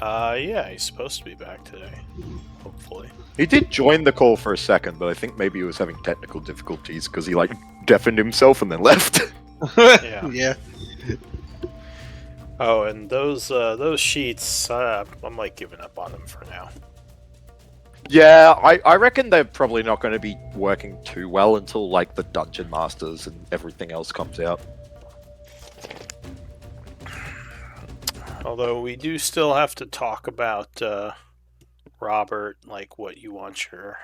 Yeah, he's supposed to be back today. Hopefully. He did join the call for a second, but I think maybe he was having technical difficulties because he like deafened himself and then left. Yeah. Yeah. Oh, and those sheets, I'm like giving up on them for now. Yeah, I reckon they're probably not going to be working too well until like the Dungeon Masters and everything else comes out. Although we do still have to talk about Robert, like what you want your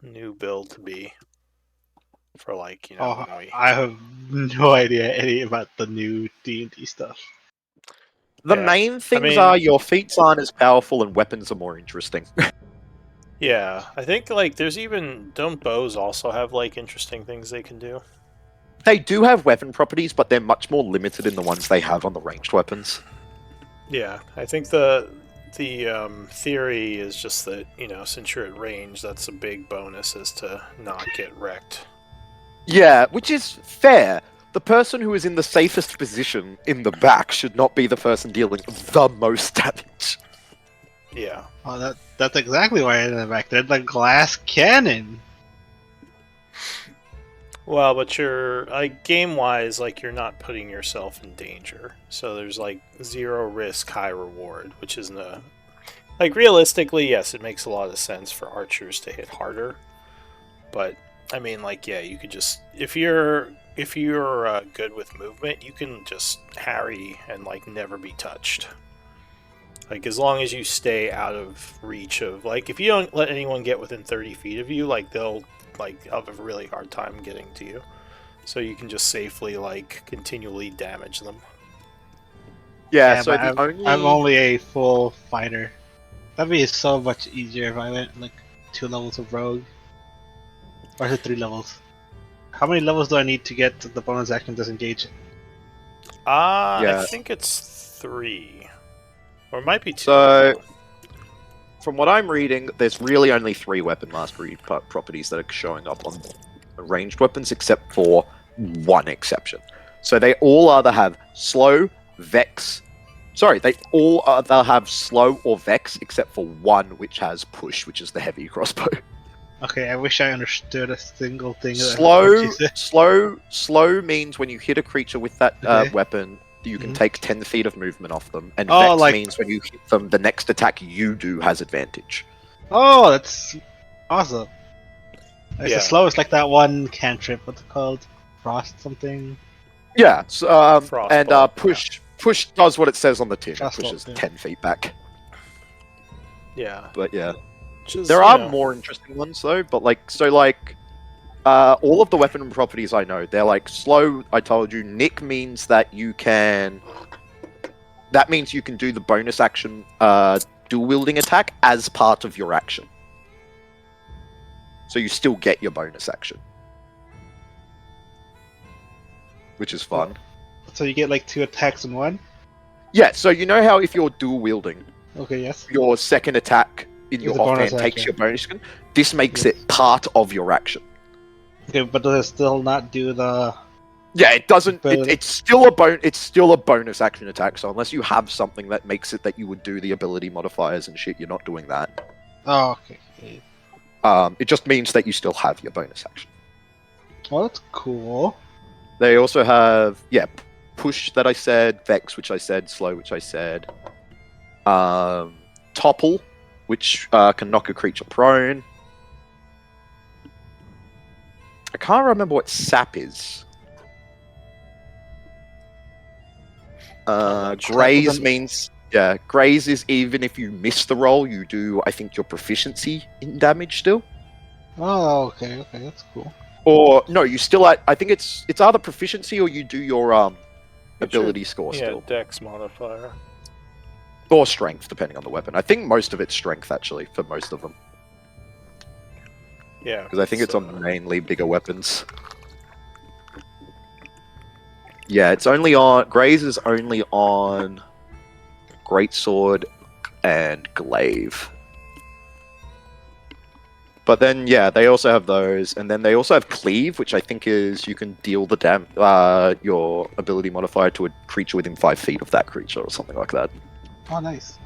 new build to be for like Oh, when we... I have no idea any about the new D&D stuff. The Yeah. main things mean- are your feats aren't as powerful and weapons are more interesting. Yeah, I think like there's even don't bows also have like interesting things they can do? They do have weapon properties, but they're much more limited in the ones they have on the ranged weapons. Yeah, I think the theory is just that since you're at range, that's a big bonus is to not get wrecked. Yeah, which is fair. The person who is in the safest position in the back should not be the person dealing the most damage. Yeah. Oh, that's exactly why they're back there. The glass cannon. Well, but you're like game-wise, like you're not putting yourself in danger. So there's like zero risk, high reward, which isn't like realistically, yes, it makes a lot of sense for archers to hit harder. But I mean, like, yeah, you could just if you're good with movement, you can just harry and like never be touched. Like as long as you stay out of reach of like if you don't let anyone get within 30 feet of you, like they'll like have a really hard time getting to you. So you can just safely like continually damage them. Yeah, Yeah, so but I'm only a full fighter. That'd be so much easier if I went like 2 levels of rogue. Or is it 3 levels? How many levels do I need to get the bonus action disengage? I Yeah. think it's 3. Or it might be 2. So- From what I'm reading, there's really only 3 weapon mastery properties that are showing up on ranged weapons, except for one exception. So they all either have slow, vex. Sorry, they all either have slow or vex, except for one, which has push, which is the heavy crossbow. Okay, I wish I understood a single thing. Slow means when you hit a creature with that Okay. weapon, you can Mhm. take 10 feet of movement off them. And Oh, vex like- means when you hit them, the next attack you do has advantage. Oh, that's awesome. It's Yeah. the slowest, like that one cantrip. What's it called? Frost something. Yeah, so, and Frostbolt, push does what it says on the tin. It Frostbolt, pushes yeah. 10 feet back. Yeah. But yeah, Which is, there are more interesting ones though. But all of the weapon properties I know, they're like slow. I told you, Nick means that you can. That means you can do the bonus action dual wielding attack as part of your action. So you still get your bonus action, which is fun. So you get like 2 attacks in one? Yeah, so you know how if you're dual wielding, Okay, yes. your second attack in Is your a bonus offhand takes action. your bonus action. This makes Yes. it part of your action. Okay, but does it still not do the... Yeah, it doesn't. But- It's still a It's still a bonus action attack. So unless you have something that makes it that you would do the ability modifiers and shit, you're not doing that. Oh, okay. It just means that you still have your bonus action. Well, that's cool. They also have push that I said, vex which I said, slow which I said, topple which can knock a creature prone. I can't remember what sap is. Graze means graze is even if you miss the roll, you do I think your proficiency in damage still. Oh, okay, that's cool. Or no, you still I think it's either proficiency or you do your ability score Yeah, still. dex modifier. Or strength, depending on the weapon. I think most of it's strength actually for most of them. Yeah. Because I think it's on mainly bigger weapons. Yeah, it's only on Graze is only on Greatsword and Glaive. But then they also have those, and then they also have Cleave, which I think is you can deal the your ability modifier to a creature within 5 feet of that creature or something like that. Oh, nice.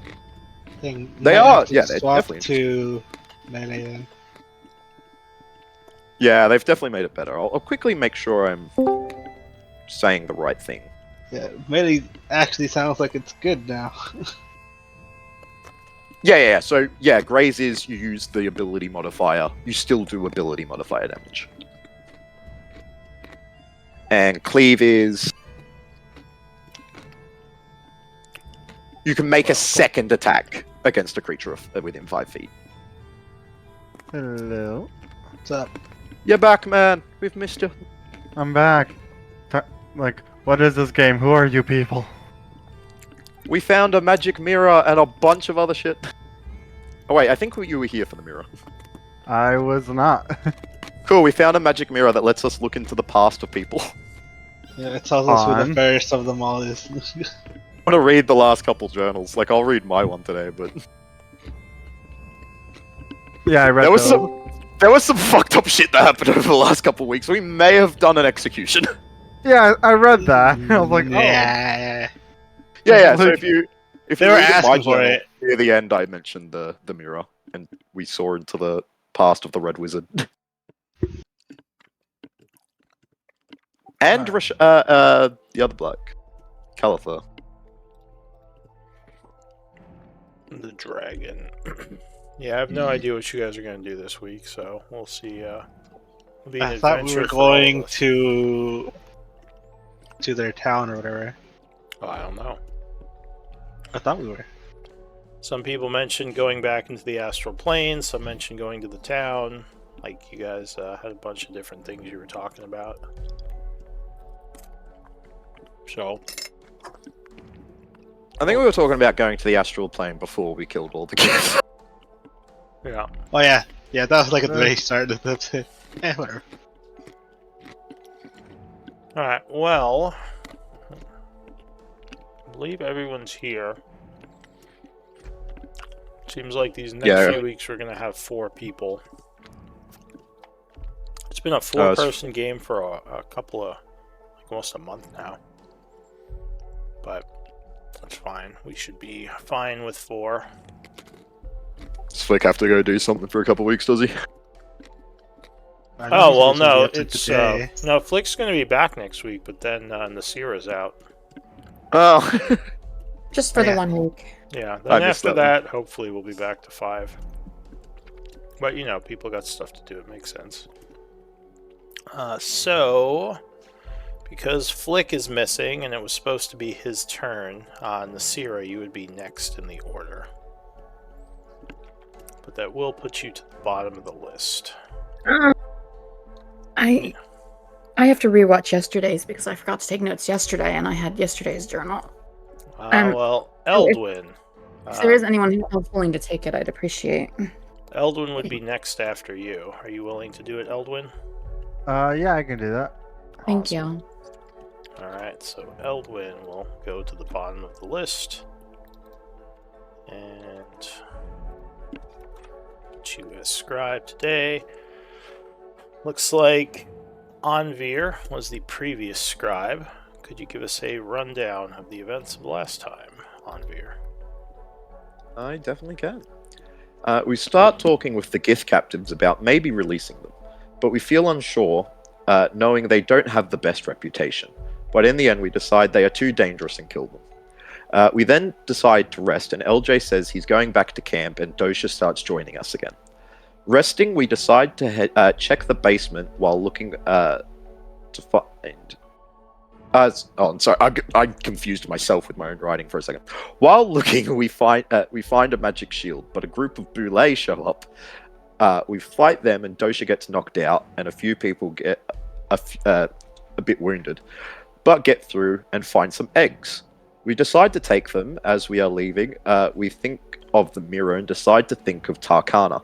thing. They Might are, have to yeah, they're swap definitely to melee then. Yeah, they've definitely made it better. I'll quickly make sure I'm saying the right thing. Yeah, melee actually sounds like it's good now. Yeah. So, yeah, Graze is you use the ability modifier. You still do ability modifier damage. And Cleave is... You can make a second attack against a creature within 5 feet. Hello. What's up? You're back, man. We've missed you. I'm back. Like, what is this game? Who are you people? We found a magic mirror and a bunch of other shit. Oh, wait, I think you were here for the mirror. I was not. Cool, we found a magic mirror that lets us look into the past of people. Yeah, it tells us who the On. fairest of them all is. I want to read the last couple journals. Like, I'll read my one today, but... Yeah, I read There was those. there was some fucked up shit that happened over the last couple weeks. We may have done an execution. Yeah, I read that. I was like, oh. yeah. Yeah. So if you They were read in my asking for journal, it. near the end, I mentioned the mirror, and we saw into the past of the Red Wizard. And the other bloke, Calitha. The dragon. Yeah, I have no idea what you guys are going to do this week, so we'll see. It'll be an I thought we adventure were for all of going us. to their town or whatever. Oh, I don't know. I thought we were. Some people mentioned going back into the astral plane. Some mentioned going to the town. Like, you guys had a bunch of different things you were talking about. So, I think we were talking about going to the astral plane before we killed all the kids. yeah. Oh yeah, that was like at the very start of the. Whatever. Alright, well, I believe everyone's here. Seems like these next few weeks we're going to have 4 people. It's been a 4-person game for a couple of, like almost a month now. But that's fine. We should be fine with 4. Does Flick have to go do something for a couple weeks, does he? I know Oh, he's well, supposed to be no, up to it's, today. no, Flick's going to be back next week, but then Nasira's out. Oh. Just for Yeah. the 1 week. Yeah, I then missed after that one. that, hopefully we'll be back to 5. But, you know, people got stuff to do. It makes sense. So, because Flick is missing, and it was supposed to be his turn, Nasira, you would be next in the order. But that will put you to the bottom of the list. I have to rewatch yesterday's because I forgot to take notes yesterday, and I had yesterday's journal. Well, Eldwin. If there is anyone else willing to take it, I'd appreciate. Eldwin would be next after you. Are you willing to do it, Eldwin? Yeah, I can do that. Thank Awesome. you. Alright, so Eldwin will go to the bottom of the list. And put you as scribe today. Looks like Anvir was the previous scribe. Could you give us a rundown of the events of last time, Anvir? I definitely can. We start talking with the Gith captains about maybe releasing them, but we feel unsure, knowing they don't have the best reputation. But in the end, we decide they are too dangerous and kill them. We then decide to rest, and LJ says he's going back to camp, and Dosha starts joining us again. Resting, we decide to check the basement while looking to find... I'm sorry, I confused myself with my own writing for a second. While looking, we find a magic shield, but a group of Boulay show up. We fight them, and Dosha gets knocked out, and a few people get a bit wounded, but get through and find some eggs. We decide to take them as we are leaving. We think of the mirror and decide to think of Tarkana,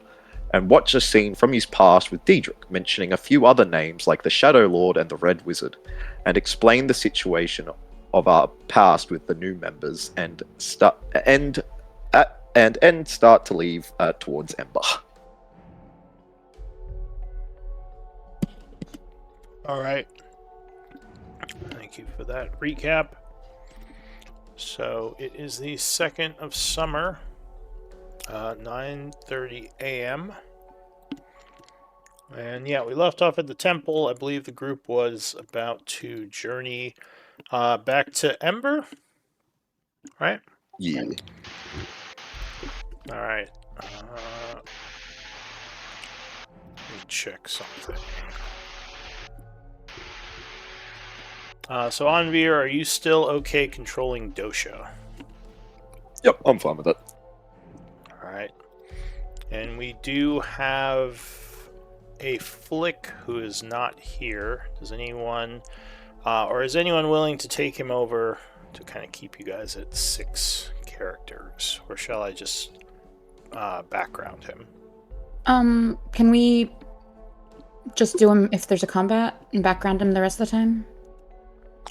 and watch a scene from his past with Daedric, mentioning a few other names like the Shadow Lord and the Red Wizard, and explain the situation of our past with the new members, and start to leave towards Ember. Alright. Thank you for that recap. So, it is the 2nd of summer, 9:30 a.m. And yeah, we left off at the temple. I believe the group was about to journey back to Ember, right? Yeah. All right. Let me check something. So Anvir, are you still okay controlling Dosha? Yep, I'm fine with it. All right. And we do have a Flick who is not here. Does anyone, or is anyone willing to take him over to kind of keep you guys at 6 characters? Or shall I just background him? Can we just do him if there's a combat and background him the rest of the time?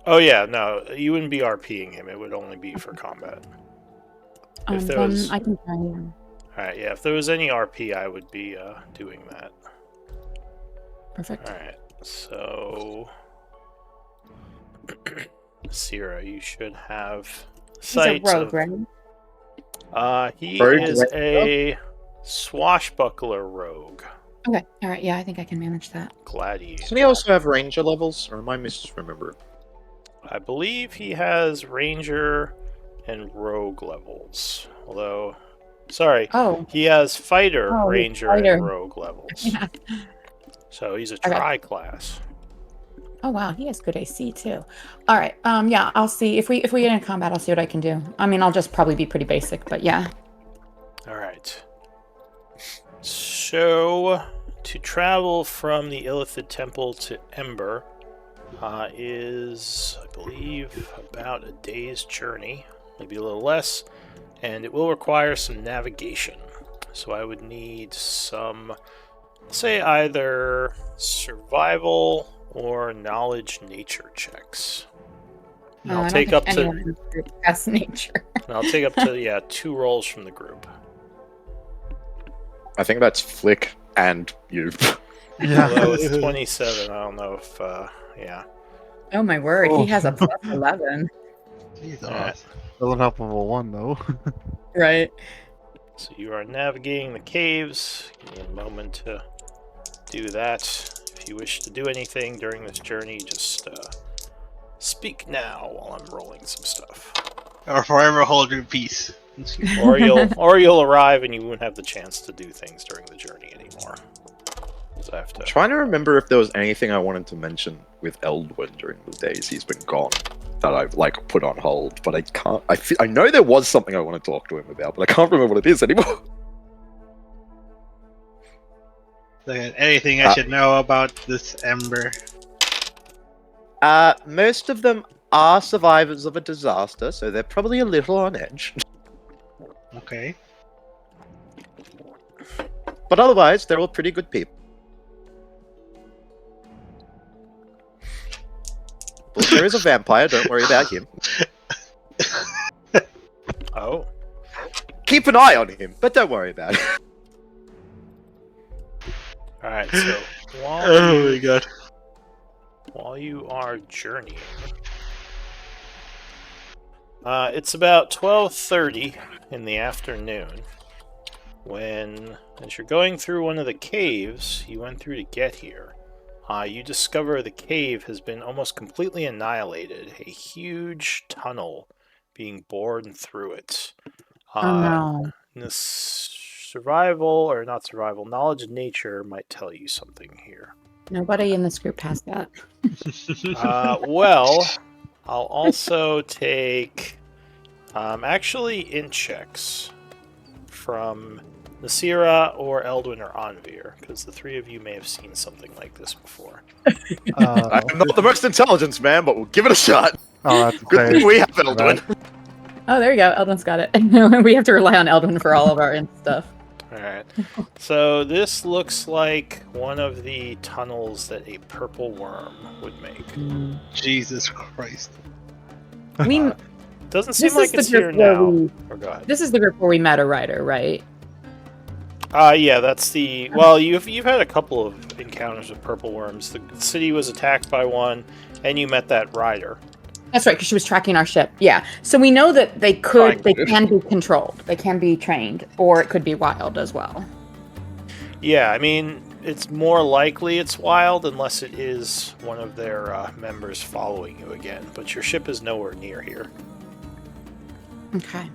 Oh yeah, no, you wouldn't be RPing him. It would only be for combat. If there Then was... I can try him. Alright, yeah, if there was any RP, I would be doing that. Perfect. Alright, so... Sierra, you should have He's a sight rogue, of... right? He Rogue, is right? a swashbuckler rogue. Okay. All right. Yeah, I think I can manage that. Gladiator. Doesn't he also have ranger levels, or am I misremembering? I believe he has ranger and rogue levels. Although, sorry, Oh. he has fighter, Oh, he's ranger, fighter. and rogue levels. Yeah. So he's a Okay. tri-class. Oh wow, he has good AC too. All right. Yeah, I'll see if we get in combat. I'll see what I can do. I mean, I'll just probably be pretty basic, but yeah. All right. So, to travel from the Illithid Temple to Ember is, I believe, about a day's journey, maybe a little less, and it will require some navigation. So I would need some, say, either survival or knowledge nature checks. And I I'll don't take think up to, anyone in this group has nature. and I'll take up to 2 rolls from the group. I think that's Flick and you. Yeah. Although it's 27, I don't know if, yeah. Oh my word, Oh. he has a plus 11. Jesus. Alright. Doesn't help with a 1 though. Right. So you are navigating the caves. Give me a moment to do that. If you wish to do anything during this journey, just speak now while I'm rolling some stuff. Or forever hold your peace. Or you'll arrive and you won't have the chance to do things during the journey anymore. 'Cause I have to. I'm trying to remember if there was anything I wanted to mention with Eldwin during the days he's been gone that I've like put on hold, but I can't. I know there was something I want to talk to him about, but I can't remember what it is anymore. Like, anything I should know about this Ember? Most of them are survivors of a disaster, so they're probably a little on edge. Okay. But otherwise, they're all pretty good people. Well, there is a vampire, don't worry about him. Oh, Keep an eye on him, but don't worry about it. alright, so Oh my god. while you are journeying, it's about 12:30 in the afternoon when, as you're going through one of the caves you went through to get here, you discover the cave has been almost completely annihilated. A huge tunnel being bored through it. Oh no. This survival, or not survival, knowledge of nature might tell you something here. Nobody in this group has that. Well, I'll also take actually int checks from Nasira or Eldwin or Anvir, because the 3 of you may have seen something like this before. I'm not the most intelligent man, but we'll give it a shot. Oh, that's Good thing okay. we have Eldwin. Oh, there you go. Eldwin's got it. We have to rely on Eldwin for all of our stuff. Alright, so this looks like one of the tunnels that a purple worm would make. Jesus Christ. I mean, Doesn't seem this like is it's the here group where now. we. Or go ahead. This is the group where we met a rider, right? Yeah, that's the... Well, you've had a couple of encounters with purple worms. The city was attacked by one, and you met that rider. That's right, because she was tracking our ship. Yeah. So we know that they can be controlled. They can be trained, or it could be wild as well. Yeah, I mean, it's more likely it's wild unless it is one of their members following you again. But your ship is nowhere near here. Okay.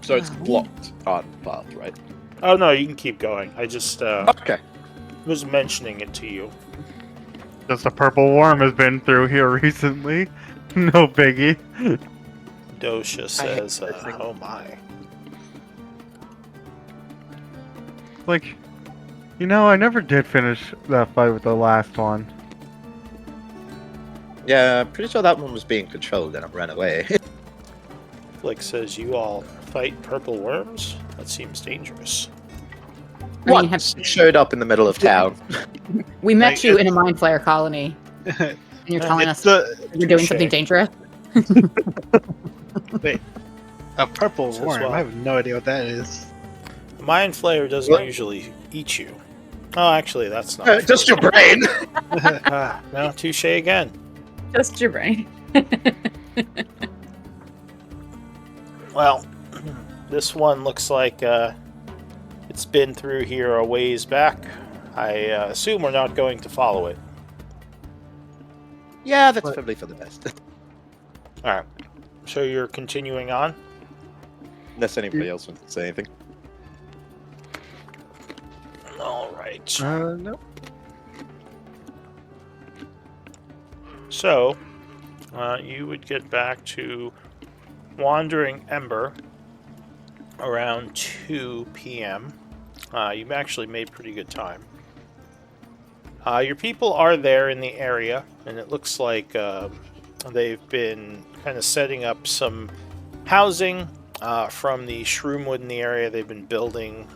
So it's Wow. blocked on the path, right? Oh no, you can keep going. I just Okay. was mentioning it to you. Just a purple worm has been through here recently. No biggie. Dosha says, that thing. "Oh my." Like, you know, I never did finish that fight with the last one. Yeah, I'm pretty sure that one was being controlled and it ran away. Flick says, "You all fight purple worms? That seems dangerous." I mean, Once it showed up in the middle of town. we met Like, you in a mind flayer colony, and you're telling us we're doing something touche. dangerous. Wait, a purple Says worm? what? I have no idea what that is. The Mind Flayer doesn't What? usually eat you. Oh, actually, that's not true. Just your brain! No, touche again. Just your brain. Well, this one looks like it's been through here a ways back. I assume we're not going to follow it. Yeah, that's What? probably for the best. Alright. So you're continuing on? Unless anybody else wants to say anything. Alright. No. So, you would get back to Wandering Ember around 2 p.m. You've actually made pretty good time. Your people are there in the area, and it looks like they've been kind of setting up some housing from the shroomwood in the area. They've been building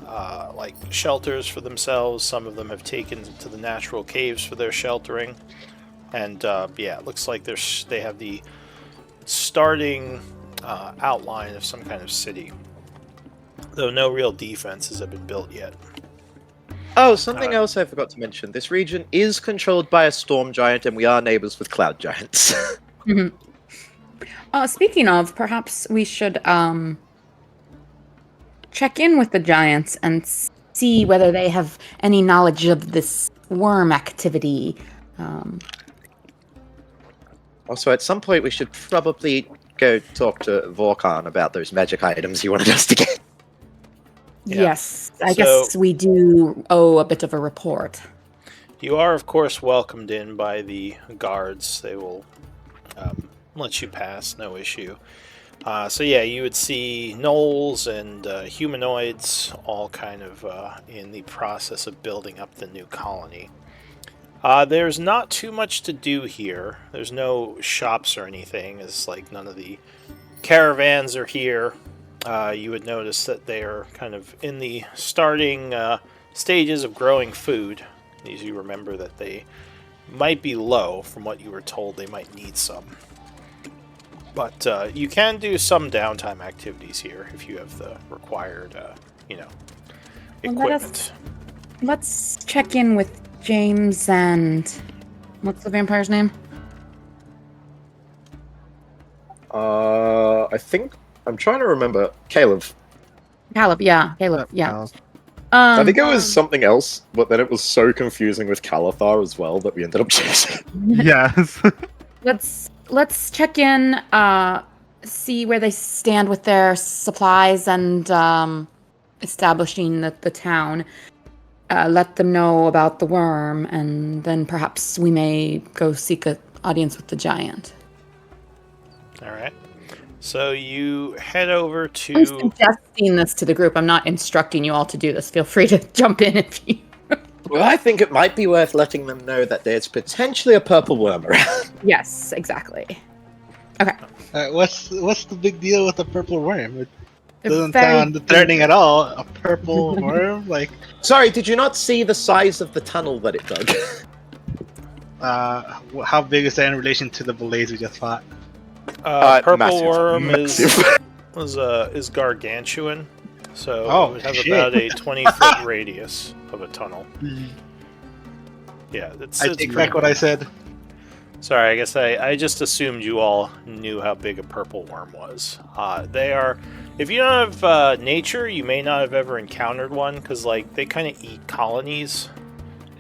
like shelters for themselves. Some of them have taken to the natural caves for their sheltering. And yeah, it looks like they have the starting outline of some kind of city. Though no real defenses have been built yet. Oh, something else I forgot to mention. This region is controlled by a storm giant, and we are neighbors with cloud giants. Speaking of, perhaps we should check in with the giants and see whether they have any knowledge of this worm activity. Also, at some point, we should probably go talk to Vorkhan about those magic items he wanted us to get. Yeah. Yes, I So- guess we do owe a bit of a report. You are, of course, welcomed in by the guards. They will let you pass, no issue. So yeah, you would see gnolls and humanoids all kind of in the process of building up the new colony. There's not too much to do here. There's no shops or anything. It's like none of the caravans are here. You would notice that they're kind of in the starting stages of growing food. As you remember that they might be low from what you were told. They might need some. But you can do some downtime activities here if you have the required, Well, equipment. Let's check in with James and what's the vampire's name? I think I'm trying to remember. Caleb. Caleb, yeah. Caleb, yeah. I think it was something else, but then it was so confusing with Calathar as well that we ended up chasing. Yes. Let's check in, see where they stand with their supplies and establishing the town. Let them know about the worm, and then perhaps we may go seek an audience with the giant. All right. So you head over I'm to. suggesting this to the group. I'm not instructing you all to do this. Feel free to jump in if you... Well, I think it might be worth letting them know that there's potentially a purple worm around. Yes, exactly. What's the big deal with the purple worm? It They're doesn't very sound threatening at all. A purple worm? Like, Sorry, did you not see the size of the tunnel that it dug? how big is that in relation to the blaze we just fought? Purple massive. worm Massive. is gargantuan, so Oh, it would have shit. about a 20-foot radius of a tunnel. Yeah, it's I it's take pretty back what I big. said. Sorry, I guess I just assumed you all knew how big a purple worm was. They are. If you don't have nature, you may not have ever encountered one because like they kind of eat colonies,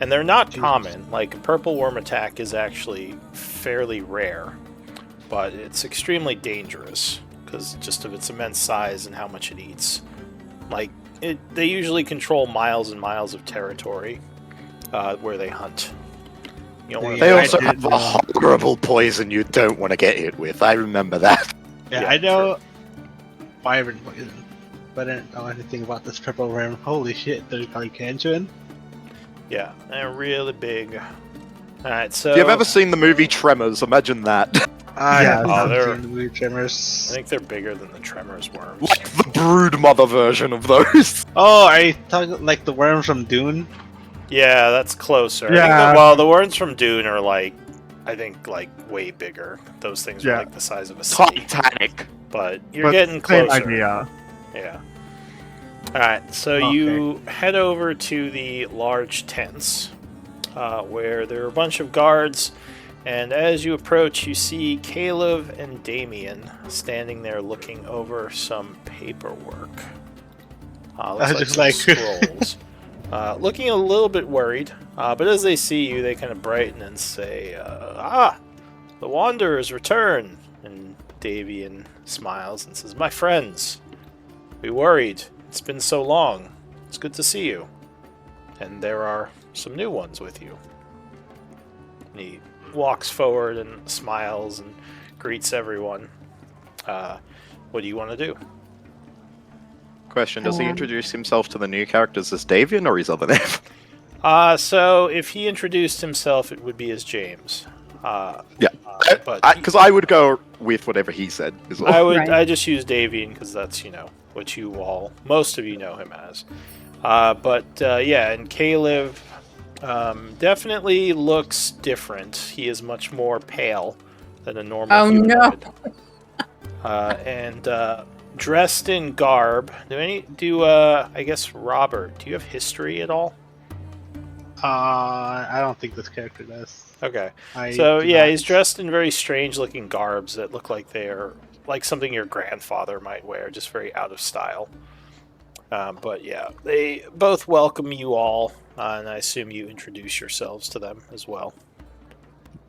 and they're not Jesus. common. Like a purple worm attack is actually fairly rare, but it's extremely dangerous because just of its immense size and how much it eats. Like they usually control miles and miles of territory where they hunt. You don't want They Yeah, I also did have a know. horrible poison you don't want to get hit with. I remember that. Yeah, Yeah, I know Wyvern poison, but I don't know anything about this purple worm. Holy shit, they're gargantuan. Yeah, they're really big. Alright, so If you've ever seen the movie Tremors, imagine that. I Yeah, have oh, not they're- seen the movie I Tremors. think they're bigger than the Tremors worms. Like the brood mother version of those. Oh, are you talking like the worms from Dune? Yeah, that's closer. I think Yeah. well, the worms from Dune are like, I think like way bigger. Those things are Yeah. like the size of a city. Titanic. But you're But getting same closer. idea. Yeah. Alright, so Okay. you head over to the large tents, where there are a bunch of guards, and as you approach, you see Caleb and Damien standing there looking over some paperwork. Looks I just some like- scrolls. Looking a little bit worried, but as they see you, they kind of brighten and say, the Wanderers return. And Davian smiles and says, my friends, we worried. It's been so long. It's good to see you. And there are some new ones with you. And he walks forward and smiles and greets everyone. What do you want to do? Question, does he Um, introduce himself to the new characters as Davian or his other name? So if he introduced himself, it would be as James. Yeah. But Because I would go with whatever he said as well. I would. Right. I just use Davian because that's what you all, most of you know him as. Yeah, and Caleb definitely looks different. He is much more pale than a normal. Oh, no. humanoid. And dressed in garb. I guess Robert? Do you have history at all? I don't think this character does. Okay. I So do yeah, not. he's dressed in very strange-looking garbs that look like they're like something your grandfather might wear, just very out of style. But yeah, they both welcome you all, and I assume you introduce yourselves to them as well.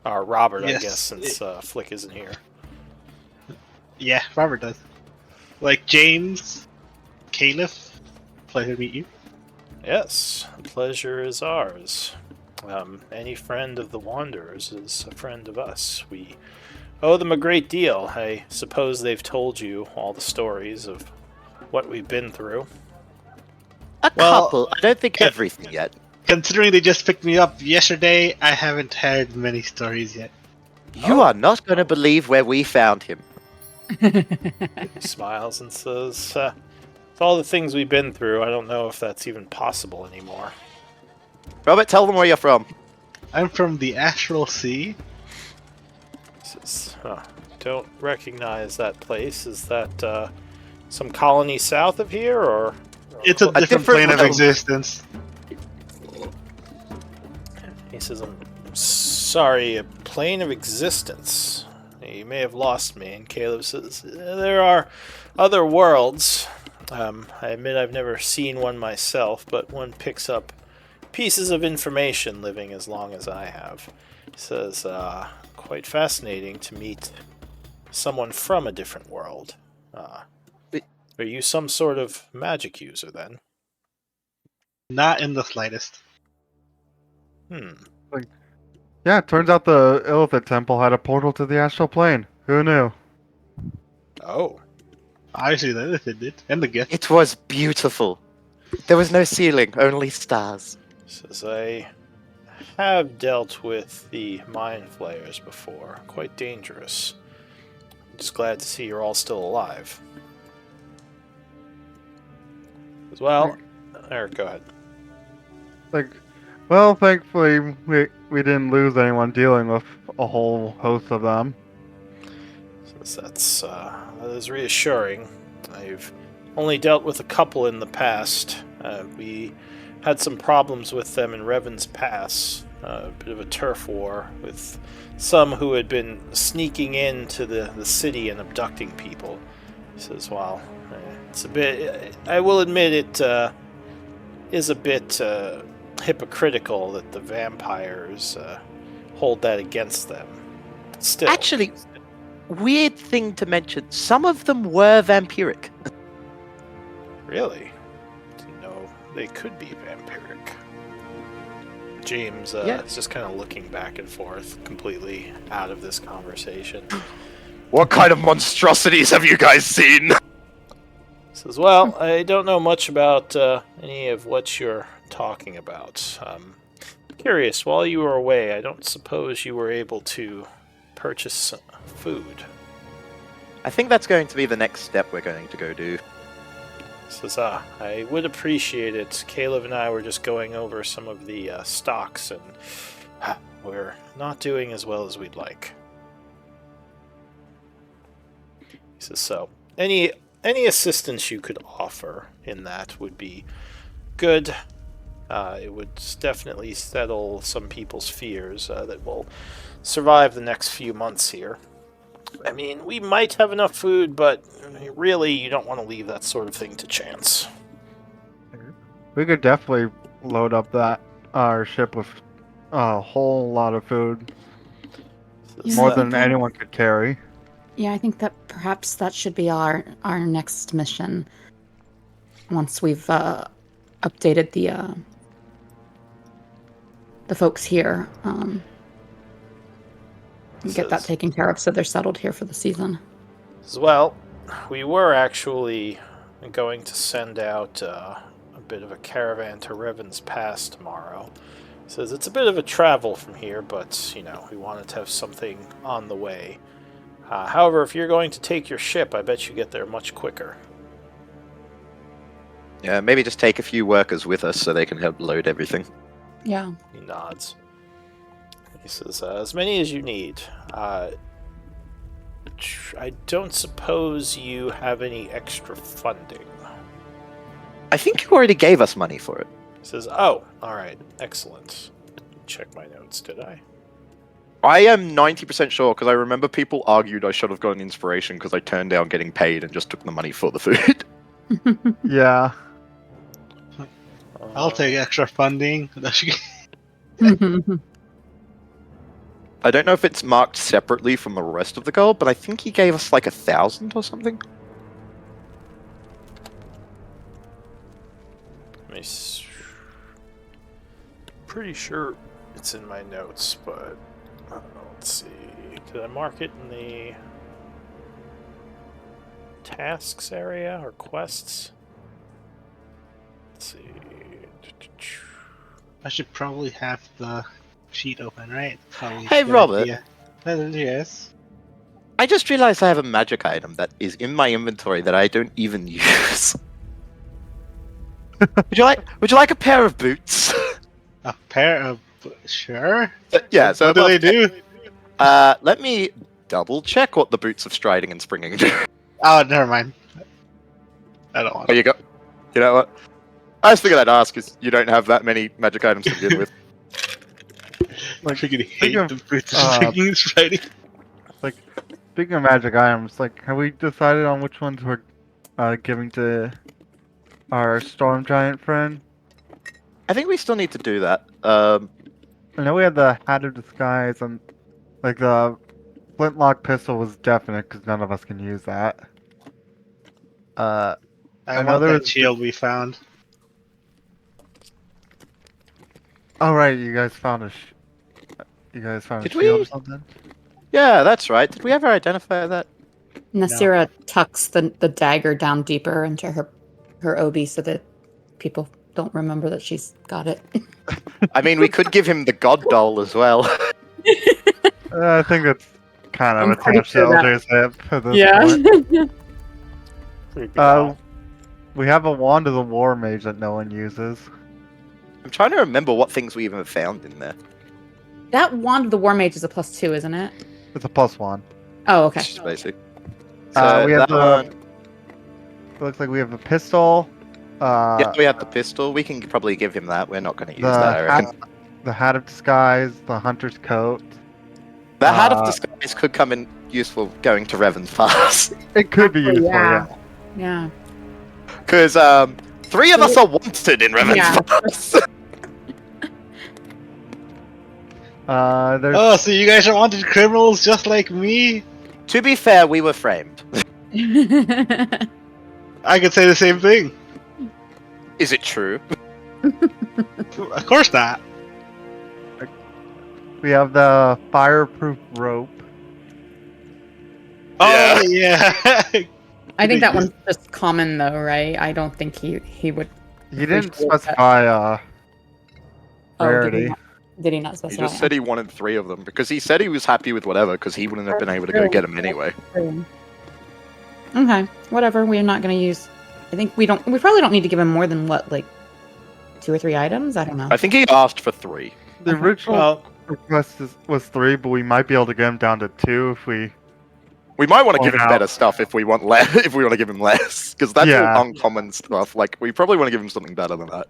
Or Robert, I Yes. guess, since Flick isn't here. Yeah, Robert does. Like James, Caleb, pleasure to meet you. Yes, pleasure is ours. Any friend of the Wanderers is a friend of us. We owe them a great deal. I suppose they've told you all the stories of what we've been through. A Well, couple. I don't think yeah. everything yet. Considering they just picked me up yesterday, I haven't heard many stories yet. You are not going to believe where we found him. He smiles and says, with all the things we've been through, I don't know if that's even possible anymore. Robert, tell them where you're from. I'm from the Astral Sea. He says, don't recognize that place. Is that some colony south of here, or? It's a different different plane of level. existence. He says, I'm sorry, a plane of existence. You may have lost me. And Caleb says, there are other worlds. I admit I've never seen one myself, but one picks up pieces of information living as long as I have. He says, quite fascinating to meet someone from a different world. Are you some sort of magic user then? Not in the slightest. Yeah, it turns out the Illithid Temple had a portal to the astral plane. Who knew? Oh. Obviously, the other thing did, and the gift. It was beautiful. There was no ceiling, only stars. Says I have dealt with the mind flayers before. Quite dangerous. I'm just glad to see you're all still alive. As well, Eric, go ahead. Well, thankfully we didn't lose anyone dealing with a whole host of them. Says that is reassuring. I've only dealt with a couple in the past. We had some problems with them in Revan's Pass. a bit of a turf war with some who had been sneaking into the city and abducting people. He says, well, it's a bit, I will admit it is a bit hypocritical that the vampires hold that against them. Still. Actually, weird thing to mention, some of them were vampiric. Really? Didn't know they could be vampiric. James Yeah. is just kind of looking back and forth, completely out of this conversation. What kind of monstrosities have you guys seen? Says, well, I don't know much about any of what you're talking about. Curious, while you were away, I don't suppose you were able to purchase food. I think that's going to be the next step we're going to go do. Says, I would appreciate it. Caleb and I were just going over some of the stocks, and we're not doing as well as we'd like. He says, so, any assistance you could offer in that would be good. It would definitely settle some people's fears that will survive the next few months here. I mean, we might have enough food, but really, you don't want to leave that sort of thing to chance. We could definitely load up our ship with a whole lot of food, Yeah, more I than think that- anyone could carry. Yeah, I think that perhaps that should be our next mission. Once we've updated the folks here, get that taken care of so they're settled here for the season. As well, we were actually going to send out a bit of a caravan to Revan's Pass tomorrow. Says it's a bit of a travel from here, but, we wanted to have something on the way. However, if you're going to take your ship, I bet you get there much quicker. Yeah, maybe just take a few workers with us so they can help load everything. Yeah. He nods. He says, as many as you need. I don't suppose you have any extra funding. I think you already gave us money for it. He says, oh, alright, excellent. Check my notes, did I? I am 90% sure because I remember people argued I should have gotten inspiration because I turned down getting paid and just took the money for the food. Yeah. I'll take extra funding. I don't know if it's marked separately from the rest of the gold, but I think he gave us like 1,000 or something. Pretty sure it's in my notes, but let's see. Did I mark it in the tasks area or quests? Let's see. I should probably have the sheet open, right? Probably Hey, a good Robert. idea. Yes. I just realized I have a magic item that is in my inventory that I don't even use. Would you like a pair of boots? A pair of sure. Yeah. So What do they do? Let me double check what the boots of striding and springing do. Oh, never mind. I don't want Oh, it. you go. You know what? I just figured I'd ask because you don't have that many magic items to begin with. I freaking hate Speaking of, the boots uh, freaking fighting. Speaking of magic items, have we decided on which ones we're giving to our storm giant friend? I think we still need to do that. I know we had the Hat of Disguise and the flintlock pistol was definite because none of us can use that. I I know want there that was- shield we found. Oh right, you guys found a Did shield or we? something. Yeah, that's right. Did we ever identify that? Nasira tucks the dagger down deeper into her obi so that people don't remember that she's got it. I mean, we could give him the god doll as well. I think it's kind of I'm pretty attached to sure that- Elder's hip at this point. Pretty big off. We have a wand of the war mage that no one uses. I'm trying to remember what things we even found in there. That wand of the war mage is a +2, isn't it? It's a +1. Oh, okay. Just basic. We have that the. one. It looks like we have a pistol. Yeah, we have the pistol. We can probably give him that. We're not going to use The that, I reckon. the Hat of Disguise, the Hunter's Coat. The Hat of Uh, Disguise could come in useful going to Revan's Pass. It could be Actually, useful, yeah. yeah. Yeah. Because 3 of us are wanted in Revan's Yeah. Pass. There's Oh, so you guys are wanted criminals just like me? To be fair, we were framed. I could say the same thing. Is it true? Of course not. we have the Fireproof Rope. Oh yeah. I think that one's just common though, right? I don't think he would. He didn't Appreciate that. specify Oh, rarity. did he not He specify? just said he wanted 3 of them because he said he was happy with whatever because he wouldn't have been able to go get them anyway. Okay, whatever. We're not going to use. I think we don't. We probably don't need to give him more than what, like 2 or 3 items. I don't know. I think he asked for 3. The original Well, request was 3, but we might be able to get him down to 2 if we. We might want to give him now- better stuff if we want less. If we want to give him less, because that's Yeah. all uncommon stuff. Like we probably want to give him something better than that.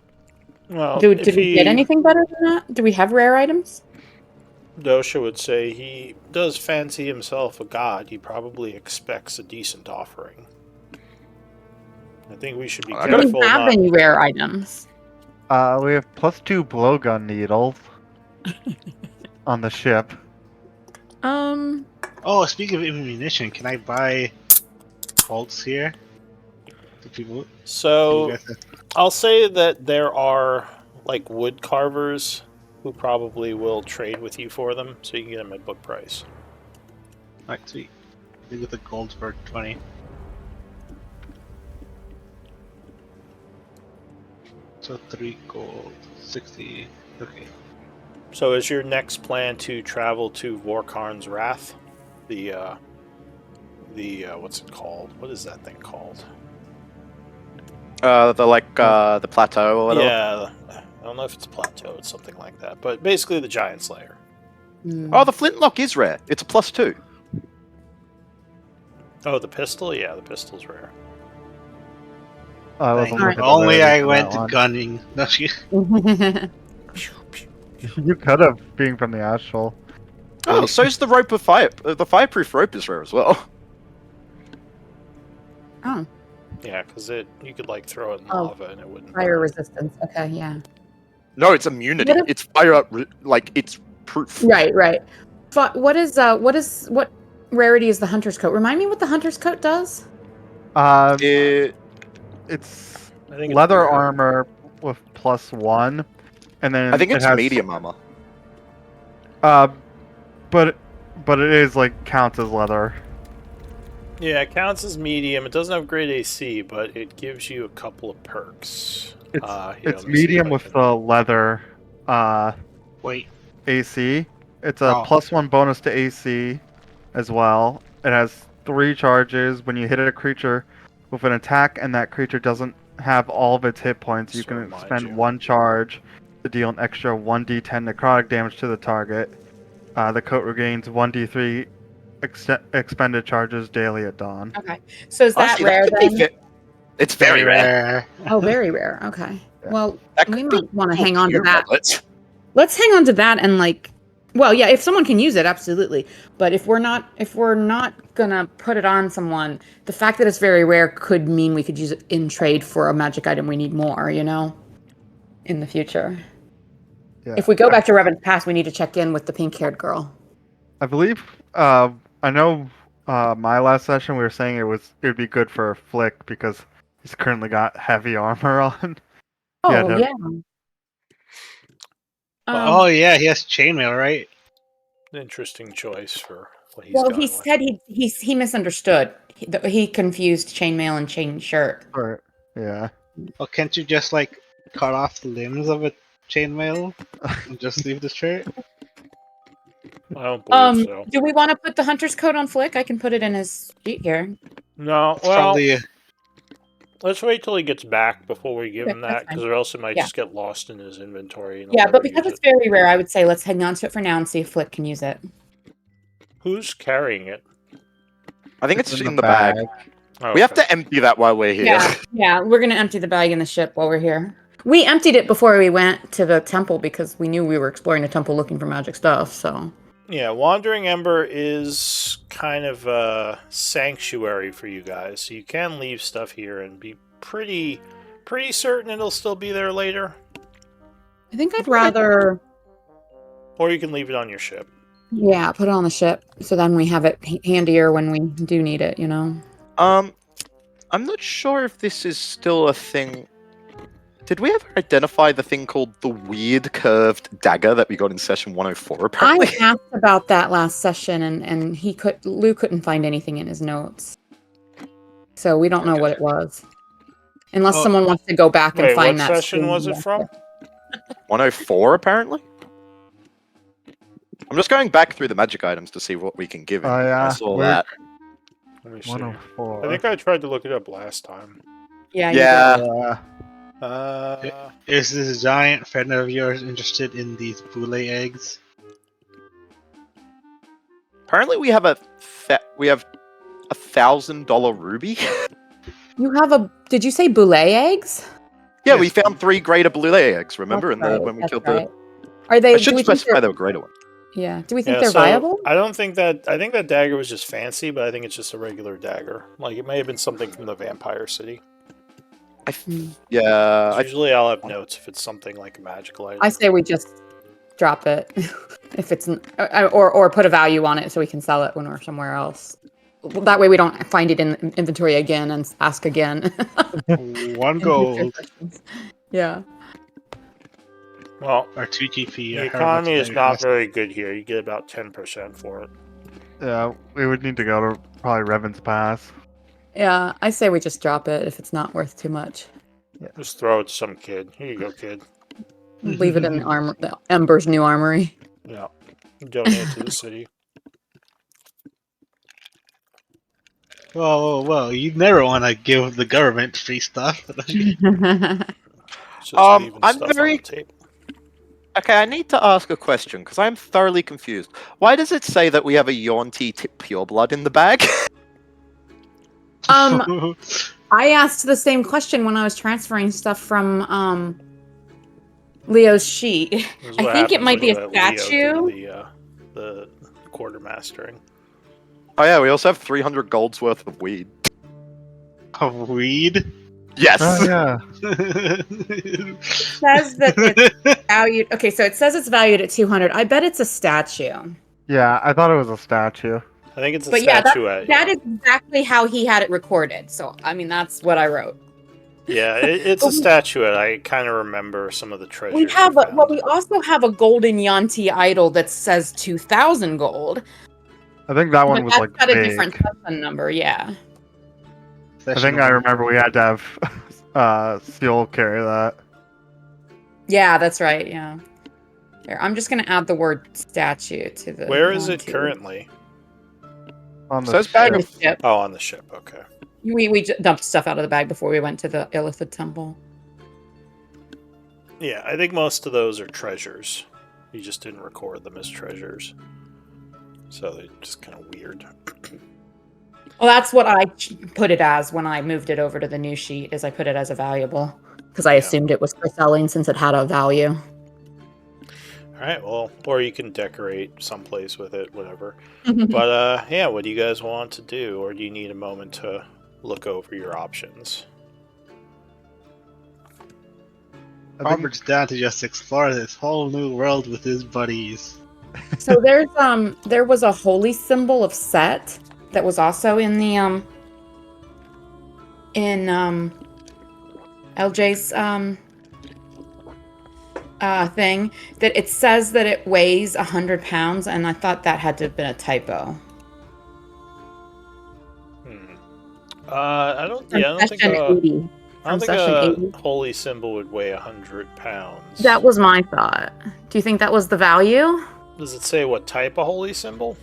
well, Did if we get anything better than that? Do we have rare items? Dosha would say he does fancy himself a god. He probably expects a decent offering. I think we should be I Do careful we have not. any rare items? We have +2 blowgun needles on the ship. Oh, speaking of ammunition, can I buy bolts here? Do people? Do So you guys have- I'll say that there are like wood carvers who probably will trade with you for them, so you can get them at book price. Alright, sweet. I think with the gold for 20. So 3 gold, 60. Okay. So is your next plan to travel to Vorkarn's Wrath? The what's it called? What is that thing called? The plateau or whatever. Yeah, I don't know if it's a plateau. It's something like that. But basically, the Giant Slayer. Hmm. Oh, the flintlock is rare. It's a +2. Oh, the pistol. Yeah, the pistol's rare. I wasn't Thank looking you. at Only rarity I for went that one. gunning. No, she- You could have, being from the Astral. Oh, so's the rope of fire. The fireproof rope is rare as well. Oh, Yeah, because you could like throw it in Oh, lava and it wouldn't. fire burn. resistance. Okay, yeah. No, it's immunity. What if- It's fire. Like it's proof. Right, right. What rarity is the hunter's coat? Remind me what the hunter's coat does. It, It's I think it's leather rare. armor with +1, and then I think it it's has, medium armor. But it is like counts as leather. Yeah, it counts as medium. It doesn't have great AC, but it gives you a couple of perks. It's Here, it's let me see if medium I with can- the leather Wait. AC. It's a Oh. +1 bonus to AC as well. It has 3 charges. When you hit a creature with an attack and that creature doesn't have all of its hit points, you So can remind spend you. 1 charge to deal an extra 1d10 necrotic damage to the target. The coat regains 1d3 expended charges daily at dawn. Okay, so is that Honestly, rare could be then? fit- It's very rare. Oh, very rare. Okay. Yeah. Well, That we could be might want to cool hang on to you, that. Robert. Let's hang on to that and well, yeah, if someone can use it, absolutely. But if we're not gonna put it on someone, the fact that it's very rare could mean we could use it in trade for a magic item we need more, in the future. Yeah. If we go back to Revan's Pass, we need to check in with the pink-haired girl. I believe I know my last session we were saying it would be good for Flick because he's currently got heavy armor on. Oh, Yeah, no. yeah. Oh yeah, he has chainmail, right? Interesting choice for what he's well, going he with. said he misunderstood. He confused chainmail and chain shirt. Or, yeah. Well, can't you just cut off the limbs of a chainmail and just leave the shirt? I don't believe so. Do we want to put the hunter's coat on Flick? I can put it in his sheet here. No, It's well, probably let's wait till he gets back before we give Okay, him that's that, fine. because or else it might Yeah. just get lost in his inventory. And Yeah, he'll but never because use it's very rare, I would say let's hang on to it for now and see if Flick can use it. Who's carrying it? I think it's in the bag. Oh, We have okay. to empty that while we're here. Yeah, we're gonna empty the bag in the ship while we're here. We emptied it before we went to the temple because we knew we were exploring the temple looking for magic stuff, so... Yeah, Wandering Ember is kind of a sanctuary for you guys, so you can leave stuff here and be pretty certain it'll still be there later. I think I'd rather... Or you can leave it on your ship. Yeah, put it on the ship, so then we have it handier when we do need it, you know? I'm not sure if this is still a thing. Did we ever identify the thing called the weird curved dagger that we got in session 104, apparently? I asked about that last session, and Lou couldn't find anything in his notes. So we don't know what it was. Unless someone wants to go back and find that. What session was it from? 104, apparently? I'm just going back through the magic items to see what we can give him. Oh, yeah. I saw that. Let me see. 104. I think I tried to look it up last time. Yeah. Yeah. Is this giant friend of yours interested in these boule eggs? Apparently we have a $1,000 ruby. You have a... Did you say boule eggs? Yeah, we found 3 greater blue eggs, remember? When we killed the... Are they... I should specify they were greater ones. Yeah. Do we think they're viable? I don't think that... I think that dagger was just fancy, but I think it's just a regular dagger. Like, it may have been something from the Vampire City. Yeah. Usually I'll have notes if it's something like a magical item. I say we just drop it. If it's... Or put a value on it so we can sell it when we're somewhere else. That way we don't find it in inventory again and ask again. 1 gold. Yeah. Well, Or 2 GP. the or however economy much is it not costs. very good here. You get about 10% for it. Yeah, we would need to go to probably Revan's Pass. Yeah, I say we just drop it if it's not worth too much. Just throw it to some kid. Here you go, kid. Leave it in the Ember's new armory. Yeah. Donate it to the city. Well, you never want to give the government free stuff. It's just leaving I'm stuff very- on the table. Okay, I need to ask a question, because I'm thoroughly confused. Why does it say that we have a Yonti Pureblood in the bag? I asked the same question when I was transferring stuff from Leo's sheet. This is I what think it happens might be a when you let Leo statue. do the quartermastering. Oh yeah, we also have 300 gold's worth of weed. Of weed? Yes! Oh, yeah. It says that it's valued. Okay, so it says it's valued at 200. I bet it's a statue. Yeah, I thought it was a statue. I think it's a But yeah, statuette. that is exactly how he had it recorded. So I mean, that's what I wrote. Yeah, it's a statuette. I kind of remember some of the treasures. We have, found. we also have a golden Yanti idol that says 2,000 gold. I think that one But was that's like got a big. different session number. Yeah. I think I remember we had to have Seal carry that. Yeah, that's right. Yeah. Here, I'm just gonna add the word statue to the. Where is it Yanti. currently? On the Says bag In of the ship. Oh, on the ship. Okay. We dumped stuff out of the bag before we went to the Illithid temple. Yeah, I think most of those are treasures. You just didn't record them as treasures. So they're just kind of weird. Well, that's what I put it as when I moved it over to the new sheet. Is I put it as a valuable because I Yeah. assumed it was for selling since it had a value. All right, well, or you can decorate someplace with it, whatever. But yeah, what do you guys want to do, or do you need a moment to look over your options? I think, Robert's down to just explore this whole new world with his buddies. So there was a holy symbol of Set that was also in the LJ's thing that it says that it weighs 100 pounds, and I thought that had to have been a typo. I don't. From Yeah, I don't think. session 80. I don't From think session 80. a holy symbol would weigh 100 pounds. That was my thought. Do you think that was the value? Does it say what type of holy symbol?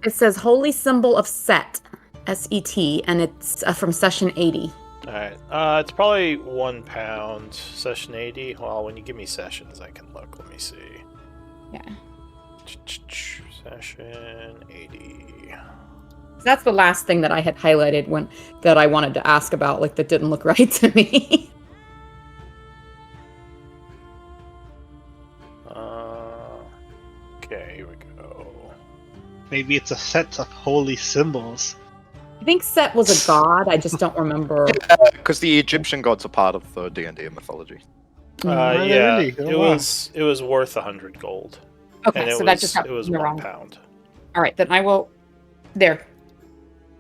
It says holy symbol of Set, S-E-T, and it's from session 80. All right. It's probably 1 pound. Session 80. Well, when you give me sessions, I can look. Let me see. Yeah. Session 80. That's the last thing that I had highlighted that I wanted to ask about, like that didn't look right to me. Maybe it's a set of holy symbols. I think Set was a god. I just don't remember. Because the Egyptian gods are part of the D&D mythology. Are they Yeah, really? Oh, it wow. was worth 100 gold. Okay, And so it that was, just got it was in the wrong. £1. All right, then I will. There.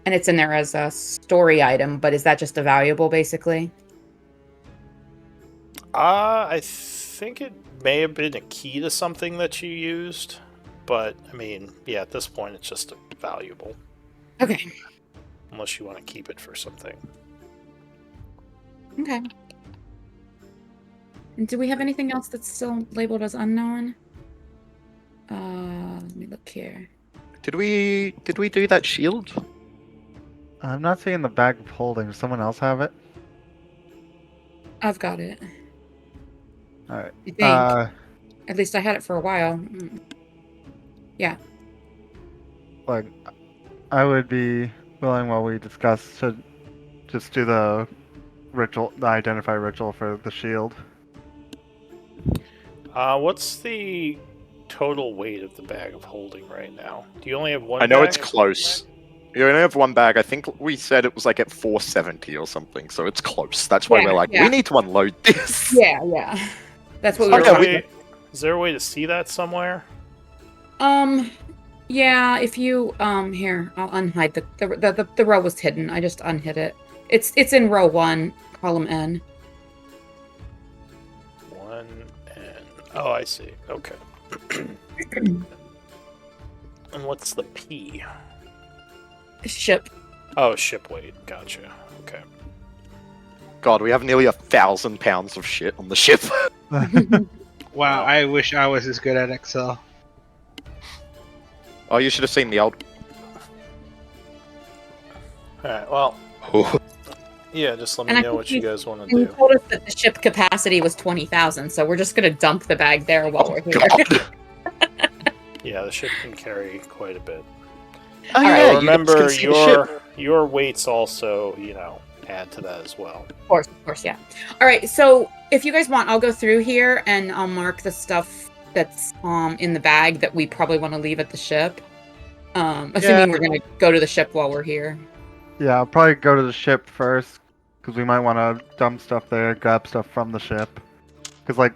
And it's in there as a story item, but is that just a valuable, basically? I think it may have been a key to something that you used, but I mean, yeah, at this point it's just valuable, Okay. unless you want to keep it for something. Okay. And do we have anything else that's still labeled as unknown? Let me look here. Did we do that shield? I'm not seeing the bag of holding. Does someone else have it? I've got it. All right. I think. At least I had it for a while. Like, I would be willing, while we discuss, to just do the ritual, the identify ritual for the shield. What's the total weight of the bag of holding right now? Do you only have one? I know bag? it's close. You only have one bag. I think we said it was like at 470 or something, so it's close. That's why Yeah, we're like, yeah. we need to unload this. Yeah. That's what Is we were there, a talking way, is there a way to see that somewhere? Yeah, if you here, I'll unhide the row was hidden. I just unhid it. It's in row 1, column N. 1 and oh, I see. Okay. And what's the P? Ship. Oh, ship weight. Gotcha. Okay. God, we have nearly 1,000 pounds of shit on the ship. Wow, I wish I was as good at Excel. Oh, you should have seen the old. All right. Well, yeah. Just let me And I know think what you guys want to And you do. told us that the ship capacity was 20,000, so we're just gonna dump the bag there while we're here. God. Yeah, the ship can carry quite a bit. Oh, All yeah, right, you guys Remember, can see the ship. your weights also, add to that as well. Of course, yeah. All right, so if you guys want, I'll go through here and I'll mark the stuff that's in the bag that we probably want to leave at the ship. Assuming we're gonna go to the ship while we're here. Yeah, I'll probably go to the ship first, because we might want to dump stuff there, grab stuff from the ship. Because, like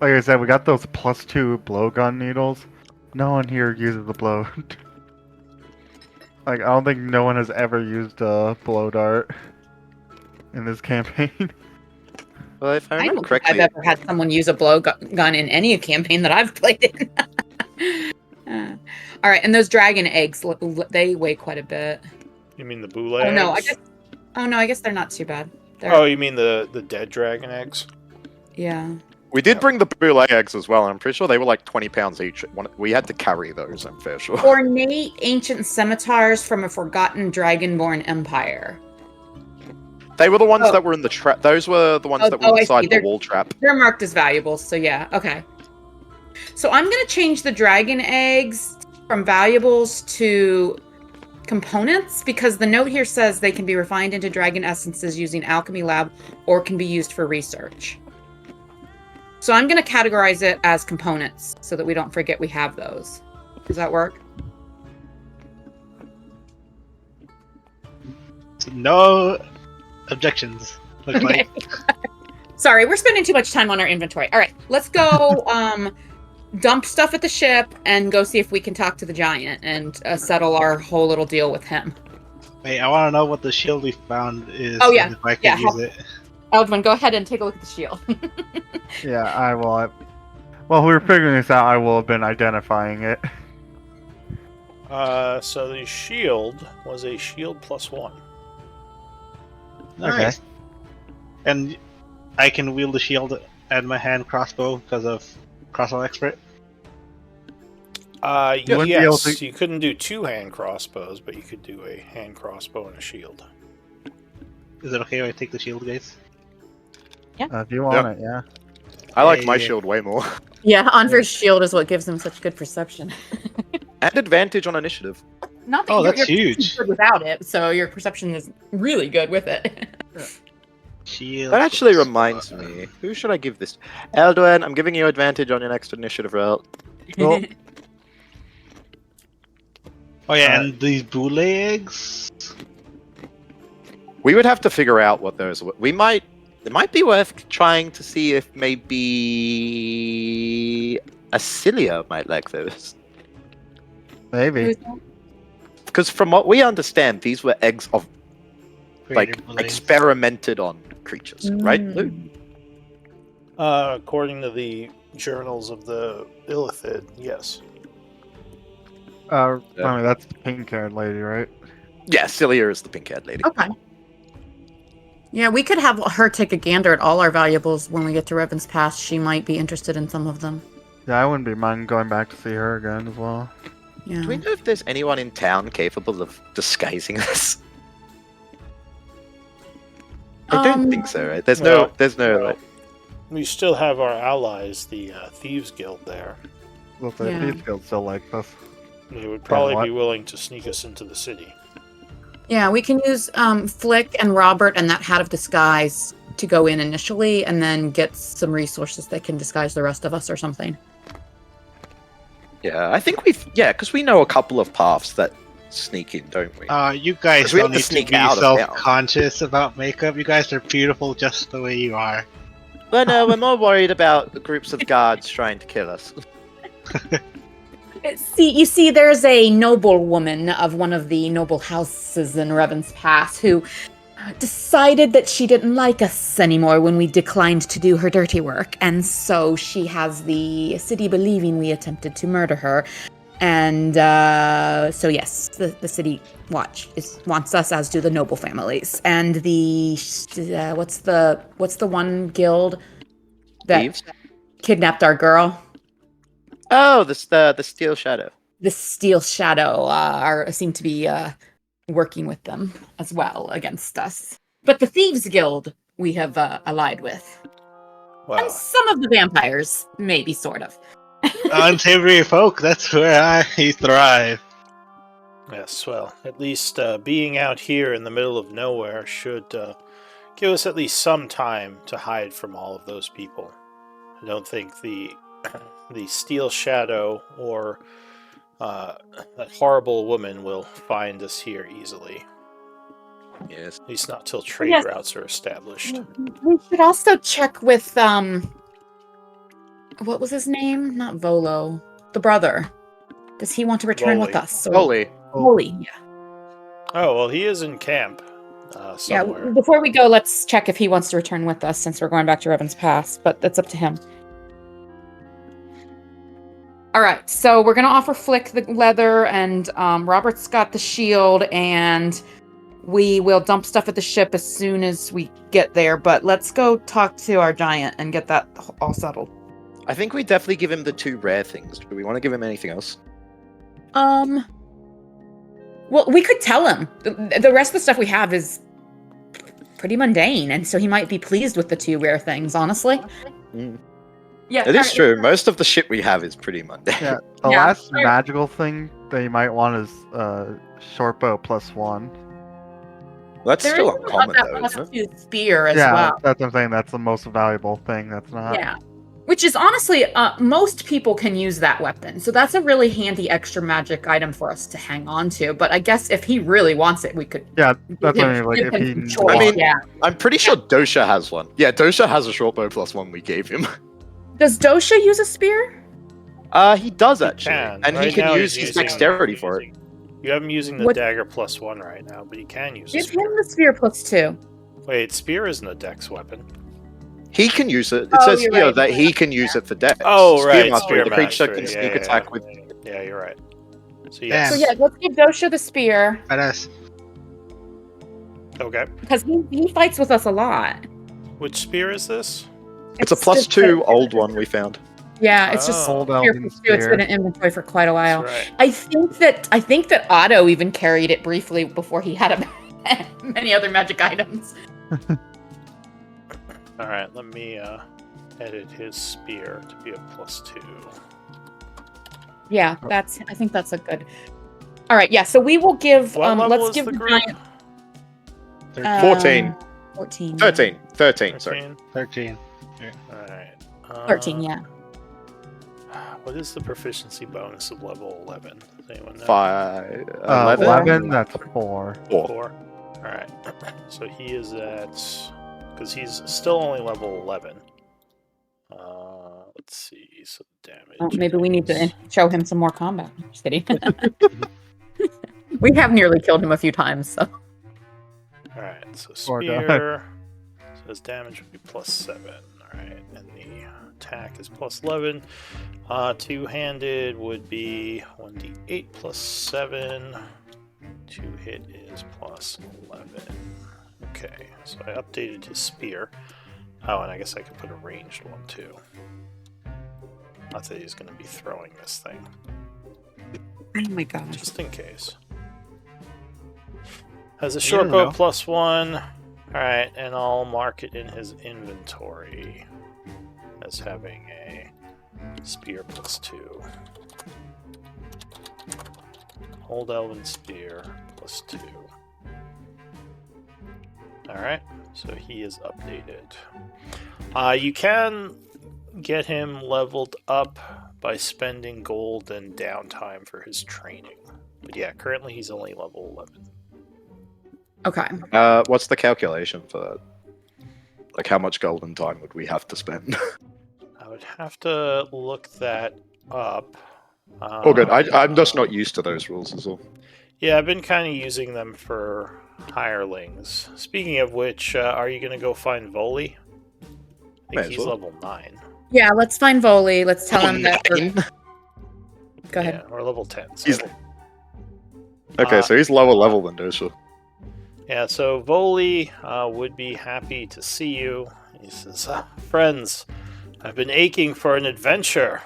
I said, we got those +2 blowgun needles. No one here uses the blow. Like, I don't think no one has ever used a blow dart in this campaign. Well, if I I remember don't think correctly, I've ever had someone use a blow gun in any campaign that I've played in. All right, and those dragon eggs, they weigh quite a bit. You mean the boule Oh no, eggs? I guess they're not too bad. They're, Oh, you mean the dead dragon eggs? yeah. we did bring the boule eggs as well, and I'm pretty sure they were like 20 pounds each. We had to carry those, I'm fair sure. Ornate ancient scimitars from a forgotten dragonborn empire. They were the ones Oh. that were in the trap. Those were the ones Oh, that oh, were I inside see. the They're- wall trap. They're marked as valuables, so yeah, okay. So I'm gonna change the dragon eggs from valuables to components because the note here says they can be refined into dragon essences using alchemy lab or can be used for research. So I'm gonna categorize it as components so that we don't forget we have those. Does that work? No objections. Look like. Sorry, we're spending too much time on our inventory. All right, let's go dump stuff at the ship and go see if we can talk to the giant and settle our whole little deal with him. Wait, I want to know what the shield we found is. Oh, yeah. and if I Yeah, can use it. Eldwin, go ahead and take a look at the shield. Yeah, I will. While we were figuring this out, I will have been identifying it. So the shield was a shield +1. Nice. And I can wield the shield and my hand crossbow because of crossbow expert. You wouldn't be able Yes, to- you couldn't do 2 hand crossbows, but you could do a hand crossbow and a shield. Is it okay if I take the shield, guys? If you want it, yeah. I like my Yeah. shield way more. Yeah, Anver's shield is what gives him such good perception. And advantage on initiative. Not that Oh, your that's perception's huge. good without it, so your perception is really good with it. Shield. That actually reminds me. Who should I give this? Elduin, I'm giving you advantage on your next initiative roll. Well, Oh yeah, and these boule eggs. We would have to figure out what those. We might. It might be worth trying to see if maybe Acilia might like those. Maybe. Because from what we understand, these were eggs of like Greater boule. experimented on creatures, right? Lou? According to the journals of the Illithid, yes. Yeah. I mean, that's the pink-haired lady, right? Yeah, Cilia is the pink-haired lady. Okay. Yeah, we could have her take a gander at all our valuables when we get to Revan's Pass. She might be interested in some of them. Yeah, I wouldn't be mind going back to see her again as well. Yeah. Do we know if there's anyone in town capable of disguising this? I don't think so, right? There's no. well, Like, we still have our allies, the Thieves Guild there. Well, the Yeah. Thieves still like this. They would probably what? be willing to sneak us into the city. Yeah, we can use Flick and Robert and that Hat of Disguise to go in initially and then get some resources that can disguise the rest of us or something. yeah, I think we've. Yeah, because we know a couple of paths that sneak in, don't we? You guys 'Cause we don't have to need to sneak be out of town. self-conscious about makeup. You guys are beautiful just the way you are. Well, no, we're more worried about the groups of guards trying to kill us. You see, there's a noble woman of one of the noble houses in Revan's Pass who decided that she didn't like us anymore when we declined to do her dirty work, and so she has the city believing we attempted to murder her. And so yes, the city wants us, as do the noble families. And the what's the one guild that Thieves? kidnapped our girl? Oh, the Steel Shadow. The Steel Shadow seem to be working with them as well against us. But the Thieves Guild we have allied with. And Well, some of the vampires, maybe, sort of. Unsavory folk, that's where I thrive. yes, well, at least being out here in the middle of nowhere should give us at least some time to hide from all of those people. I don't think the Steel Shadow or that horrible woman will find us here easily. Yes. At least not till trade Yes. routes are established. We should also check with, what was his name? Not Volo. The brother. Does he want to return with Wooly. us? Or- Holy. Wooly, yeah. Oh, well, he is in camp Yeah, somewhere. before we go, let's check if he wants to return with us since we're going back to Revan's Pass, but that's up to him. All right, so we're going to offer Flick the leather, and Robert's got the shield, and we will dump stuff at the ship as soon as we get there, but let's go talk to our giant and get that all settled. I think we definitely give him the 2 rare things. Do we want to give him anything else? Well, we could tell him. The rest of the stuff we have is pretty mundane, and so he might be pleased with the 2 rare things, honestly. Mm. Yeah, It is true. Most of the shit we have is pretty mundane. Yeah, the Yeah. last magical thing that you might want is short bow +1. That's There still is uncommon, that though, isn't it? +2 spear as Yeah, well. that's what I'm saying. That's the most valuable thing. That's not. Yeah. Which is honestly, most people can use that weapon. So that's a really handy extra magic item for us to hang on to. But I guess if he really wants it, we could. Yeah, that's give what I mean. Like give if him he. some choice. I mean- yeah. I'm pretty sure Dosha has one. Yeah, Dosha has a short bow +1 we gave him. Does Dosha use a spear? He does He actually. can. And he Right can now use he's his using- dexterity for it. You have him using the What- dagger +1 right now, but he can use a Give spear. him the spear +2. Wait, spear isn't a dex weapon. He can use it. It Oh, says you're here right. that he can use it for dex. Oh, right, Spear mastery. The creature mastery. can Yeah, sneak yeah, attack yeah. with. Yeah, you're right. So Damn. yes. So yeah, let's give Dosha the spear Badass. Okay. because he fights with us a lot. Which spear is this? It's a just +2 old one we found. Yeah, it's just Oh. Old spear elven +2. It's spear. been in inventory for quite a while. That's right. I think that Otto even carried it briefly before he had many other magic items. All right, let me edit his spear to be a +2. Yeah, I think that's a good. All right, yeah. So we will give. What level Let's is give the the group? giant. 14. 14. 13. 13, sorry. 13? 13. All right. 13, yeah. What is the proficiency bonus of level 11? Does anyone know? 11, that's 4. 4. 4. Alright. So he is at... Because he's still only level 11. Let's see. So damage. Oh, maybe we need to is- show him some more combat. Just kidding. We have nearly killed him a few times, so. Alright, so Poor guy. spear. So his damage would be +7. Alright, and the attack is +11. Two-handed would be 1d8 +7. 2 hit is +11. Okay, so I updated his spear. Oh, and I guess I could put a ranged one too. Not that he's going to be throwing this thing, Oh my gosh. just in case. Has a You short don't bow know. +1. Alright, and I'll mark it in his inventory as having a spear +2. Old Elven Spear +2. Alright, so he is updated. You can get him leveled up by spending gold and downtime for his training. But yeah, currently he's only level 11. Okay. What's the calculation for that? Like, how much golden time would we have to spend? I would have to look that up. Oh, good. I'm just not used to those rules as well. Yeah, I've been kind of using them for hirelings. Speaking of which, are you going to go find Voli? I May think as he's well. level 9. Yeah, let's find Voli. Let's tell him that. Go ahead. Yeah, or level 10. He's- sorry. Okay, so he's lower level than Dosha. Yeah, so Voli would be happy to see you. He says, friends, I've been aching for an adventure.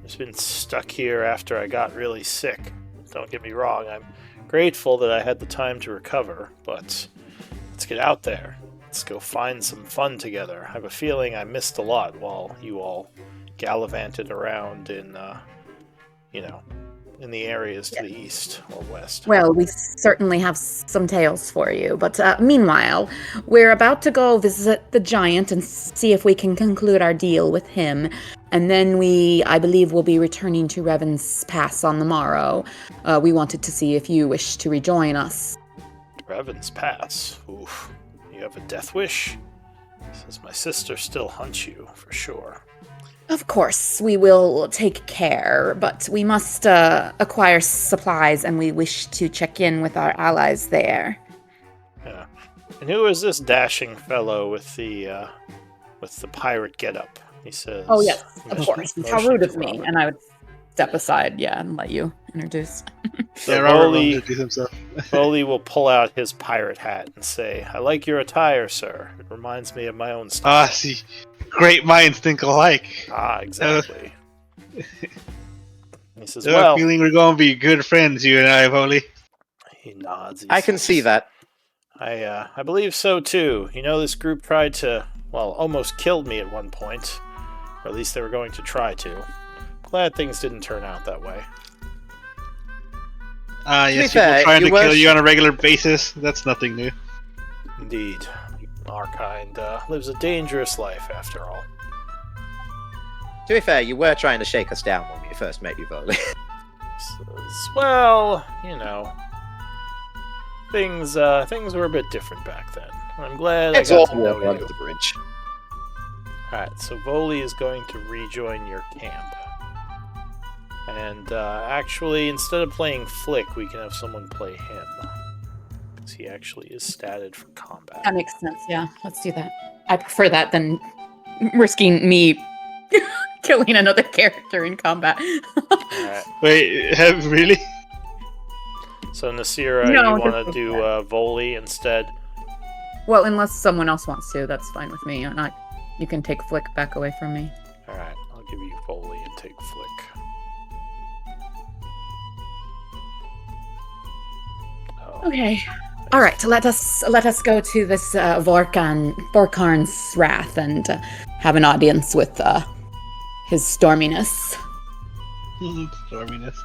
I've been stuck here after I got really sick. Don't get me wrong, I'm grateful that I had the time to recover, but let's get out there. Let's go find some fun together. I have a feeling I missed a lot while you all gallivanted around in, in the areas to the east or west. Well, we certainly have some tales for you, but meanwhile, we're about to go visit the giant and see if we can conclude our deal with him. And then I believe, will be returning to Revan's Pass on the morrow. We wanted to see if you wish to rejoin us. Revan's Pass. Oof. You have a death wish? Says my sister still hunts you, for sure. Of course, we will take care, but we must acquire supplies, and we wish to check in with our allies there. Yeah. And who is this dashing fellow with the pirate getup? He says. Oh yes, of motion- course. How motion rude to of me. Robert. And I would step aside, and let you introduce. So Yeah, Robert will Voli, introduce himself. Voli will pull out his pirate hat and say, "I like your attire, sir. It reminds me of my own style." Ah, see, great minds think alike. Ah, exactly. He says, I have a "Well," feeling we're going to be good friends, you and I, Voli. he nods. He I can says, see that. I believe so too. You know, this group tried to, almost killed me at one point. Or at least they were going to try to. Glad things didn't turn out that way. Ah, be yes, fair, people trying you to were kill you on a regular basis. That's nothing new. Indeed. Our kind lives a dangerous life, after all. To be fair, you were trying to shake us down when we first met you, Voli. Says, well, things were a bit different back then. I'm glad It's I all got to know water under you. the bridge. Alright, so Voli is going to rejoin your camp. And actually, instead of playing Flick, we can have someone play him. Because he actually is statted for combat. That makes sense. Yeah, let's do that. I prefer that than risking me killing another character in combat. Alright, Wait, really? so Nasira, No, you want to just do Voli instead? Well, unless someone else wants to, that's fine with me. You can take Flick back away from me. Alright, I'll give you Voli and take Flick. Oh, Okay. All right. Let us go to this Vorkarn's wrath and have an audience with his storminess. Storminess.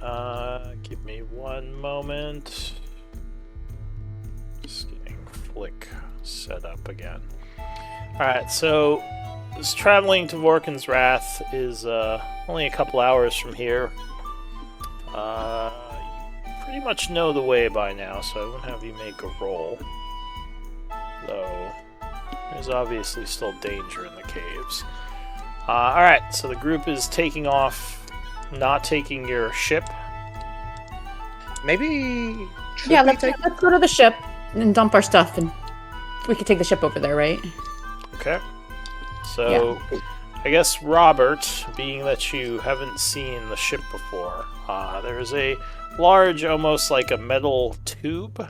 Alright, give me one moment. Just getting Flick set up again. Alright, so this traveling to Vorkin's Wrath is only a couple hours from here. You pretty much know the way by now, so I wouldn't have you make a roll. Though, there's obviously still danger in the caves. Alright, so the group is taking off, not taking your ship. Maybe. Yeah, let's go to the ship and dump our stuff, and we could take the ship over there, right? Okay. So, I guess Robert, being that you haven't seen the ship before, there's a large, almost like a metal tube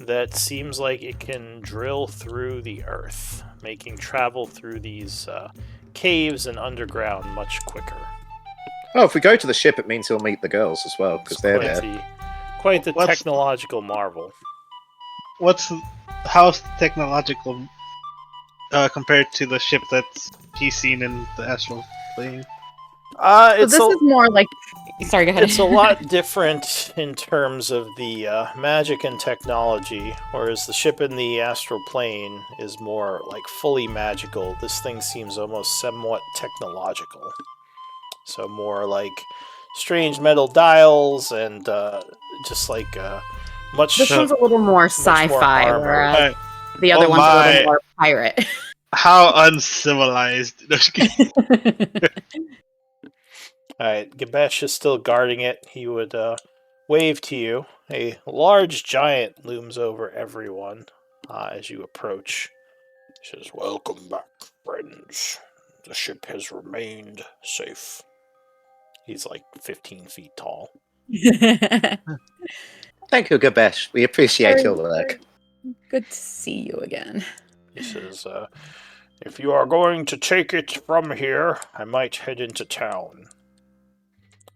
that seems like it can drill through the earth, making travel through these caves and underground much quicker. Oh, if we go to the ship, it means he'll meet the girls as well, because they're there. Quite the What's- technological marvel. How's technological compared to the ship that he's seen in the astral plane? So It's this is more like. Sorry, go ahead. It's a lot different in terms of the magic and technology, whereas the ship in the astral plane is more like fully magical. This thing seems almost somewhat technological. So more like strange metal dials and just like much. This one's a little more more sci-fi, armor. whereas the other Oh one's a my. little more pirate. How uncivilized. No, just kidding. Alright, Gabesh is still guarding it. He would wave to you. A large giant looms over everyone as you approach. He says, "Welcome back, friends. The ship has remained safe." He's like 15 feet tall. Thank you, Gabesh. We appreciate your work. Good to see you again. He says, "If you are going to take it from here, I might head into town.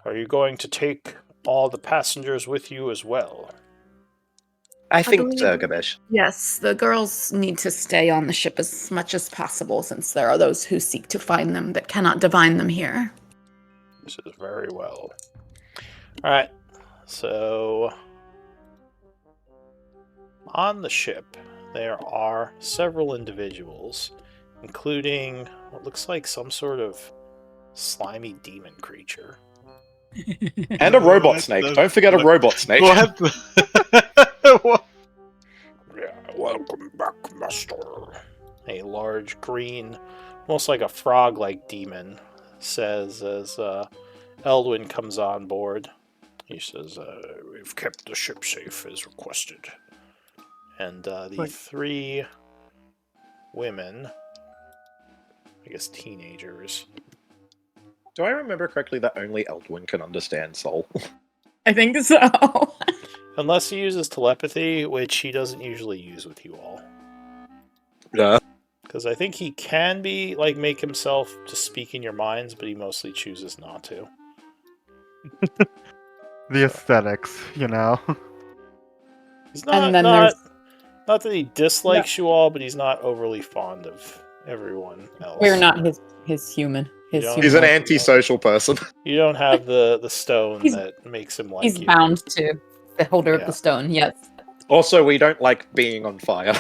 Are you going to take all the passengers with you as well?" I think believe- so, Gabesh. Yes, the girls need to stay on the ship as much as possible, since there are those who seek to find them but cannot divine them here. This is very well. Alright, so on the ship, there are several individuals, including what looks like some sort of slimy demon creature. And a robot What snake. the Don't forget a fuck? robot snake. What? What? Yeah, welcome back, master. A large green, almost like a frog-like demon, says as Eldwin comes on board. He says, "We've kept the ship safe as requested." And the three women, I guess teenagers. Do I remember correctly that only Eldwin can understand Soul? I think so. Unless he uses telepathy, which he doesn't usually use with you all. Yeah. Because I think he can be, like, make himself to speak in your minds, but he mostly chooses not to. The aesthetics, you know. He's not, And then not that he dislikes you all, but he's not overly fond of everyone else. We're not his human. His You don't- human. He's an Yeah. antisocial person. You don't have the stone He's- that makes him like He's you. bound to the holder of Yeah. the stone. Yes. Also, we don't like being on fire.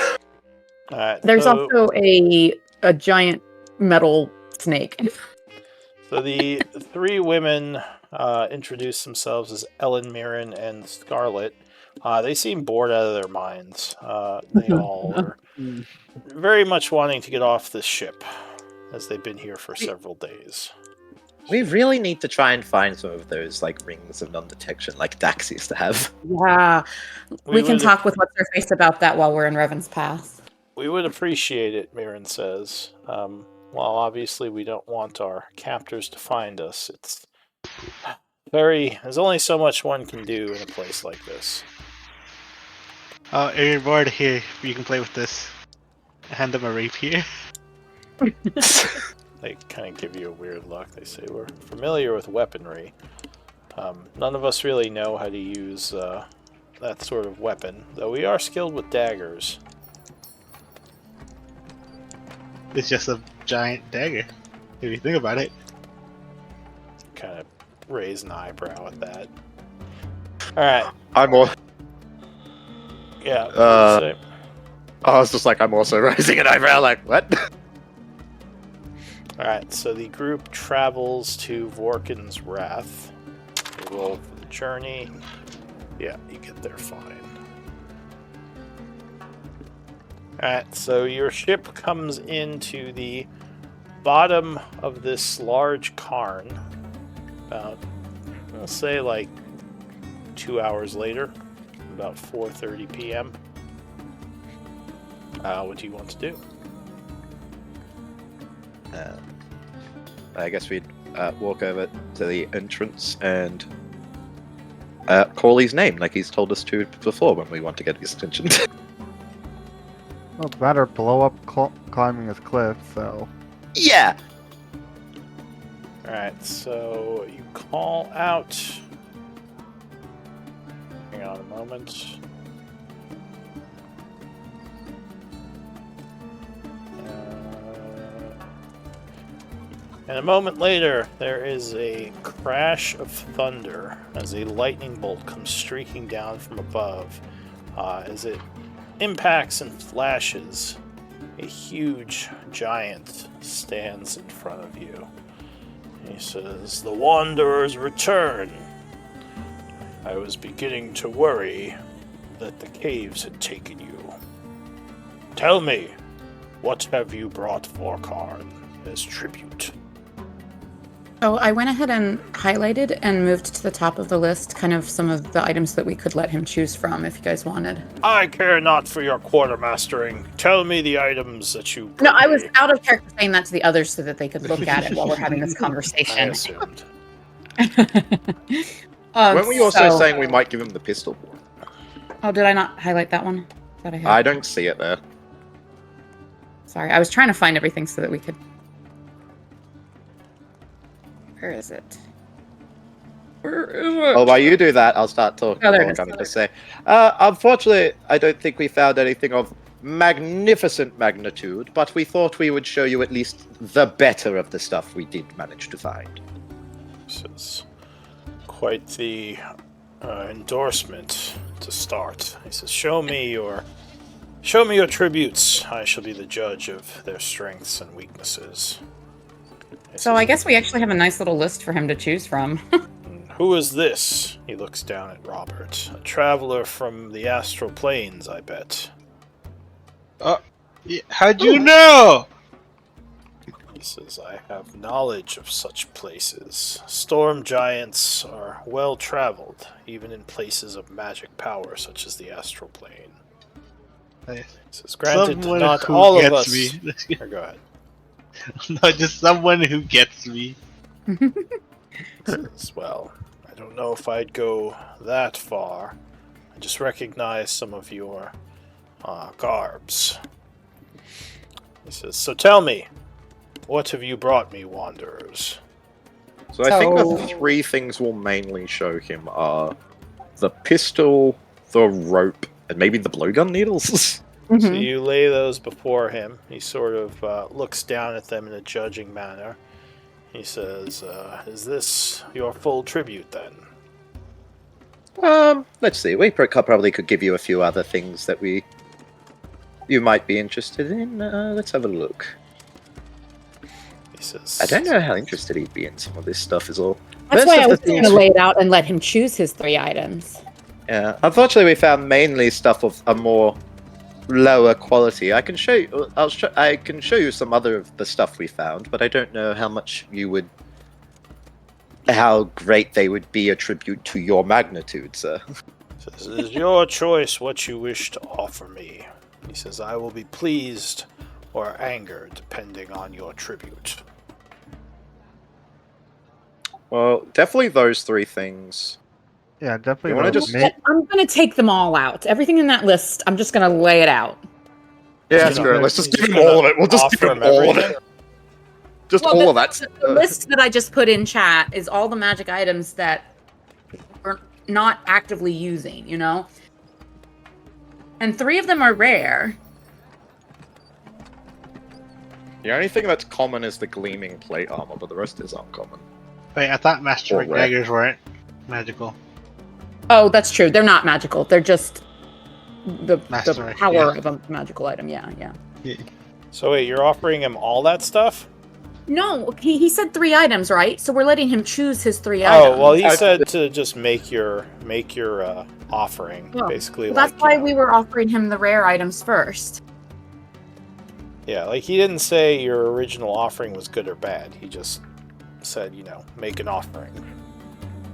Alright, There's so, also a giant metal snake. so the three women introduce themselves as Ellen Mirren and Scarlet. They seem bored out of their minds. They all are very much wanting to get off this ship, as they've been here for several days. We really need to try and find some of those like rings of non-detection, like Dax used to have. Yeah. We can would- talk with what's her face about that while we're in Revan's Pass. We would appreciate it, Mirren says. While obviously we don't want our captors to find us, it's there's only so much one can do in a place like this. Area board here. You can play with this. Hand them a rapier. They kind of give you a weird look. They say, "We're familiar with weaponry. None of us really know how to use that sort of weapon, though we are skilled with daggers." It's just a giant dagger. If you think about it. Kind of raise an eyebrow at that. Alright, I'm all. yeah. what did you say? I was just like, I'm also raising an eyebrow. Like, what? Alright, so the group travels to Vorkin's Wrath. You roll for the journey. Yeah, you get there fine. Alright, so your ship comes into the bottom of this large cairn. About, I'll say like 2 hours later. About 4:30 p.m. What do you want to do? I guess we'd walk over to the entrance and call his name, like he's told us to before when we want to get his attention. Well, it's better blow up climbing this cliff, so... Yeah! Alright, so you call out. Hang on a moment. And a moment later, there is a crash of thunder as a lightning bolt comes streaking down from above. As it impacts and flashes, a huge giant stands in front of you. He says, "The Wanderers return. I was beginning to worry that the caves had taken you. Tell me, what have you brought for Karn as tribute?" Oh, I went ahead and highlighted and moved to the top of the list kind of some of the items that we could let him choose from if you guys wanted. I care not for your quartermastering. Tell me the items that you... No, I was out of character saying that to the others so that they could look at it while we're having this I conversation. assumed. Weren't we also so- saying we might give him the pistol? Oh, did I not highlight that one? Thought I had. I don't see it there. Sorry, I was trying to find everything so that we could... Where is it? Where is it? Oh, while you do that, I'll start talking. Oh, there it I'm is. going to say, unfortunately, I don't think we found anything of magnificent magnitude, but we thought we would show you at least the better of the stuff we did manage to find. This is quite the endorsement to start. He says, show me your tributes. I shall be the judge of their strengths and weaknesses." He So says, I guess we actually have a nice little list for him to choose from. "Who is this?" He looks down at Robert. "A traveler from the astral planes, I bet." Yeah, how'd you know? He says, "I have knowledge of such places. Storm giants are well traveled, even in places of magic power such as the astral plane." He says, "Granted, Someone not who all of gets us." me. Here, go ahead. No, just someone who gets me. He says, "Well, I don't know if I'd go that far. I just recognize some of your garbs." He says, "So tell me, what have you brought me, Wanderers?" So I think So- the three things we'll mainly show him are the pistol, the rope, and maybe the blowgun needles. So Mhm. you lay those before him. He sort of looks down at them in a judging manner. He says, "Is this your full tribute, then?" Let's see. We probably could give you a few other things that you might be interested in. Let's have a look. He says, I don't know how interested he'd be in some of this stuff is all. That's Most why of I the was going to things- lay it out and let him choose his 3 items. Yeah, unfortunately, we found mainly stuff of a more lower quality. I can show you. I can show you some other of the stuff we found, but I don't know how much how great they would be a tribute to your magnitude, sir. Says, "It is your choice what you wish to offer me." He says, "I will be pleased or angered depending on your tribute." Well, definitely those 3 things. Yeah, definitely. You wanna those just- ma- I'm going to take them all out. Everything in that list, I'm just going to lay it out. Yeah, He's screw it. gonna- Let's just he's give him gonna all of it. We'll just offer give him him all of everything? it. Just Well, all of that. The list that I just put in chat is all the magic items that we're not actively using, you know? And 3 of them are rare. The only thing that's common is the gleaming plate armor, but the rest is uncommon. Wait, I thought Master Or red. daggers weren't magical. Oh, that's true. They're not magical. They're just the Master, power yeah. of a magical item. Yeah, yeah. So wait, you're offering him all that stuff? No, he said 3 items, right? So we're letting him choose his 3 Oh, items. well, he I- said to just make your offering, Oh, basically. Well, that's like, why we were offering him the rare items first. Yeah, like he didn't say your original offering was good or bad. He just said, make an offering.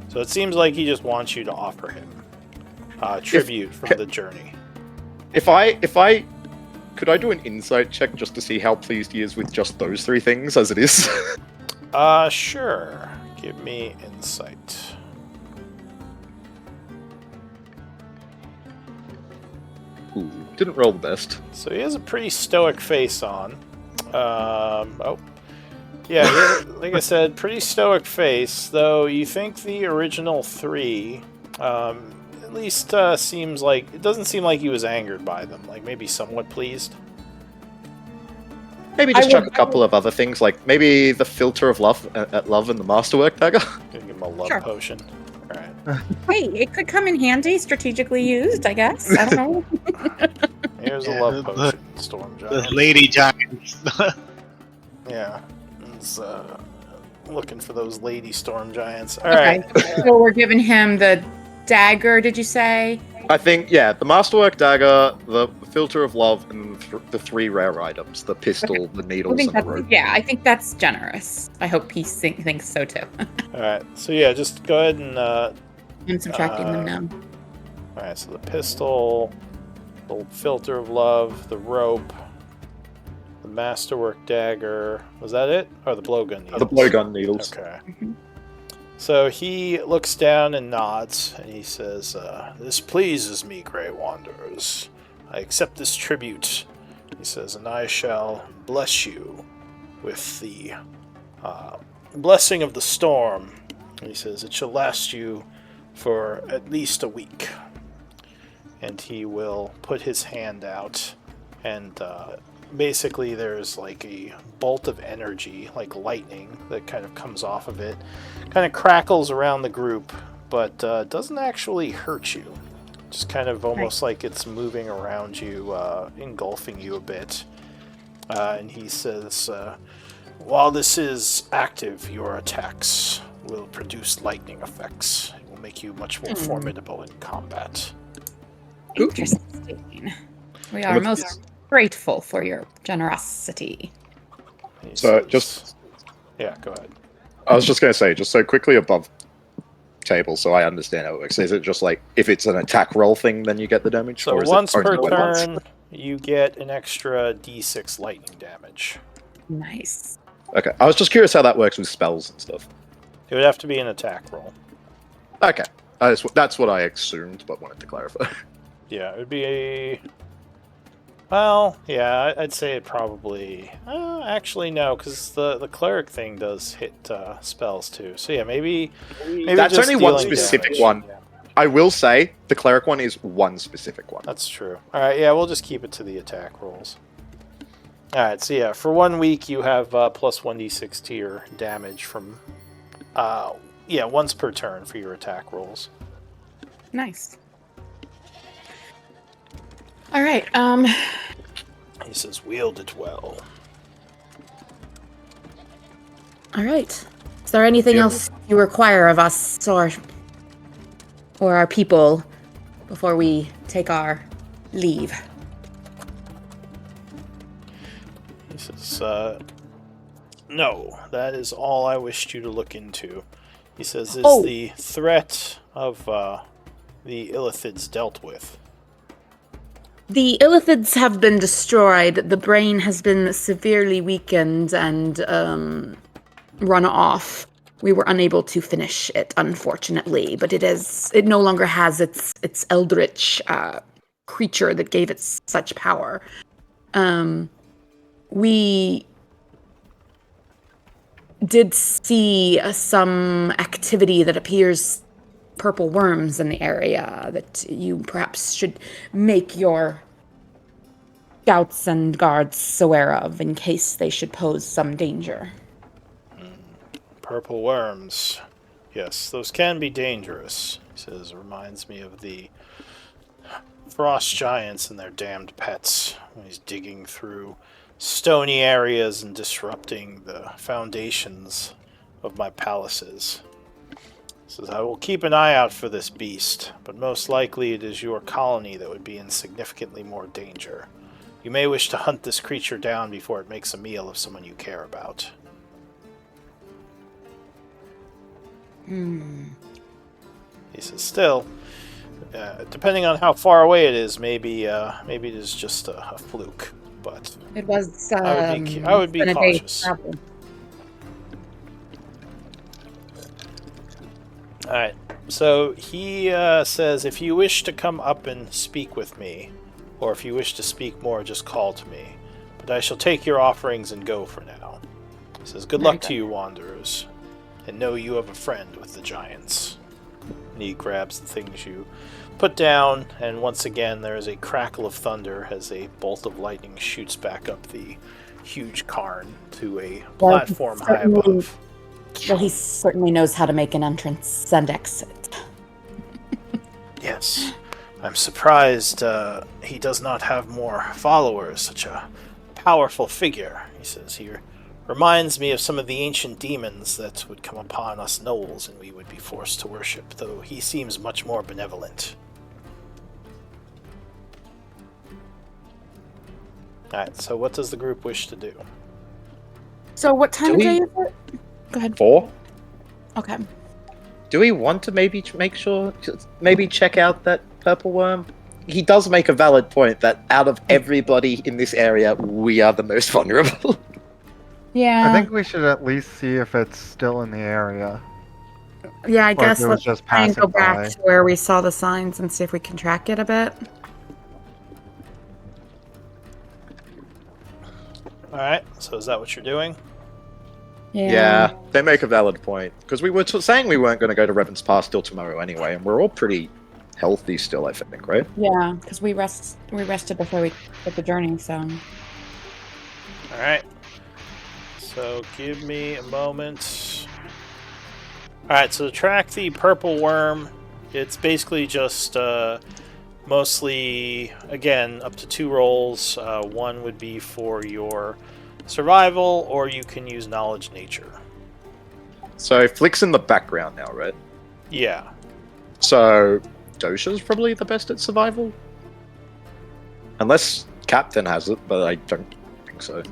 So it seems like he just wants you to offer him tribute from the journey. If I could I do an insight check just to see how pleased he is with just those 3 things as it is? Sure. Give me insight. Ooh, didn't roll the best. So he has a pretty stoic face on. Yeah, like I said, pretty stoic face, though you think the original 3, at least seems like, it doesn't seem like he was angered by them, like maybe somewhat pleased. Maybe I just chuck would- a couple of other things, like maybe the filter of love at love and the masterwork dagger. Gonna give him a love Sure. potion. Alright. Hey, it could come in handy, strategically used, I guess. I don't know. Here's Yeah, a love the- potion, Storm The Giant. lady giants. Yeah. He's looking for those lady Storm Giants. Okay, Alright. so we're giving him the dagger, did you say? I think, yeah, the masterwork dagger, the filter of love, and the 3 rare items: the pistol, the I needles, think and the that's, rope. yeah, I think that's generous. I hope he thinks so too. Alright. So yeah, just go ahead and I'm subtracting them now. alright, so the pistol, the filter of love, the rope, the masterwork dagger. Was that it? Or the blowgun needles? The blowgun needles. Okay. Mhm. So he looks down and nods, and he says, "This pleases me, Grey Wanderers. I accept this tribute." He says, "And I shall bless you with the blessing of the storm." And he says, "It shall last you for at least a week." And he will put his hand out, and basically there's like a bolt of energy, like lightning, that kind of comes off of it, kind of crackles around the group, but doesn't actually hurt you. Just kind of almost like it's moving around you, engulfing you a bit. And he says, while this is active, your attacks will produce lightning effects. It will make you much more formidable in combat. Interesting. We are Well, most grateful for your generosity. He So, says- just- Yeah, go ahead. I was just going to say, just so quickly above table, so I understand how it works. Is it just like if it's an attack roll thing, then you get the damage? So or is once it only per once? turn, you get an extra d6 lightning damage. Nice. Okay, I was just curious how that works with spells and stuff. It would have to be an attack roll. Okay, that's what I assumed, but wanted to clarify. Yeah, it would be a... Well, yeah, I'd say it probably... actually, no, because the cleric thing does hit spells too. So yeah, maybe That's just only one dealing specific damage. one. Yeah, I will say the cleric one is one specific one. that's true. Alright, yeah, we'll just keep it to the attack rolls. Alright, so yeah, for 1 week you have plus 1d6 to your damage from... once per turn for your attack rolls. Nice. All right. He says, wield it well. All right. Is there anything Yeah. else you require of us or our people before we take our leave? He says, no, that is all I wished you to look into. He says, is Oh. the threat of the Illithids dealt with? The Illithids have been destroyed. The brain has been severely weakened and run off. We were unable to finish it, unfortunately, but it no longer has its eldritch creature that gave it such power. We did see some activity that appears purple worms in the area that you perhaps should make your scouts and guards aware of in case they should pose some danger. Purple worms. Yes, those can be dangerous. He says, reminds me of the frost giants and their damned pets when he's digging through stony areas and disrupting the foundations of my palaces. Says, I will keep an eye out for this beast, but most likely it is your colony that would be in significantly more danger. You may wish to hunt this creature down before it makes a meal of someone you care about. Hmm. He says, still, depending on how far away it is, maybe it is just a fluke, but It was. I would be been a day's cautious. travel. Alright, so he says, if you wish to come up and speak with me, or if you wish to speak more, just call to me. But I shall take your offerings and go for now. He says, good Very luck to good. you, wanderers, and know you have a friend with the giants. And he grabs the things you put down, and once again there is a crackle of thunder as a bolt of lightning shoots back up the huge cairn to a Well, platform high certainly- above. Well, he certainly knows how to make an entrance and exit. Yes. I'm surprised he does not have more followers, such a powerful figure. He says he reminds me of some of the ancient demons that would come upon us gnolls and we would be forced to worship, though he seems much more benevolent. Alright, so what does the group wish to do? So, what time Do of we- day is it? Go ahead. 4. Okay. Do we want to maybe maybe check out that purple worm? He does make a valid point that out of everybody in this area, we are the most vulnerable. Yeah. I think we should at least see if it's still in the area. Yeah, I Or if guess it was let's just try and passing go back by. to where we saw the signs and see if we can track it a bit. Alright, so is that what you're doing? Yeah, they make a valid point. Because we were saying we weren't going to go to Revan's Pass till tomorrow anyway, and we're all pretty healthy still, I think, right? Yeah, because we rested before we did the journey, so. Alright. So give me a moment. Alright, so to track the purple worm, it's basically just mostly, again, up to 2 rolls. One would be for your survival, or you can use knowledge nature. So Flick's in the background now, right? Yeah. So Dosha's probably the best at survival? Unless Captain has it, but I don't think so.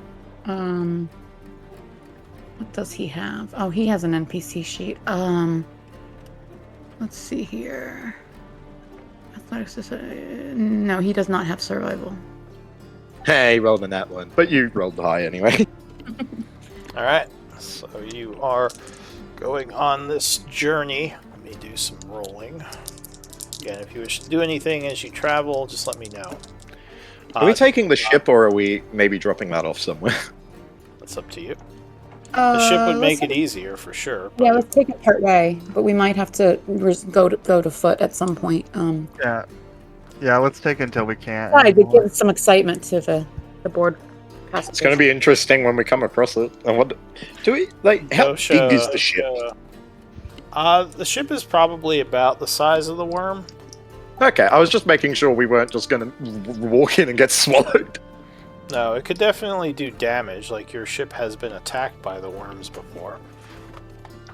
What does he have? Oh, he has an NPC sheet. Let's see here. Athletics. No, he does not have survival. Hey, rolled in that one. But you rolled high anyway. Alright, so you are going on this journey. Let me do some rolling. Again, if you wish to do anything as you travel, just let me know. Are we taking the ship, or are we maybe dropping that off somewhere? That's up to you. The ship would make let's- it easier for sure. Yeah, But let's take it part way, but we might have to go to foot at some point. Yeah, let's take it until we can't. Besides, it anymore. gives some excitement to the board. It's going to be interesting when we come across it. And what do we like? How Dosha- big is the ship? the ship is probably about the size of the worm. Okay, I was just making sure we weren't just going to walk in and get swallowed. No, it could definitely do damage. Like your ship has been attacked by the worms before.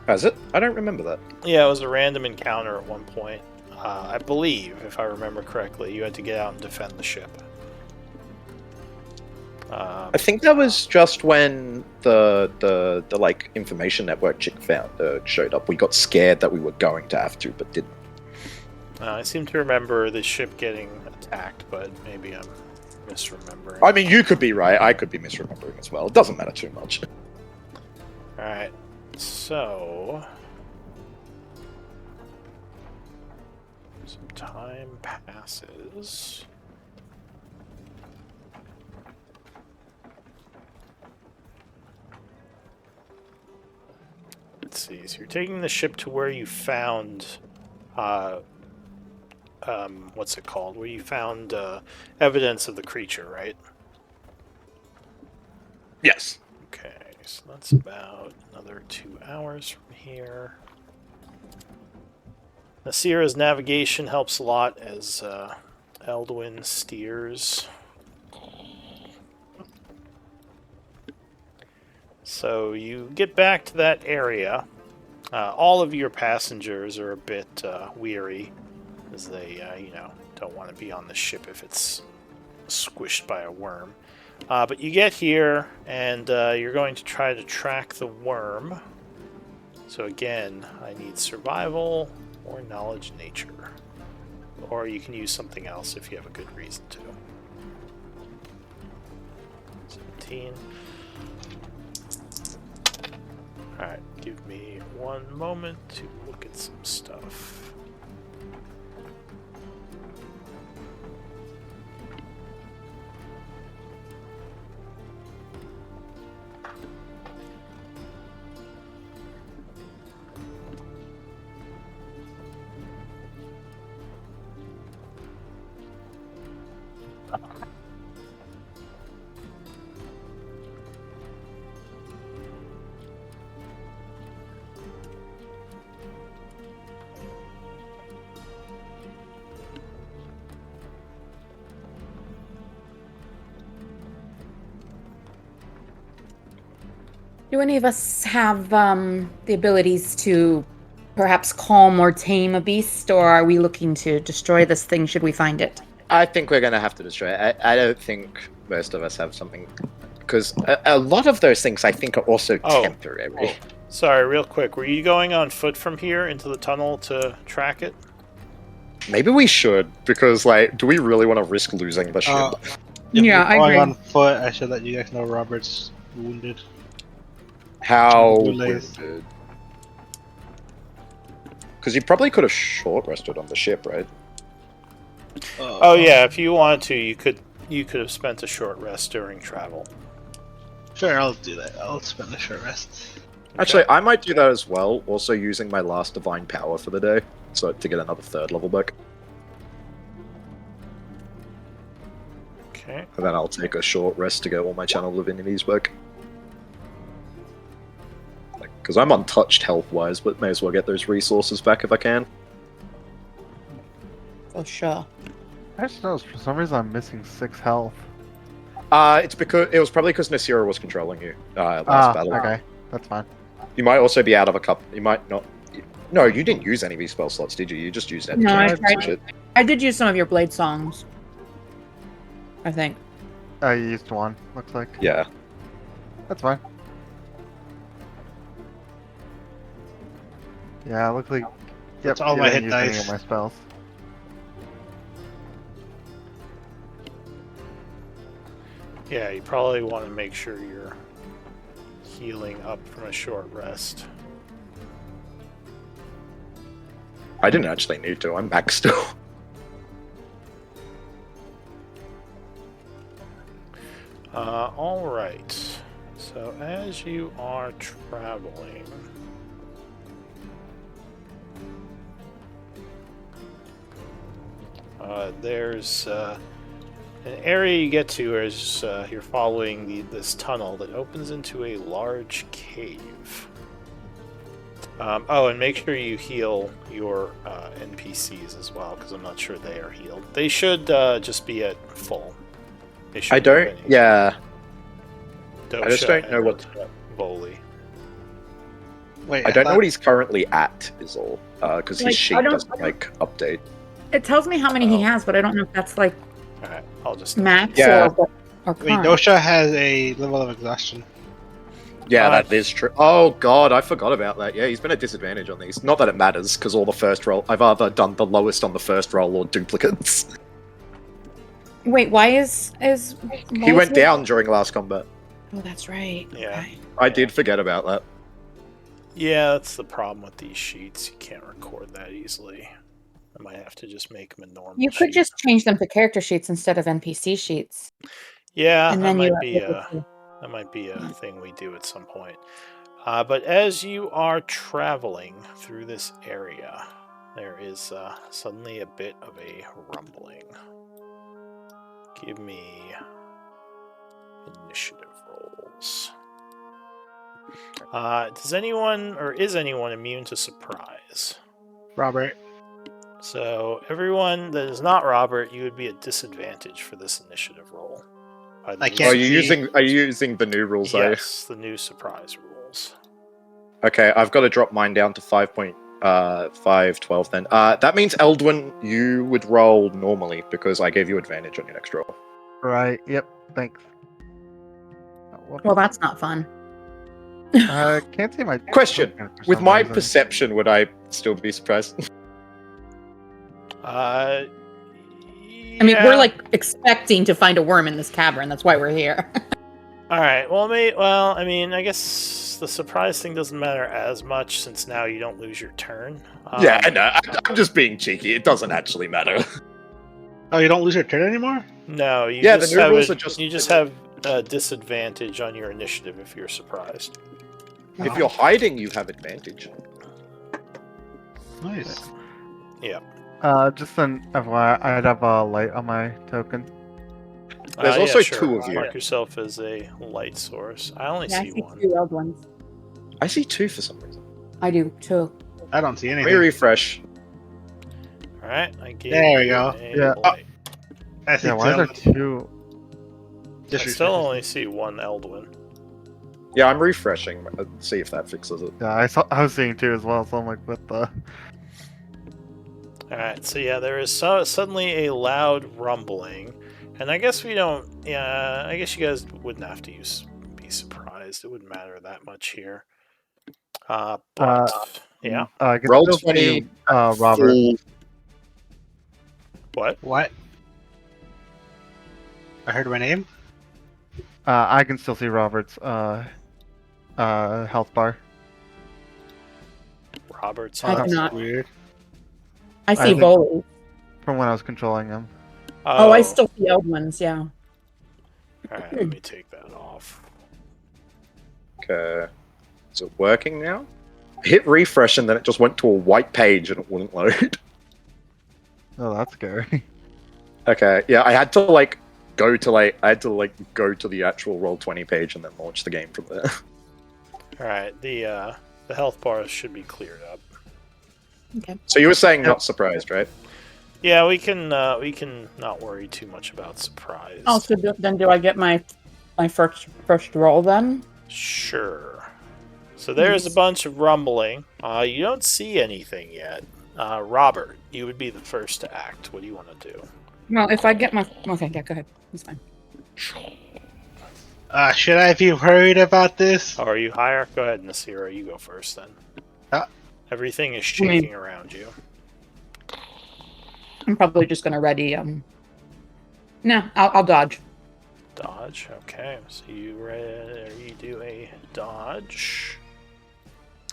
Has it? I don't remember that. Yeah, it was a random encounter at one point. I believe, if I remember correctly, you had to get out and defend the ship. I think that was just when the like information network chick showed up. We got scared that we were going to have to, but didn't. I seem to remember the ship getting attacked, but maybe I'm misremembering. I mean, you could be right. I could be misremembering as well. It doesn't matter too much. Alright, so... some time passes. Let's see, so you're taking the ship to where you found... what's it called? Where you found evidence of the creature, right? Yes. Okay, so that's about another 2 hours from here. Nasira's navigation helps a lot as Eldwin steers. So you get back to that area. All of your passengers are a bit weary, as they, don't want to be on the ship if it's squished by a worm. But you get here, and you're going to try to track the worm. So again, I need survival or knowledge nature. Or you can use something else if you have a good reason to. 17. Alright, give me one moment to look at some stuff. Do any of us have the abilities to perhaps calm or tame a beast, or are we looking to destroy this thing should we find it? I think we're going to have to destroy it. I don't think most of us have something. Because a lot of those things, I think, are also temporary. Oh. Sorry, real quick. Were you going on foot from here into the tunnel to track it? Maybe we should, because, like, do we really want to risk losing the ship? If Yeah, you're I going agree. on foot, I should let you guys know Robert's wounded. How Relays. wounded? Because you probably could have short rested on the ship, right? Oh yeah, if you wanted to, you could have spent a short rest during travel. Sure, I'll do that. I'll spend a short rest. Actually, I might do that as well, also using my last divine power for the day, so to get another 3rd level back. Okay. And then I'll take a short rest to get all my channel divinities back. Because I'm untouched health-wise, but may as well get those resources back if I can. For sure. I just noticed for some reason I'm missing 6 health. It was probably because Nasira was controlling you last battle. Okay, that's fine. You might also be out of a couple. You might not. No, you didn't use any of these spell slots, did you? You just used No, I energy. tried. Shit. I did use some of your blade songs. I think. I used 1, looks like. Yeah. That's fine. Yeah, looks like. Yep, That's all you my didn't hit use any dice. of my spells. Yeah, you probably want to make sure you're healing up from a short rest. I didn't actually need to. I'm back still. All right. So as you are traveling, there's an area you get to as you're following this tunnel that opens into a large cave. And make sure you heal your NPCs as well, because I'm not sure they are healed. They should just be at full. They I shouldn't don't. have any. Yeah. Dosha I just don't know and what- Voli. Wait, I don't know thought- what he's currently at, is all. Because Like, his sheet I don't- doesn't, update. It tells me how many he Oh. has, but I don't know if that's like Alright, I'll just... max Yeah. or Wait, current. Dosha has a level of exhaustion. Yeah, Uh, that is true. Oh god, I forgot about that. Yeah, he's been at disadvantage on these. Not that it matters, because all the first roll, I've either done the lowest on the first roll or duplicates. Wait, why is He went down during last combat. Oh, that's right. Yeah. Okay. I did forget about that. Yeah, that's the problem with these sheets. You can't record that easily. I might have to just make them a normal You could sheet. just change them to character sheets instead of NPC sheets, Yeah, and that then you might are be able a... to. That might be a thing we do at some point. But as you are traveling through this area, there is suddenly a bit of a rumbling. Give me initiative rolls. Does anyone, or is anyone immune to surprise? Robert. So everyone that is not Robert, you would be at disadvantage for this initiative roll. by the I new can't Are you see. using the new rules though? Yes, the new surprise rules. Okay, I've got to drop mine down to 5.512 then. That means Eldwin, you would roll normally because I gave you advantage on your next roll. Right. Yep. Thanks. Oh, whoops. Well, that's not fun. Can't see my Question: token for With some my reason. perception, would I still be surprised? I mean, we're like expecting to find a worm in this cavern. That's why we're here. All right. Well, I mean, I guess the surprise thing doesn't matter as much since now you don't lose your turn. Yeah, I know. I'm just being cheeky. It doesn't actually matter. Oh, you don't lose your turn anymore? No, you Yeah, the just new have rules a, are just- you just have a disadvantage on your initiative if you're surprised. If you're hiding, you have advantage. Nice. Just an FYI, I'd have a light on my token. There's Yeah, also sure. 2 of you. Mark yourself as a light source. I only Yeah, I see see one. 2 old ones. I see 2 for some reason. I do too. I don't see Let me anything. refresh. All right, I gave There we you go. a Yeah. light. I see Yeah, why are there two. 2? Just I still refresh. only see one Eldwin. Yeah, I'm refreshing. See if that fixes it. Yeah, I was seeing 2 as well, so I'm like, what the? All right, so yeah, there is suddenly a loud rumbling, and I guess we don't. Yeah, I guess you guys wouldn't have to be surprised. It wouldn't matter that much here. But yeah, I can Roll still 20, see Robert. Full- what? What? I heard my name? I can still see Robert's health bar. Robert's. I on. do not. Weird. I see think- Bowley. From when I was controlling him. Oh, I still see old ones. Yeah. All right, let me take that off. Okay. Is it working now? Hit refresh and then it just went to a white page and it wouldn't load. Oh, that's scary. Okay, yeah, I had to go to the actual Roll20 page and then launch the game from there. All right, the health bars should be cleared up. Okay. So you were saying not surprised, right? Yeah, we can not worry too much about surprise. Oh, so then do I get my first roll then? Sure. So there's a bunch of rumbling. You don't see anything yet. Robert, you would be the first to act. What do you want to do? No, if I get my okay, yeah, go ahead. It's fine. Should I be worried about this? Oh, are you higher? Go ahead, Nasira. You go first then. Uh, Everything is shaking around you. I'm probably just gonna ready. No, I'll dodge. Dodge. Okay. So you do a dodge.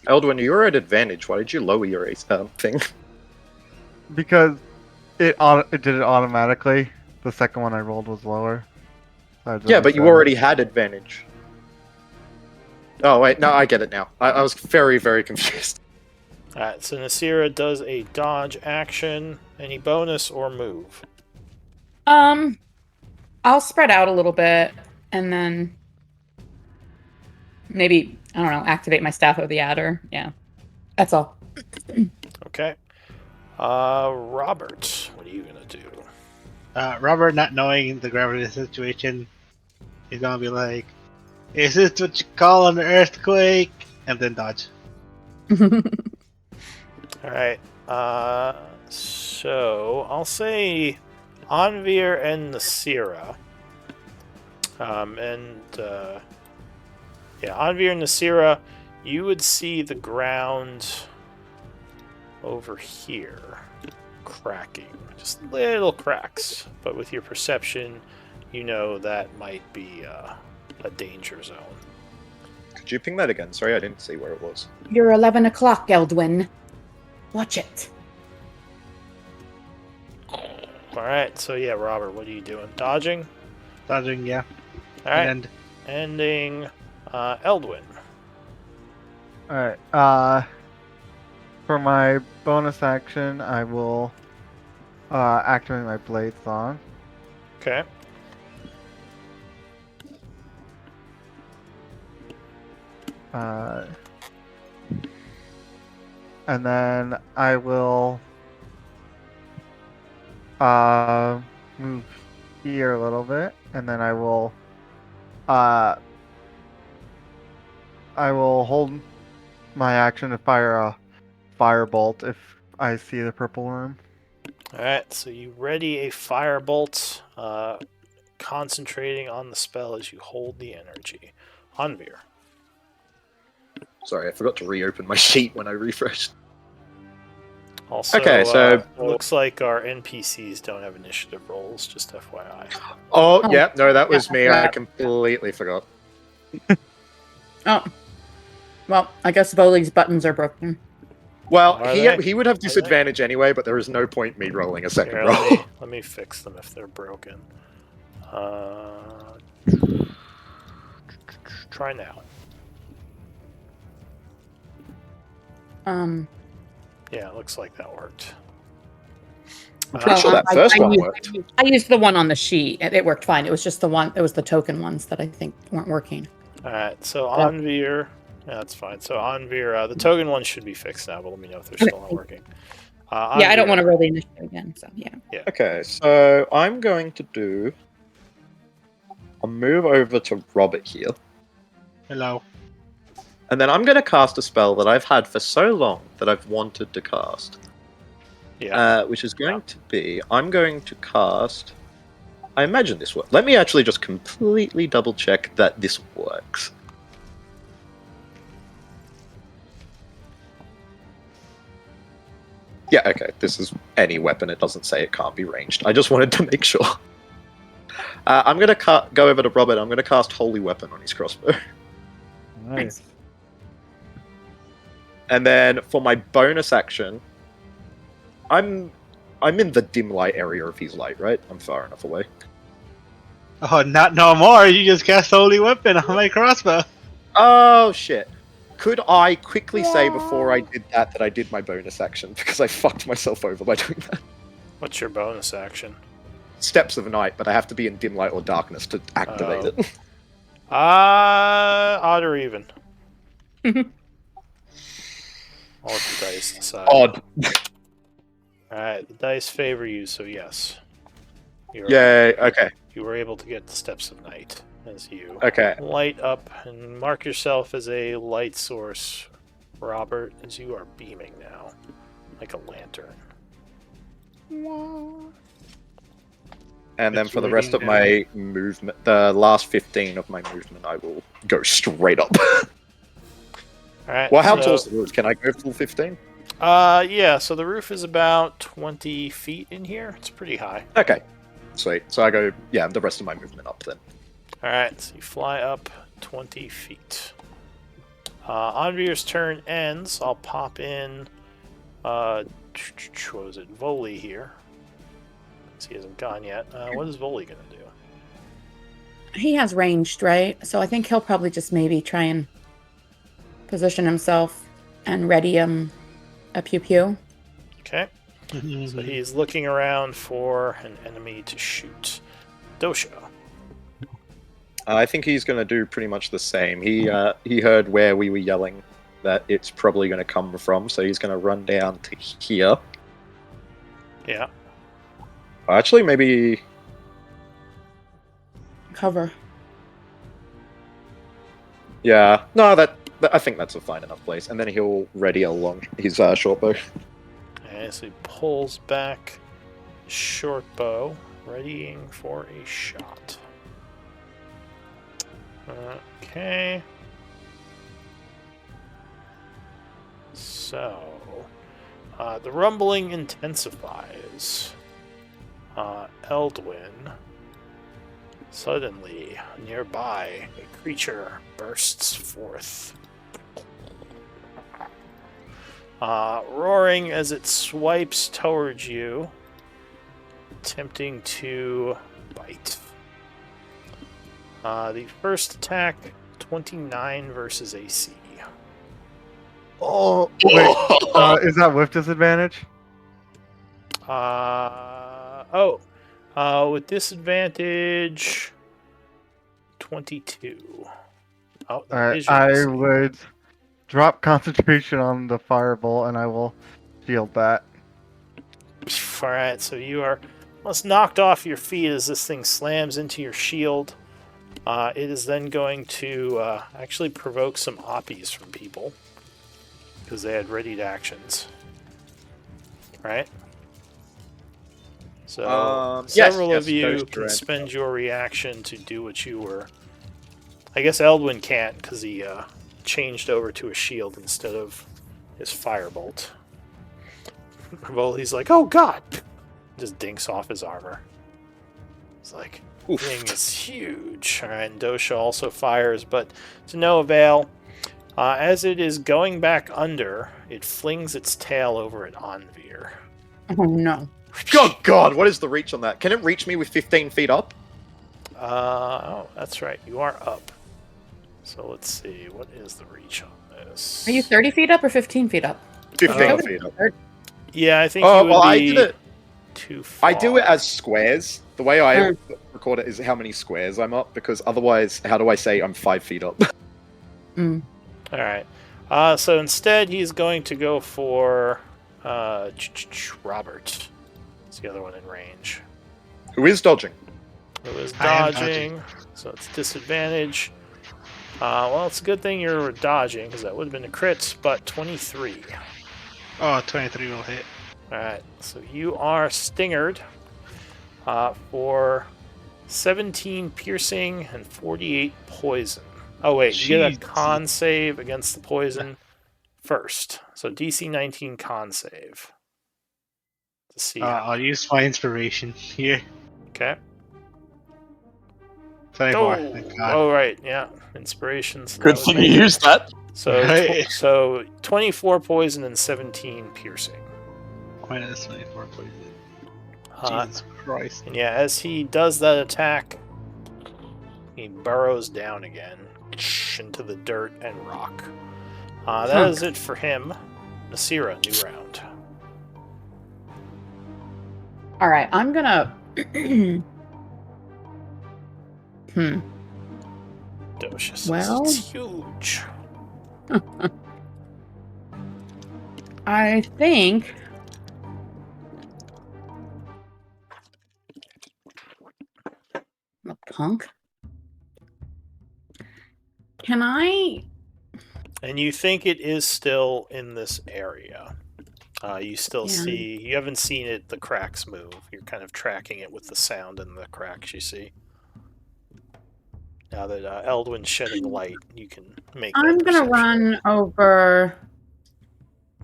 Eldwin, you were at advantage. Why did you lower your thing? Because it did it automatically. The second one I rolled was lower. So I just Yeah, but you decided- already had advantage. Oh, wait, no, I get it now. I was very, very confused. Alright, so Nasira does a dodge action. Any bonus or move? I'll spread out a little bit and then maybe I don't know, activate my Staff of the Adder. Yeah, that's all. Okay. Robert, what are you gonna do? Robert, not knowing the gravity of the situation, he's gonna be like, "Is this what you call an earthquake?" And then dodge. Alright. So I'll say Anvir and Nasira. Anvir and Nasira, you would see the ground over here cracking. Just little cracks. But with your perception, you know that might be a danger zone. Could you ping that again? Sorry, I didn't see where it was. You're 11 o'clock, Eldwin. Watch it. Alright, so yeah, Robert, what are you doing? Dodging? Dodging, yeah. Alright, And ending Eldwin. Alright, for my bonus action, I will activate my Blade Song. Okay. And then I will move here a little bit, and then uh, I will hold my action to fire a firebolt if I see the purple room. Alright, so you ready a firebolt, concentrating on the spell as you hold the energy. Anvir. Sorry, I forgot to reopen my sheet when I refreshed. Also, Okay, so- looks like our NPCs don't have initiative rolls, just FYI. Oh, Oh, yeah, no, that was yeah, me. I yeah. completely forgot. Oh. Well, I guess Volley's buttons are broken. Well, Are he they? he would have they? disadvantage anyway, but there is no point me rolling a second Here, roll. let me fix them if they're broken. Try now. Yeah, it looks like that worked. I'm pretty sure that first one worked. I used the one on the sheet. It worked fine. It was just the one. It was the token ones that I think weren't working. Alright, so Yeah. Anvir. Yeah, that's fine. So Anvir, the token ones should be fixed now, but let me know if they're still not working. Yeah, I don't Anvir, want to roll the initiative again. So yeah. Okay, so I'm going to do. I'll move over to Robert here, Hello. and then I'm going to cast a spell that I've had for so long that I've wanted to cast. Yeah. Which is going to be. I'm going to cast. I imagine this works. Let me actually just completely double check that this works. Yeah, okay. This is any weapon. It doesn't say it can't be ranged. I just wanted to make sure. I'm going to go over to Robert. I'm going to cast Holy Weapon on his crossbow. Nice. And then for my bonus action, I'm in the dim light area of his light, right? I'm far enough away. Oh, not no more. You just cast Holy Weapon on my crossbow. Oh shit. Could I quickly say before I did that I did my bonus action because I fucked myself over by doing that? What's your bonus action? Steps of Night, but I have to be in dim light or darkness to activate Oh. it. Odd or even? I'll let the dice decide. Odd. Alright, the dice favor you, so yes. Yay, okay. You were able to get the Steps of Night as you Okay. light up and mark yourself as a light source, Robert, as you are beaming now, like a lantern. And then It's for the rest of raining my movement, the last 15 of my movement, I will go straight up. Alright. Well, how so, tall's the roof? Can I go full 15? Yeah, so the roof is about 20 feet in here. It's pretty high. Okay. Sweet. So I go, yeah, the rest of my movement up then. Alright, so you fly up 20 feet. Anvir's turn ends. I'll pop in, what was it, Volley here. He hasn't gone yet. What is Volley going to do? He has ranged, right? So I think he'll probably just maybe try and position himself and ready a pew pew. Okay, so he's looking around for an enemy to shoot. Dosha. I think he's going to do pretty much the same. He heard where we were yelling that it's probably going to come from, so he's going to run down to here. Yeah. Actually, maybe... Cover. Yeah. No, I think that's a fine enough place. And then he'll ready along his short bow. Okay, so he pulls back short bow, readying for a shot. Okay. So, the rumbling intensifies. Eldwin. Suddenly, nearby, a creature bursts forth. Roaring as it swipes towards you, attempting to bite. The first attack, 29 versus AC. Oh, Wait, is that with disadvantage? With disadvantage, 22. Oh, that is your I AC. would drop concentration on the firebolt, and I will shield that. Alright, so you are almost knocked off your feet as this thing slams into your shield. It is then going to actually provoke some oppies from people because they had readied actions. Right? So several of you can spend your reaction to do what you were. I guess Eldwin can't because he changed over to a shield instead of his firebolt. He's like, oh god! Just dinks off his armor. It's like, thing is huge. Alright, and Dosha also fires, but to no avail. As it is going back under, it flings its tail over at Anvir. Oh no. God, God, what is the reach on that? Can it reach me with 15 feet up? Oh, that's right. You are up. So let's see. What is the reach on this? Are you 30 feet up or 15 feet up? 15 feet up. Yeah, I think you would be I did it. too far. I do it as squares. The way I record it is how many squares I'm up, because otherwise, how do I say I'm 5 feet up? Alright. So instead, he's going to go for Robert. It's the other one in range. Who is dodging? Who is I am dodging, so it's disadvantage. Well, it's a good thing you're dodging, because that would have been a crit, but 23. Oh, 23 will hit. Alright, so you are stingered for 17 piercing and 48 poison. Oh wait, you get a con save against the poison first. So DC 19 con save. To see I'll use my inspiration here. Okay. 24. Thank God. Oh right, yeah. Inspirations. Good thing you used that. So Right. so 24 poison and 17 piercing. Minus 24 poison. Jesus Christ. And yeah, as he does that attack, he burrows down again into the dirt and rock. That is it for him. Nasira, new round. All right, I'm gonna. Dosha says Well- it's huge. I think. A punk. Can I? And you think it is still in this area. You still Yeah. see, you haven't seen it, the cracks move. You're kind of tracking it with the sound and the cracks you see. Now that Eldwin's shedding light, you can make that I'm gonna perception. run over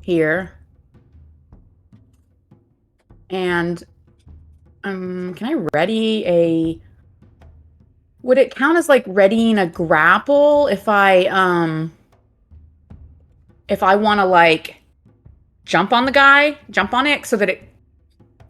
here. And can I ready a? Would it count as like readying a grapple if I want to like jump on the guy, jump on it so that it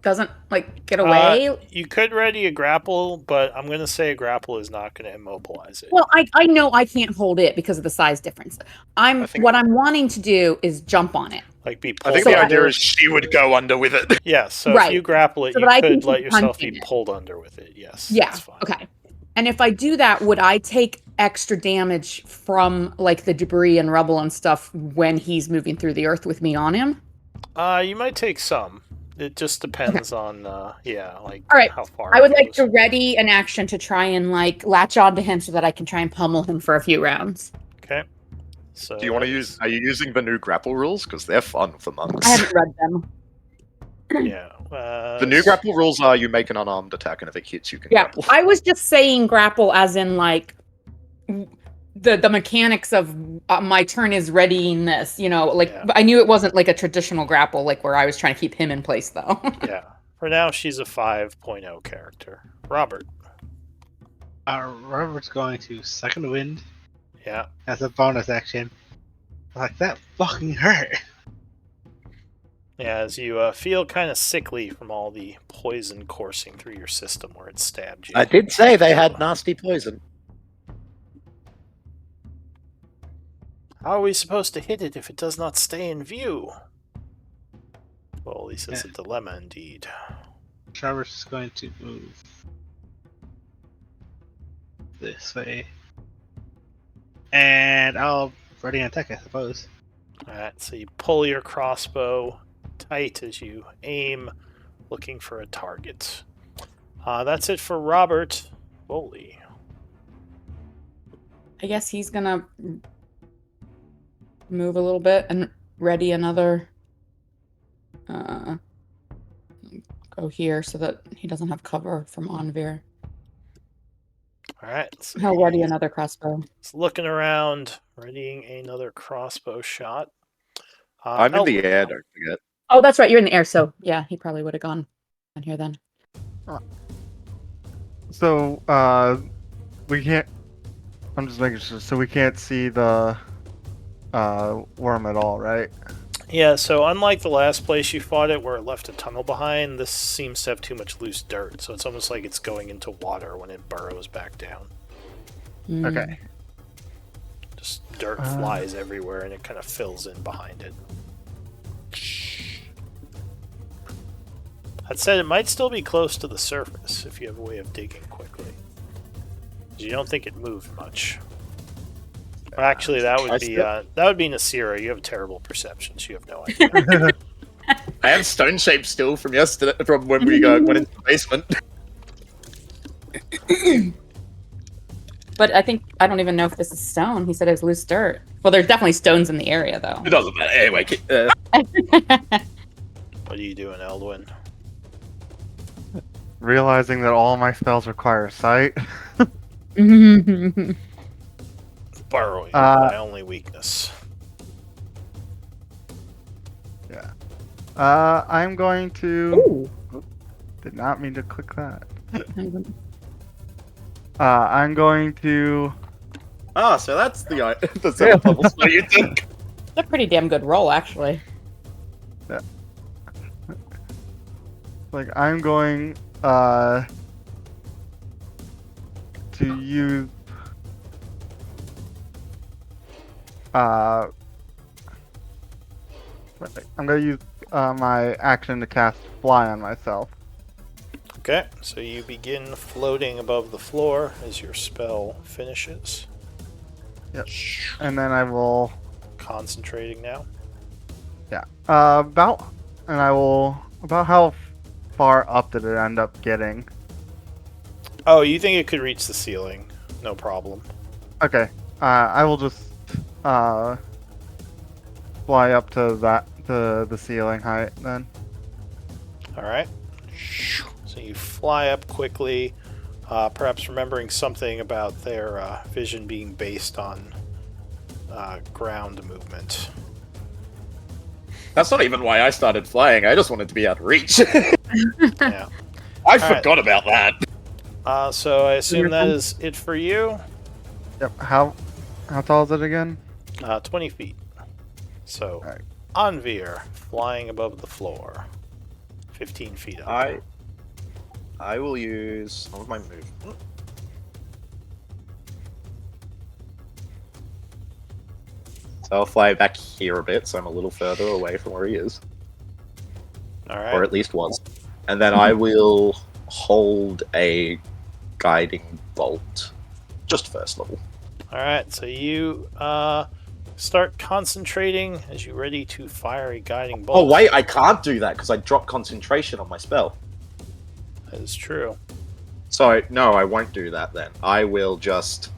doesn't like get away? You could ready a grapple, but I'm going to say a grapple is not going to immobilize it. Well, I know I can't hold it because of the size difference. What I'm wanting to do is jump on it. Like be I pulled think So the I- idea is she would go under with it. Yeah, so Right. if you grapple it, So you that I can could let keep yourself be punching it. pulled under with it. Yes. Yeah. That's fine. Okay. And if I do that, would I take extra damage from like the debris and rubble and stuff when he's moving through the earth with me on him? You might take some. It just depends on, like All right. how far. I would it like goes. to ready an action to try and like latch onto him so that I can try and pummel him for a few rounds. Okay. So Do you want to use? Are you using the new grapple rules? Because they're fun for monks. I haven't read them. Yeah. The new grapple rules are you make an unarmed attack, and if it hits, you can Yeah, grapple. I was just saying grapple as in like the mechanics of my turn is readying this, like Yeah. I knew it wasn't like a traditional grapple like where I was trying to keep him in place though. Yeah. For now, she's a 5.0 character. Robert. Robert's going to Second Wind Yeah. as a bonus action. Like, that fucking hurt. Yeah, as you feel kind of sickly from all the poison coursing through your system where it stabbed you. I did say they had nasty poison. How are we supposed to hit it if it does not stay in view? Well, at least it's a dilemma indeed. Robert's is going to move this way. And I'll ready an attack, I suppose. Alright, so you pull your crossbow tight as you aim, looking for a target. That's it for Robert Foley. I guess he's gonna move a little bit and ready another. Go here so that he doesn't have cover from Onvir. All right. So He'll ready another crossbow. he's looking around, readying another crossbow shot. I'm in the Elwood. air, don't forget. Oh, that's right. You're in the air, so yeah, he probably would have gone down here then. So, we can't. I'm just making sure. So we can't see the worm at all, right? Yeah, so unlike the last place you fought it where it left a tunnel behind, this seems to have too much loose dirt, so it's almost like it's going into water when it burrows back down. Mm. Okay. Just dirt flies everywhere and it kind of fills in behind it. That said, it might still be close to the surface if you have a way of digging quickly. You don't think it moved much. Well, actually, that would be Nasira. You have terrible perceptions. You have no idea. I have stone shape still from yesterday, from when we went into the basement. But I don't even know if this is stone. He said it was loose dirt. Well, there's definitely stones in the area, though. It doesn't matter. Anyway, What are you doing, Eldwin? Realizing that all my spells require sight. Burrowing, my only weakness. Yeah. I'm going to. Ooh. Did not mean to click that. I'm going to. so that's the bubble spell you think. It's a pretty damn good roll, actually. I'm going to use I'm going to use my action to cast Fly on myself. Okay, so you begin floating above the floor as your spell finishes. Yep. And then I will Concentrating now. about how far up did it end up getting? Oh, you think it could reach the ceiling? No problem. Okay. I will just fly up to the ceiling height then. All right. So you fly up quickly, perhaps remembering something about their vision being based on ground movement. That's not even why I started flying. I just wanted to be out of reach. Yeah. I right. forgot about that. So I assume that is it for you. Yep. How tall is it again? 20 feet. So, Alright. Onvir, flying above the floor. 15 feet up. I will use some of my movement. So I'll fly back here a bit, so I'm a little further away from where he is. Alright. Or at least was. And then I will hold a guiding bolt. Just first level. Alright, so you start concentrating as you're ready to fire a guiding bolt. Oh wait, I can't do that because I dropped concentration on my spell. That is true. So no, I won't do that then. I will just...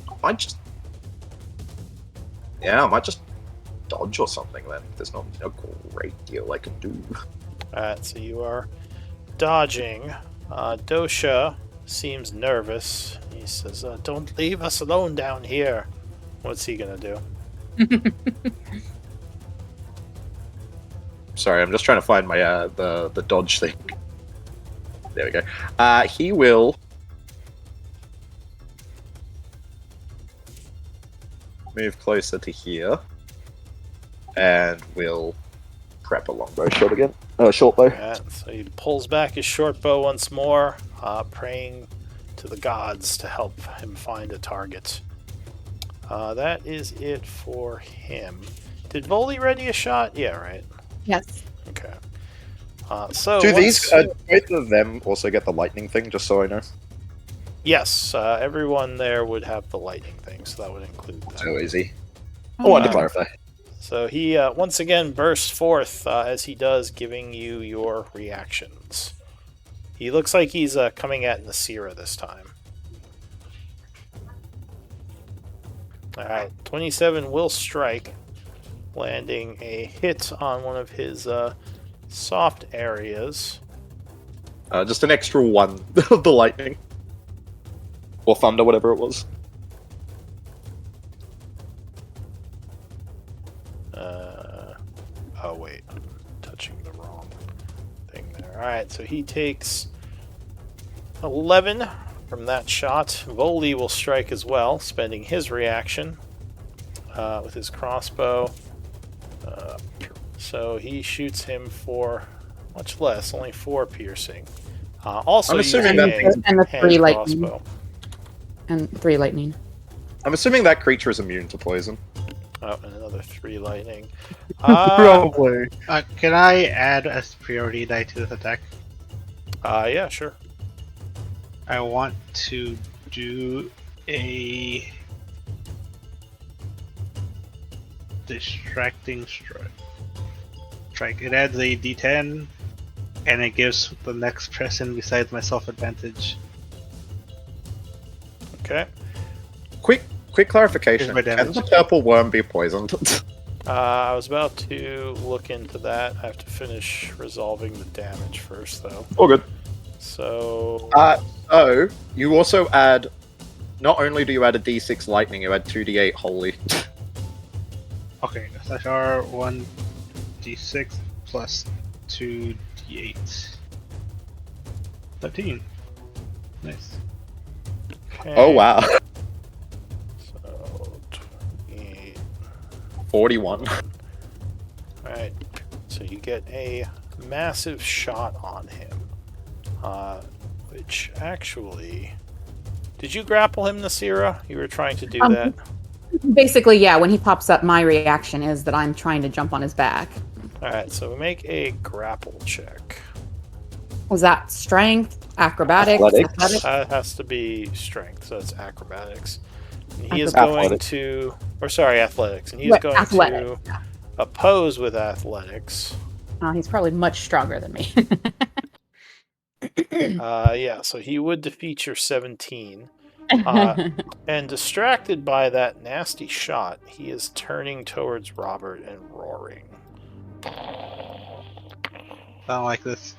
I might just dodge or something then. There's not a great deal I can do. Alright, so you are dodging. Dosha seems nervous. He says, don't leave us alone down here. What's he gonna do? Sorry, I'm just trying to find my the dodge thing. There we go. He will move closer to here, and will prep a longbow shot again. Short bow. Alright, so he pulls back his short bow once more, praying to the gods to help him find a target. That is it for him. Did Voli ready a shot? Yeah, right. Yes. Okay. So Do once- these both of them also get the lightning thing? Just so I know. Yes, everyone there would have the lightning thing, so that would include that. So easy. I wanted to clarify. So he once again bursts forth as he does, giving you your reactions. He looks like he's coming at Nasira this time. Alright, 27 will strike, landing a hit on one of his soft areas. Just an extra 1 of the lightning. Or thunder, whatever it was. Oh wait, I'm touching the wrong thing there. Alright, so he takes 11 from that shot. Voli will strike as well, spending his reaction with his crossbow. So he shoots him for much less, only 4 piercing. Also I'm assuming using that- a And the hand 3 lightning. crossbow. And 3 lightning. I'm assuming that creature is immune to poison. Oh, and another 3 lightning. Probably. Can I add a superiority die to this attack? Yeah, sure. I want to do a distracting strike. It adds a D10, and it gives the next person besides myself advantage. Okay. Quick clarification. Here's my Can damage. the purple worm be poisoned? I was about to look into that. I have to finish resolving the damage first, though. All good. So, So, you also add... Not only do you add a d6 lightning, you add 2d8 holy. Okay, slash R 1d6 plus 2d8. 13. Nice. okay. Oh wow. So, 28. 41. Alright. So you get a massive shot on him. Which actually... Did you grapple him, Nasira? You were trying to do that? Basically, yeah, when he pops up, my reaction is that I'm trying to jump on his back. Alright, so we make a grapple check. Was that strength, acrobatics, Athletics. That has to be strength, so it's acrobatics. And he is Athletics. going to... Or sorry, athletics. And he's What, going athletics, to oppose with athletics. He's probably much stronger than me. Yeah, so he would defeat your 17. And distracted by that nasty shot, he is turning towards Robert and roaring. Sound like this.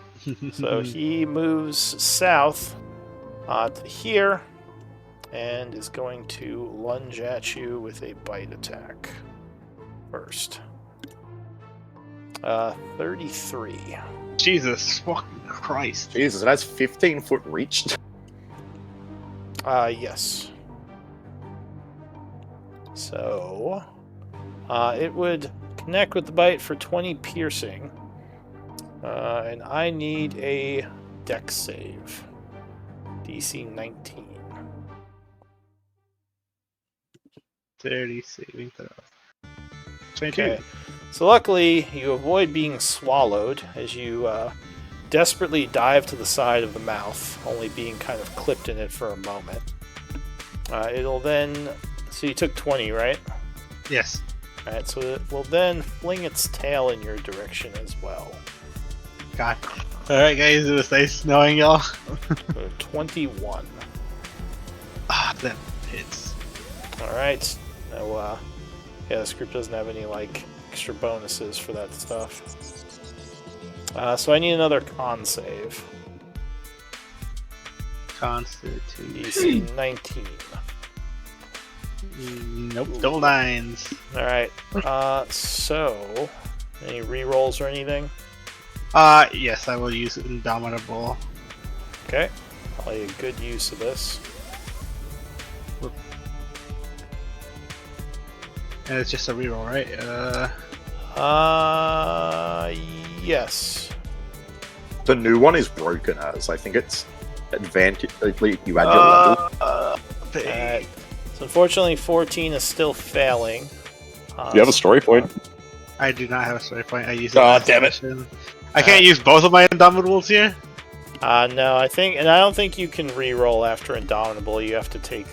So he moves south to here and is going to lunge at you with a bite attack first. 33. Jesus fucking Christ. Jesus, it has 15-foot reach. Yes. So, it would connect with the bite for 20 piercing. And I need a dex save. DC 19. 30 saving throw. 22. Okay. So luckily, you avoid being swallowed as you desperately dive to the side of the mouth, only being kind of clipped in it for a moment. It'll then... So you took 20, right? Yes. Alright, so it will then fling its tail in your direction as well. God. Alright, guys, it was nice knowing y'all. So 21. Ah, that hits. Alright. Now, yeah, this group doesn't have any, like, extra bonuses for that stuff. So I need another con save. Constitution. DC 19. Nope, double nines. Alright, so... Any rerolls or anything? Yes, I will use Indomitable. Okay. Probably a good use of this. And it's just a reroll, right? Yes. The new one is broken as. I think it's advantage. You add your level. Alright. So unfortunately, 14 is still failing. You have a story point. I do not have a story point. I use it. Ah, last damn it. session. I can't use both of my Indomitables here? No, I think, and I don't think you can re-roll after Indomitable. You have to take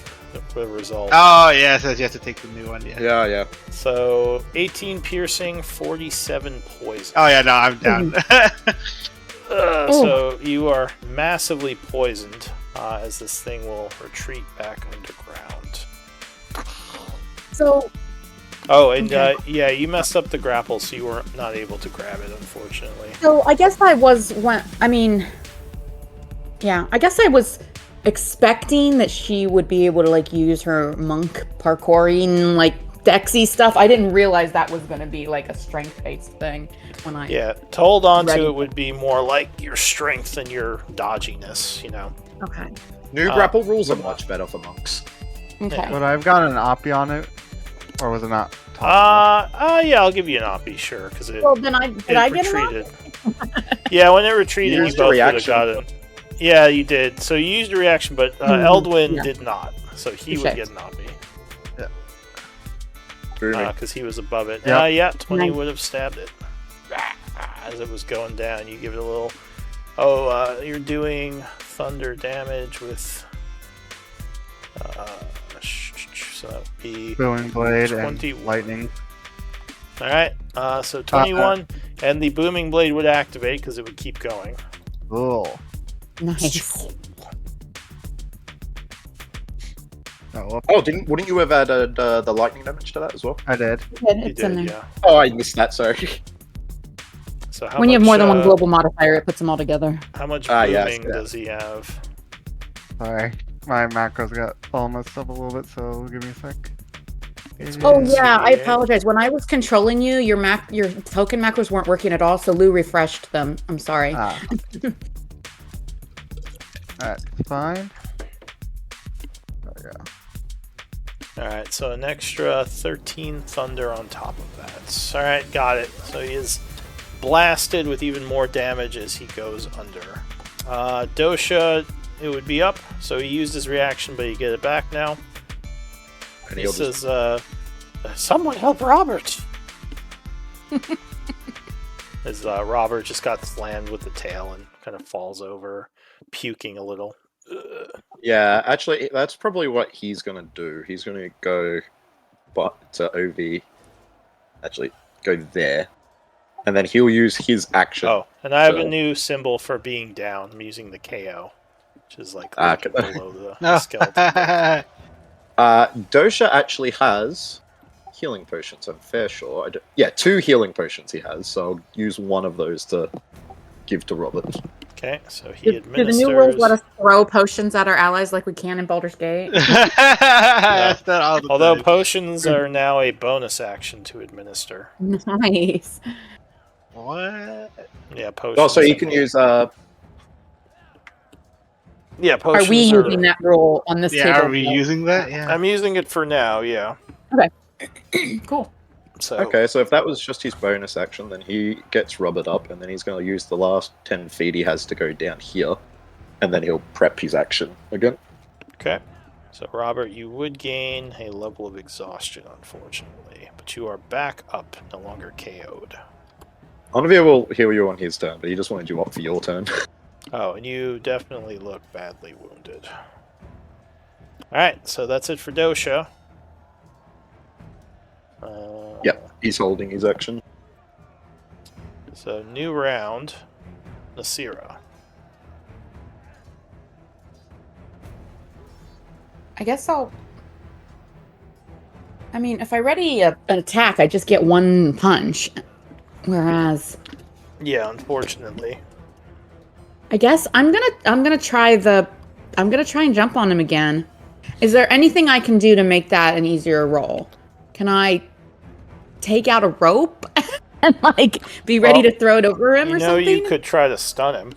the result. Oh yeah, so you have to take the new one. Yeah. Yeah. So 18 piercing, 47 poison. Oh yeah, no, I'm down. So you are massively poisoned as this thing will retreat back underground. So Oh, and Okay. yeah, you messed up the grapple, so you were not able to grab it, unfortunately. So I guess I was I guess I was expecting that she would be able to like use her monk parkouring like Dexy stuff. I didn't realize that was going to be like a strength-based thing when I Yeah, to hold on Ready. to it would be more like your strength and your dodginess, you know. Okay. New grapple rules are much better for monks. Okay. Would I have gotten an Oppie on it? Or was it not? Yeah, I'll give you an Oppie, sure, because it, Well, then did it I get it? retreated. Yeah, when it retreated, you used a both would have reaction. gotten. Yeah, you did. So you used a reaction, but Eldwin yeah. did not. So he would Touche. get an Oppie. Booming. Because he was above it. Yep. Yeah, 20 Nice. would have stabbed it. As it was going down, you give it a little... you're doing thunder damage with... so that would be... Booming blade 20. and lightning. Alright, so 21, and the booming blade would activate because it would keep going. Oh. Nice. Oh, whoop. Oh, wouldn't you have added the lightning damage to that as well? I did. You It's in did, there. yeah. Oh, I missed that. Sorry. So how When you have much, more than one global modifier, it puts them all together. How much Ah, booming yes, yeah. does he have? Sorry. My macros got all messed up a little bit, so give me a sec. Oh yeah, I 68. apologize. When I was controlling you, your token macros weren't working at all, so Lou refreshed them. I'm sorry. Ah. That's fine. There we go. Alright, so an extra 13 thunder on top of that. Alright, got it. So he is blasted with even more damage as he goes under. Dosha, it would be up, so he used his reaction, but you get it back now. And He he'll just says, someone help Robert! As Robert just got slammed with the tail and kind of falls over, puking a little. Yeah, actually, that's probably what he's gonna do. He's gonna go, to OV. Actually, go there, and then he'll use his action. Oh, and I have a So- new symbol for being down. I'm using the KO, which is like Ah, right okay. below the No. skeleton. Dosha actually has healing potions. I'm fair sure. Yeah, 2 healing potions he has. So I'll use one of those to give to Robert. Okay, so he Do the administers. new rules let us throw potions at our allies like we can in Baldur's Gate? That's not all the Although time. potions are now a bonus action to administer. Nice. What? Yeah, potions. Oh, so you are- can use Yeah, Are potions. we using that rule on this Yeah, table? are we using that? Yeah. I'm using it for now. Yeah. Cool. So Okay, so if that was just his bonus action, then he gets Robert up, and then he's going to use the last 10 feet he has to go down here, and then he'll prep his action again. Okay. So Robert, you would gain a level of exhaustion, unfortunately, but you are back up, no longer KO'd. Onvia will heal you on his turn, but he just wanted you up for your turn. Oh, and you definitely look badly wounded. Alright, so that's it for Dosha. Yep, he's holding his action. So, new round. Nasira. I guess I'll. I mean, if I ready an attack, I just get one punch. Whereas, Yeah, unfortunately. I guess I'm gonna try and jump on him again. Is there anything I can do to make that an easier roll? Can I take out a rope and like be ready Well, to throw it over him You or know, something? you could try to stun him.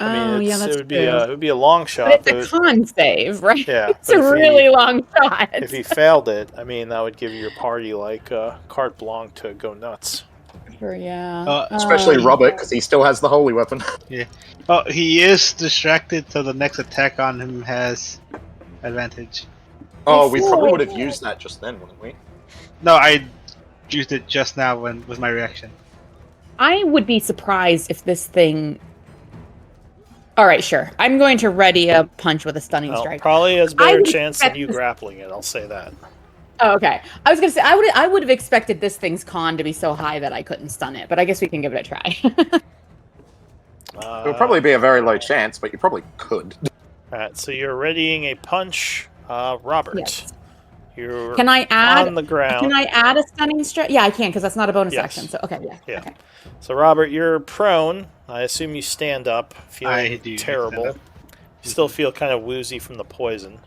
I mean, Oh yeah, it's- that's it would true. be a long shot. But but it's a con save, right? yeah, It's but a if he- really long shot. if he failed it, I mean, that would give your party like carte blanche to go nuts. Sure, yeah. Especially Robert, because he still has the holy weapon. Oh, he is distracted, so the next attack on him has advantage. Oh, we see. probably would have used that just then, wouldn't we? No, I used it just now with my reaction. I would be surprised if this thing. All right, sure. I'm going to ready a punch with a stunning Well, strike. probably has I better would chance than expect you this- grappling it. I'll say that. Oh, okay. I was gonna say I would have expected this thing's con to be so high that I couldn't stun it, but I guess we can give it a try. It'll probably be a very low chance, but you probably could. All right, so you're readying a punch, Robert. Yes. You're Can I add? on the ground. Can I add a stunning strike? Yeah, I can because that's not a bonus Yes. action. So okay, yeah. Yeah. Okay. So Robert, you're prone. I assume you stand up, I feeling do terrible. stand up. You still feel kind of woozy from the poison.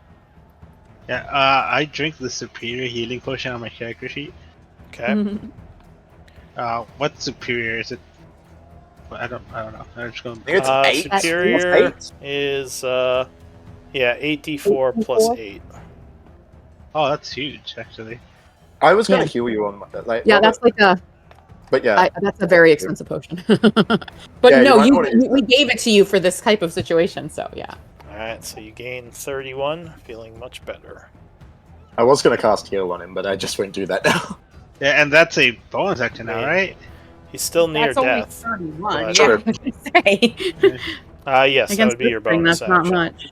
Yeah, I drink the superior healing potion on my character sheet. Okay. What superior is it? I don't know. I'm just going. It's 8. Superior It's 8. is 8d4 plus 8. Oh, that's huge, actually. I was gonna Yeah. heal you on like Yeah, Robert, that's like a but yeah. that's a very expensive potion. But Yeah, you no, might wanna use we gave it to you for this type of situation. So yeah. All right, so you gain 31, feeling much better. I was gonna cast heal on him, but I just won't do that now. Yeah, and that's a bonus action now, Yeah. right? He's still near That's only death. 31. But- Yeah, I was gonna say. Yes, that Against would be your this thing, bonus that's not action. much.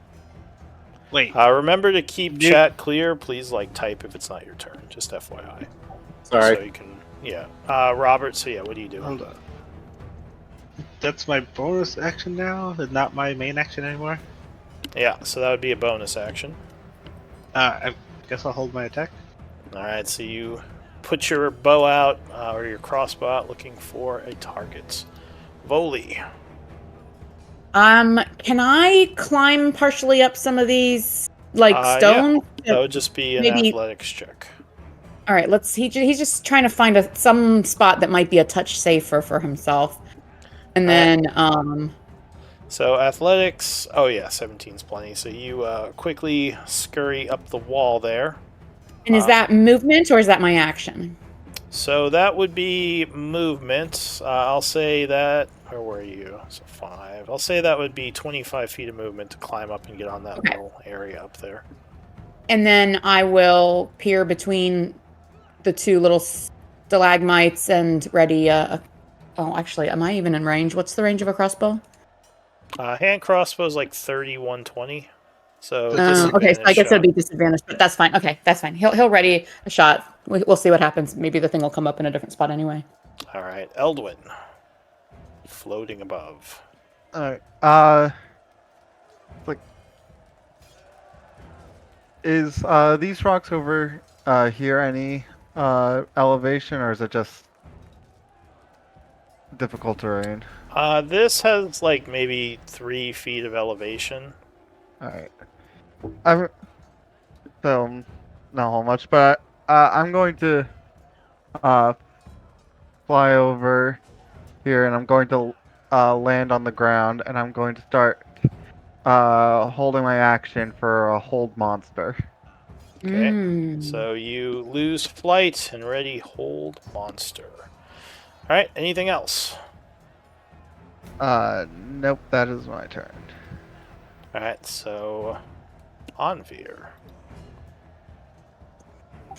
Wait, Remember to keep Yeah. chat clear. Please, type if it's not your turn. Just FYI. Sorry. So you can, yeah. Robert, so yeah, what do you do? hold on. That's my bonus action now. It's not my main action anymore. Yeah, so that would be a bonus action. I guess I'll hold my attack. All right, so you put your bow out or your crossbow out, looking for a target. Voli. Can I climb partially up some of these Yeah. stones? That would just be an Maybe- athletics check. All right, he's just trying to find some spot that might be a touch safer for himself. And then So athletics. Oh yeah, 17's plenty. So you quickly scurry up the wall there. and is that movement or is that my action? So that would be movement. I'll say that. Where were you? So 5. I'll say that would be 25 feet of movement to climb up and get on that Okay. little area up there. And then I will peer between the two little stalagmites and ready oh, actually, am I even in range? What's the range of a crossbow? Hand crossbow is like 31-20. So Okay, so I disadvantage guess shot. it'll be disadvantaged, but that's fine. Okay, that's fine. He'll ready a shot. We'll see what happens. Maybe the thing will come up in a different spot anyway. All right, Eldwin, floating above. Alright. Is these rocks over here any elevation, or is it just difficult terrain? This has like maybe 3 feet of elevation. Alright. I'm so not how much, but I'm going to fly over here, and I'm going to land on the ground, and I'm going to start holding my action for a hold monster. Okay. Mm. So you lose flight and ready hold monster. All right. Anything else? Nope, that is my turn. All right. So Anvir.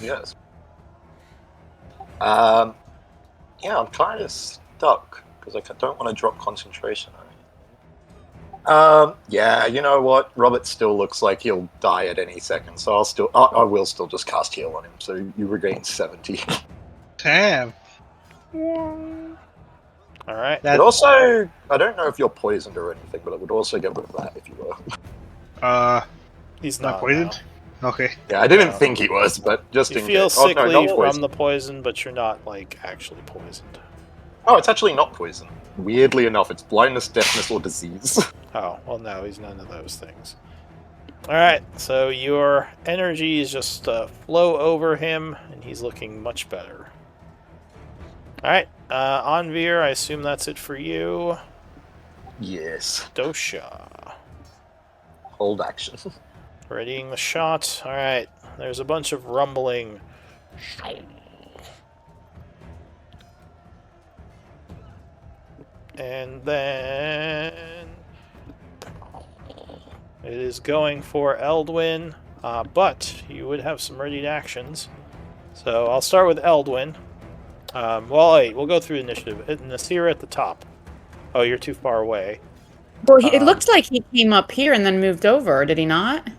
Yes. Yeah, I'm kind of stuck because I don't want to drop concentration or anything. Yeah, you know what? Robert still looks like he'll die at any second, so I will still just cast heal on him. So you regain 70. Damn. All right. That- It also, I don't know if you're poisoned or anything, but it would also get rid of that if you were. He's Not not poisoned? now. Okay. Yeah, I didn't No. think he was, but just You in feel case. Oh, no, sickly not from poison. the poison, but you're not like actually poisoned. Oh, it's actually not poison. Weirdly enough, it's blindness, deafness, or disease. Oh, well, no, he's none of those things. All right, so your energies just flow over him, and he's looking much better. All right, Anvir, I assume that's it for you. Yes. Dosha, Hold action. readying the shot. All right, there's a bunch of rumbling. And then it is going for Eldwin, but you would have some ready actions. So I'll start with Eldwin. Well, wait, we'll go through initiative. Nasira at the top. Oh, you're too far away. Well, it looked like he came up here and then moved over. Did he not?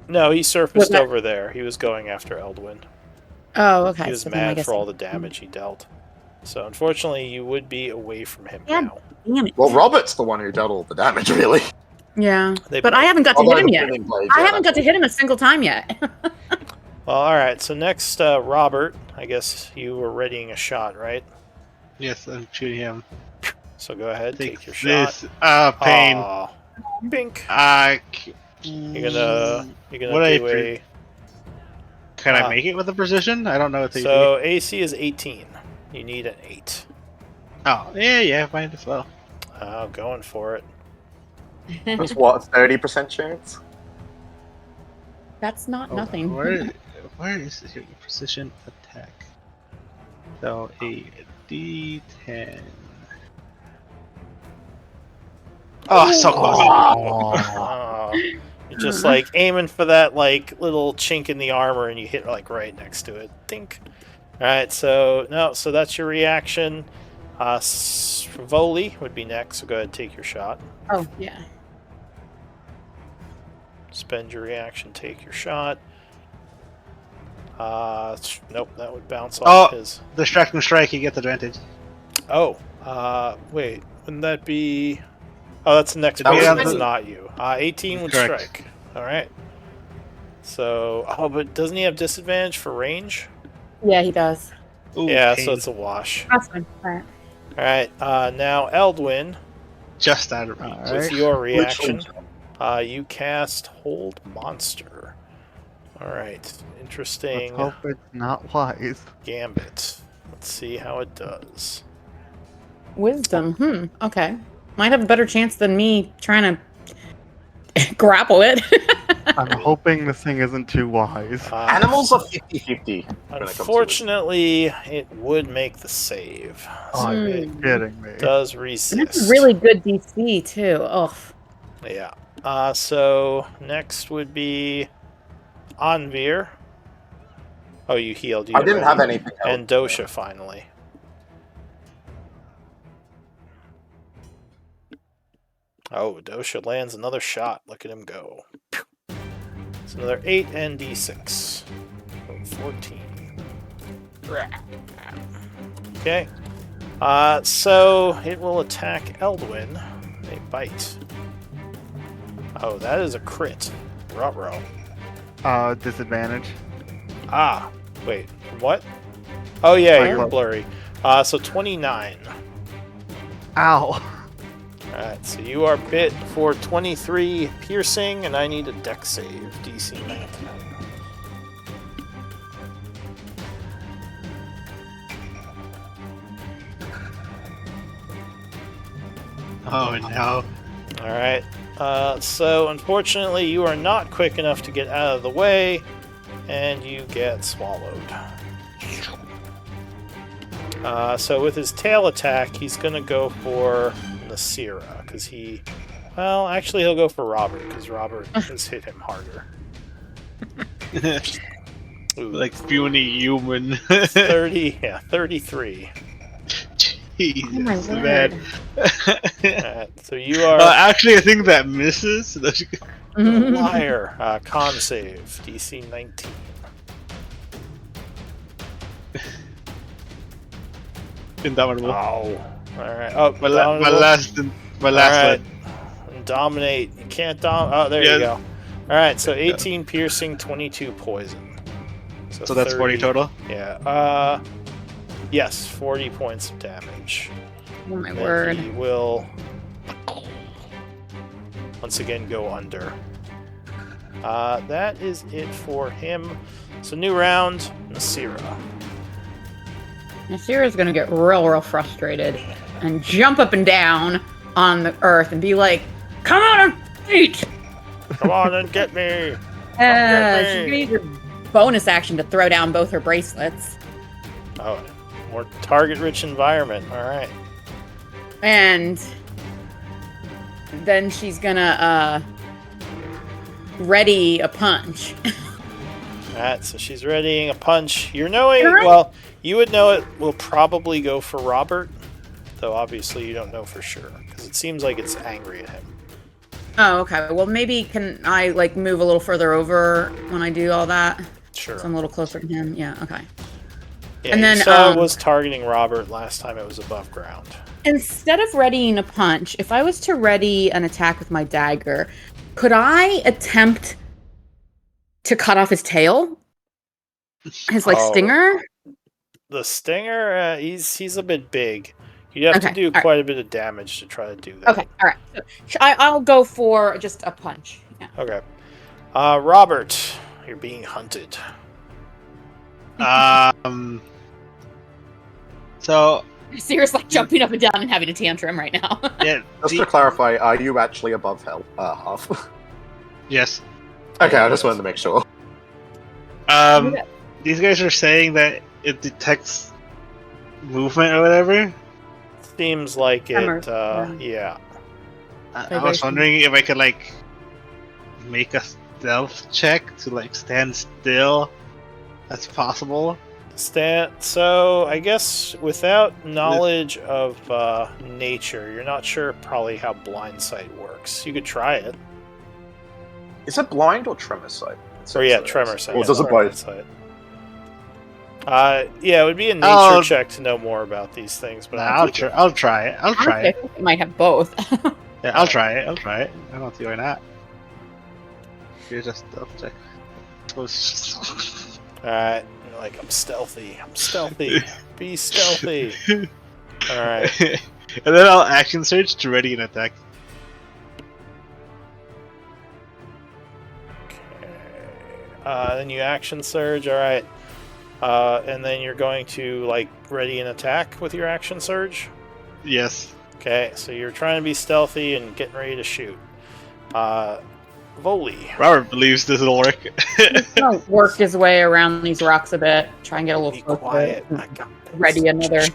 No, he surfaced that- over there. He was going after Eldwin. Oh, okay. He was so then I mad guess for all the damage he dealt. So unfortunately, you would be away from him Yeah. now. Damn it. Well, Robert's the one who dealt all the damage, really. Yeah, They but both- I haven't got to hit him yet. Blade, I haven't got to hit him a single time yet. Well, all right. So next, Robert. I guess you were readying a shot, right? Yes, I'm shooting him. So go ahead, Take take your shot. this. Pain. Aw. Bink. You're You're gonna What I do a. Can Ah. I make it with the precision? I don't know what they So AC is 18. You need an 8. do. Oh, yeah, might as well. Oh, going for it. It's what, 30% chance? That's not Oh, nothing. Where is your precision attack? So a D10. Oh, so close. Oh, you're just like aiming for that like little chink in the armor, and you hit like right next to it. Think. All right, so no, so that's your reaction. Voli would be next. So go ahead, take your shot. Oh, yeah. Spend your reaction, take your shot. Nope, that would bounce off his. Distracting strike, you get advantage. Oh, wait, wouldn't that be? Oh, that's the next That was person. It's me. not you. 18 would Correct. strike. All right. So, but doesn't he have disadvantage for range? Yeah, he does. Ooh, Yeah, pain. so it's a wash. That's fine. All right. All right. Now Eldwin, just out of range. Alright. with your reaction, Literally. you cast Hold Monster. All right. Let's Interesting hope it's not wise. gambit. Let's see how it does. Wisdom. Okay. Might have a better chance than me trying to grapple it. I'm hoping this thing isn't too wise. Animals are 50-50. Unfortunately, it would make the save. Oh, So Hmm. it you're kidding me. does And resist. it's a really good DC too. Oh, Yeah. So next would be Anvir. Oh, you healed. You I didn't have already. anything else. And Dosha finally. Oh, Dosha lands another shot. Look at him go. It's another 8 and D6. Oh, 14. Okay. So it will attack Eldwin. A bite. Oh, that is a crit. Ruh-roh. Disadvantage. Ah, wait, what? Oh yeah, Like you're what? blurry. So 29. Ow. Alright, so you are bit for 23 piercing, and I need a dex save, DC 19. Oh no. Alright, so unfortunately you are not quick enough to get out of the way, and you get swallowed. So with his tail attack, he's gonna go for Nasira, because he... Well, actually he'll go for Robert, because Robert has hit him harder. Ooh, Like puny human. 33. Jesus, oh my man. Alright, so you are Actually, I think that misses. a liar. Con save, DC 19. Indomitable. Oh. Alright. Oh, My dominable. last Alright. one. Dominate. You can't Oh, there Yeah. you go. Alright, so 18 piercing, 22 poison. So that's 40 total. Yeah. Yes, 40 points of damage. oh my And word. he will once again go under. That is it for him. So new round, Nasira. Nasira's gonna get real frustrated and jump up and down on the earth and be like, "Come on and eat!" Come on and get me! She's gonna use her bonus action to throw down both her bracelets, Oh, more target-rich environment. All right. and then she's gonna ready a punch. Alright, so she's readying a punch. You're knowing, Alright. well, you would know it will probably go for Robert, though obviously you don't know for sure, because because it seems like it's angry at him. Oh, okay. Well, maybe can I like move a little further over when I do all that? Sure. So I'm a little closer to him. Yeah. Okay. Yeah, And then, you saw it was targeting Robert last time it was above ground. Instead of readying a punch, if I was to ready an attack with my dagger, could I attempt to cut off his tail? His like Oh. stinger? The stinger, he's a bit big. You'd have to Okay, do alright. quite a bit of damage to try to do that. Okay, all right. So, I'll go for just a punch. Yeah. Okay. Robert, you're being hunted. So Sierra's like jumping up and down and having a tantrum right now. yeah, Just to clarify, are you actually above half? yes. Okay, I just wanted to make sure. These guys are saying that it detects movement or whatever. Seems like Tremors, it, yeah. I was Vibration. wondering if I could like make a stealth check to like stand still. That's possible. So, I guess without knowledge of nature, you're not sure probably how blind sight works. You could try it. Is it blind or tremor sight? Or yeah, tremor sight. Or yeah, does it tremor both? sight. Yeah, it would be a nature Oh. check to know more about these things, but I'll try. I'll try it. I'll try Honestly, I it. think it might have both. Yeah, I'll try it. I'll try it. I don't see why not. Here's a stealth check. Alright, you're like, I'm stealthy. Be stealthy. Alright. And then I'll action search to ready an attack. Then you action surge, alright. And then you're going to, like, ready an attack with your action surge? Yes. Okay, so you're trying to be stealthy and getting ready to shoot. Volley. Robert believes this will work. He's gonna work his way around these rocks a bit, try and get a little Be closer. quiet. I got this.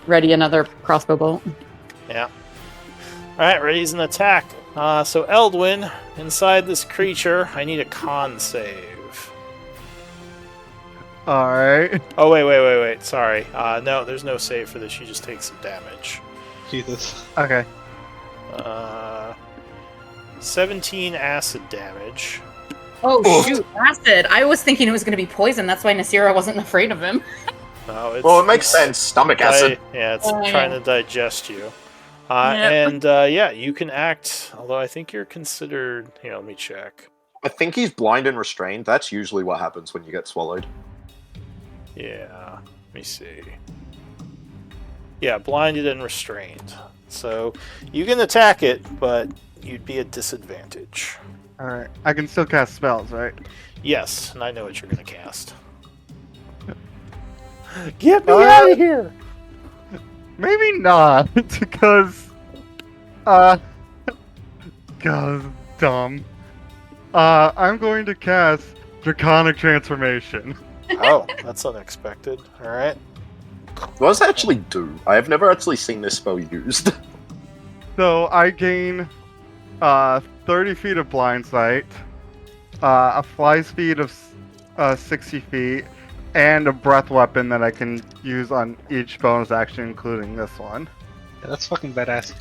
Ready another crossbow bolt. Yeah. Alright, ready's an attack. So Eldwin, inside this creature, I need a con save. Alright. Oh, wait. Sorry. No, there's no save for this. You just take some damage. Jesus. Okay. 17 acid damage. Oh shoot, acid! I was thinking it was going to be poison. That's why Nasira wasn't afraid of him. No, it's, Well, it makes it's sense. Stomach acid. Yeah, it's Oh, yeah. trying to digest you. Yep. And yeah, you can act. Although I think you're considered. Here, let me check. I think he's blind and restrained. That's usually what happens when you get swallowed. Yeah, let me see. Yeah, blinded and restrained. So you can attack it, but you'd be at disadvantage. Alright. I can still cast spells, right? Yes, and I know what you're gonna cast. Get me out of here! Maybe not, because dumb. I'm going to cast Draconic Transformation. Oh, that's unexpected. All right. What does that actually do? I have never actually seen this spell used. So I gain 30 feet of blind sight, a fly speed of 60 feet, and a breath weapon that I can use on each bonus action, including this one. Yeah, that's fucking badass.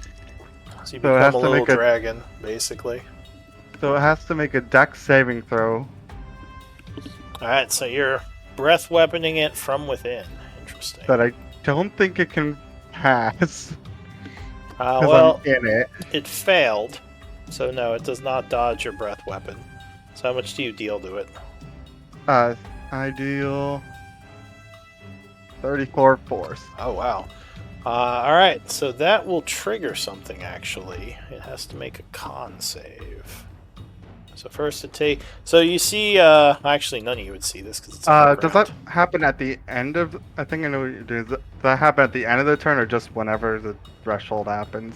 So you So it has become a to little make a- dragon, basically. So it has to make a dex saving throw. All right, so you're breath weaponing it from within. Interesting. That I don't think it can pass. Because Well, I'm in it. it failed, so no, it does not dodge your breath weapon. So how much do you deal to it? I deal 34 force. Oh wow. All right, so that will trigger something. Actually, it has to make a con save. So first it take. So you see. Actually, none of you would see this because it's. Does that happen at the end of? I think I know what you're doing. Does that happen at the end of the turn, or just whenever the threshold happens?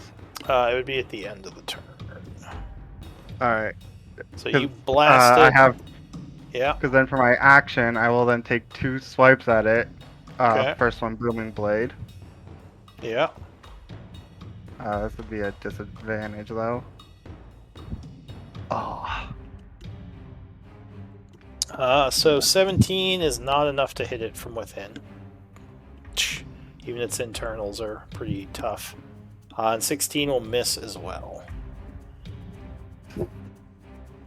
It would be at the end of the turn. All right. So 'Cause, you blast it. I have, Yeah. because then for my action, I will then take 2 swipes at it. Okay. First one, booming blade. Yeah. This would be a disadvantage though. Oh. So 17 is not enough to hit it from within. Even its internals are pretty tough. And 16 will miss as well.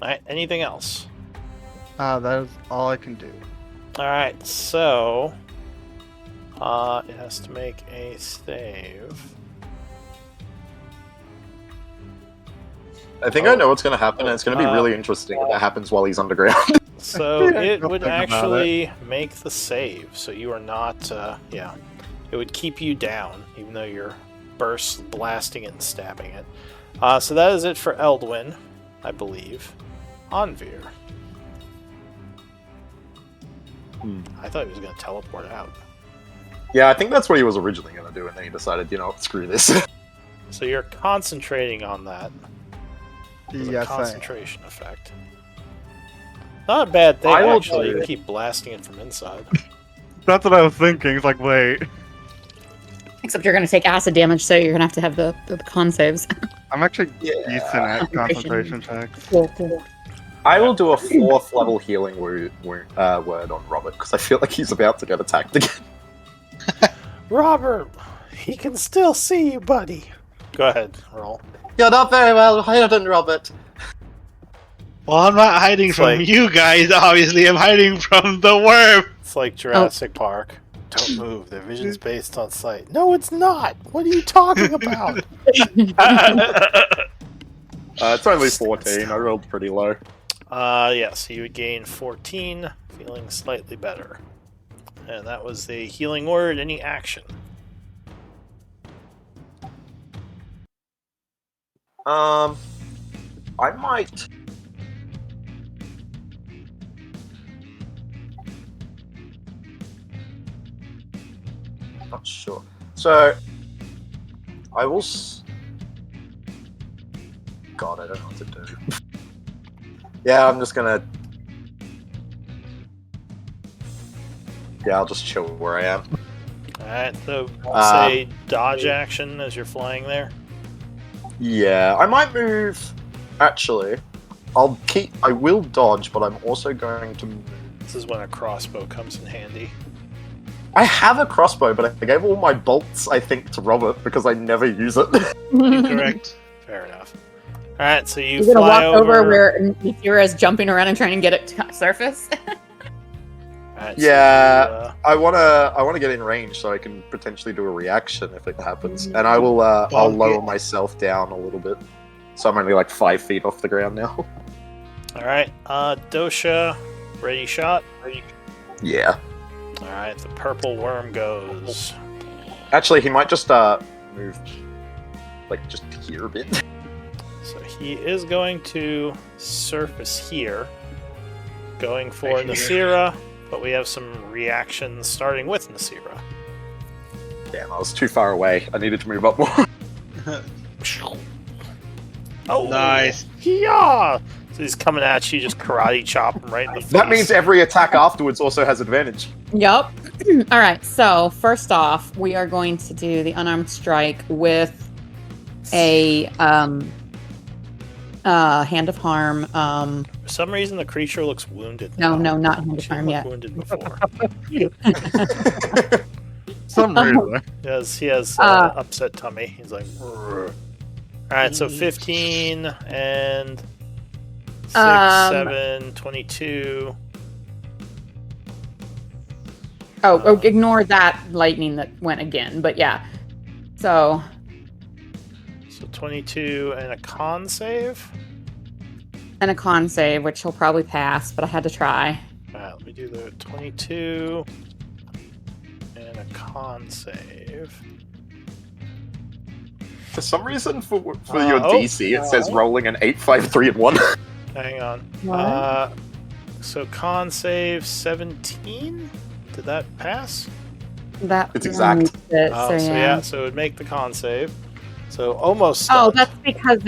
Alright, anything else? That is all I can do. Alright, so it has to make a save. I think I know what's going to happen, and it's going to be really interesting if that happens while he's underground. So it Don't would think about actually make the save. So you are not, yeah. It would keep you down, even though you're blasting it and stabbing it. So that is it for Eldwin, I believe. Anvir. I thought he was going to teleport out. Yeah, I think that's what he was originally going to do, and then he decided, you know, screw this. So you're concentrating on that. As a Yes, I am. concentration effect. Not a bad thing, I will actually. You do can it. keep blasting it from inside. That's what I was thinking. It's like, wait. Except you're going to take acid damage, so you're going to have the con saves. I'm actually Yeah. decent at concentration checks. I will do a 4th level healing word on Robert, because I feel like he's about to get attacked again. Robert, he can still see you, buddy. Go ahead, roll. You're not very well hidden, Robert. Well, I'm not hiding It's from like- you guys, obviously. I'm hiding from the worm. It's like Jurassic Park. Don't move. Their vision's based on sight. No, it's not. What are you talking about? It's only 14. I rolled pretty low. Yeah, so you would gain 14, feeling slightly better. And that was the healing word. Any action? I might. Not sure. So, I will. God, I don't know what to do. Yeah, I'm just gonna. Yeah, I'll just chill where I am. Alright, so Uh, say dodge action as you're flying there. Yeah, I might move. Actually, I will dodge, but I'm also going to move. This is when a crossbow comes in handy. I have a crossbow, but I gave all my bolts, I think, to Robert because I never use it. Incorrect. Fair enough. Alright, so you You're gonna fly walk over where Nithira is jumping around and trying to get it to surface. Alright, Yeah. So I wanna get in range so I can potentially do a reaction if it happens, and I will. I'll Bonk lower it. myself down a little bit, so I'm only like 5 feet off the ground now. Alright, Dosha, ready shot. Yeah. Alright, the purple worm goes. Actually, he might just move, like just here a bit. So he is going to surface here, going for Thank you. Nasira, but we have some reactions starting with Nasira. Damn, I was too far away. I needed to move up more. Oh, Nice. Yeah! So he's coming at you, just karate chop him right in the face. That means every attack afterwards also has advantage. Yup. All right. So first off, we are going to do the unarmed strike with a hand of harm. For some reason, the creature looks wounded. No, now. not hand of She harm looked yet. wounded before. Some reason. He has upset tummy. He's like, "Rrr." Alright, so 15 and 6, 7, 22. Oh, ignore that lightning that went again. But yeah. So 22 and a con save. and a con save, which he'll probably pass, but I had to try. Alright, let me do the 22 and a con save. For some reason, for your oh, DC, it says rolling an 8, 5, 3, and 1. Hang on. What? So con save 17? Did that pass? That It's exact. means it, Oh, so so yeah. so it would make the con save. So almost Oh, stunned. that's because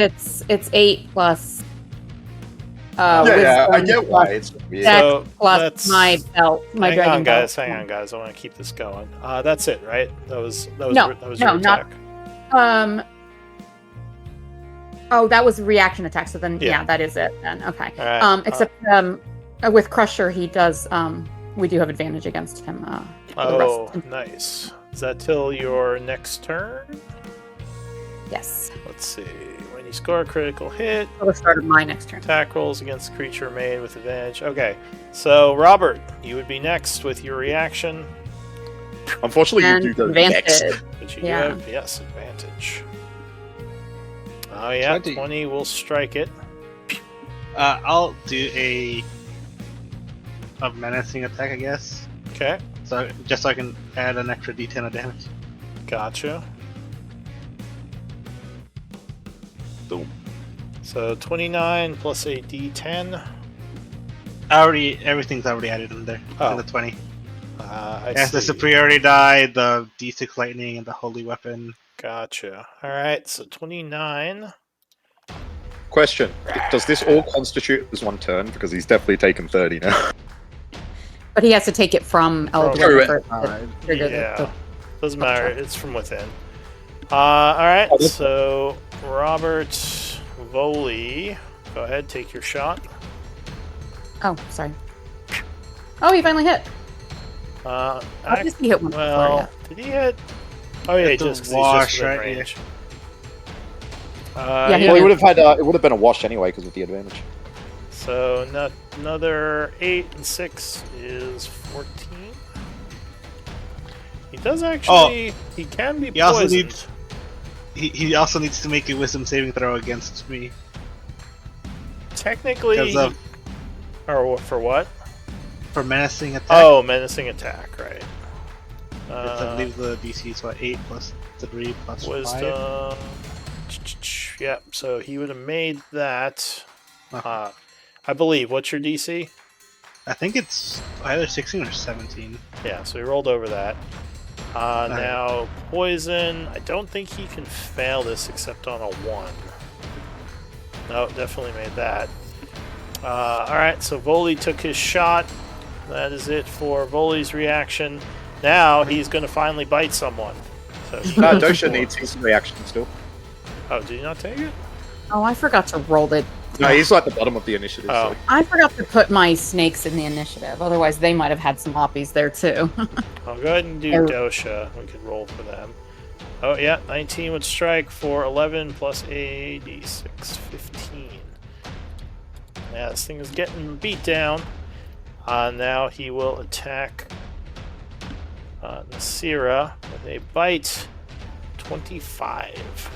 it's 8 plus. Yeah, I wisdom get why. plus It's weird. dex So plus that's- my belt, my hang dragon on, guys. belt. Hang on, guys. I want to keep this going. That's it, right? That was No, that was no, your not- attack. Oh, that was reaction attack. So then, Yeah. yeah, that is it. Then okay. All right. Except with Crusher, he does. We do have advantage against him. For the Oh, rest. nice. Is that till your next turn? Yes. Let's see. When you score a critical hit, At the start of my next turn. attack rolls against the creature made with advantage. Okay, so Robert, you would be next with your reaction. Unfortunately, And you do go advantage. next. But you Yeah. do have, yes, advantage. Oh yeah, 20. 20 will strike it. I'll do a menacing attack, I guess. Okay, So just so I can add an extra D10 of damage. gotcha. Boom. So 29 plus a d10. Everything's already added in there. Oh. In the 20. I As the see. superiority die, the D6 lightning, and the holy weapon. Gotcha. Alright, so 29. Question: does this all constitute as one turn? Because he's definitely taken 30 now. But he has to take it from Eldritch. Correct. for it to Alright. trigger the- Yeah. Doesn't matter, it's from within. Alright, Oh, this- so Robert Voley, go ahead, take your shot. Oh, sorry. Oh, he finally hit. Uh, How did he hit one before? well, did he hit? Oh yeah, Hit the just 'cause wash, he's just within right? range. Yeah, he Yeah, Well, he would have had. It would have been a wash anyway because of the advantage. so another 8 and 6 is 14. He does actually. He can be He also poisoned. needs- He also needs to make a wisdom saving throw against me. Technically, Because of or for what? for menacing attack. Oh, menacing attack, right? I believe the DC is what, 8 plus 3 plus 5. Wisdom. Yep. So he would have made that. Okay. I believe. What's your DC? I think it's either 16 or 17. Yeah. So he rolled over that. Now poison. I don't think he can fail this except on a 1. No, definitely made that. All right. So Voley took his shot. That is it for Voley's reaction. Now he's going to finally bite someone. So he No, goes Dosha for- needs his reaction still. Oh, did you not take it? Oh, I forgot to roll it. No, he's like the bottom of the initiative. Oh. So. I forgot to put my snakes in the initiative. Otherwise, they might have had some oppies there too. I'll go ahead and do Oh. Dosha. We could roll for them. Oh, yeah. 19 would strike for 11 plus a d6. 15. Yeah, this thing is getting beat down. Now he will attack Nasira with a bite. 25.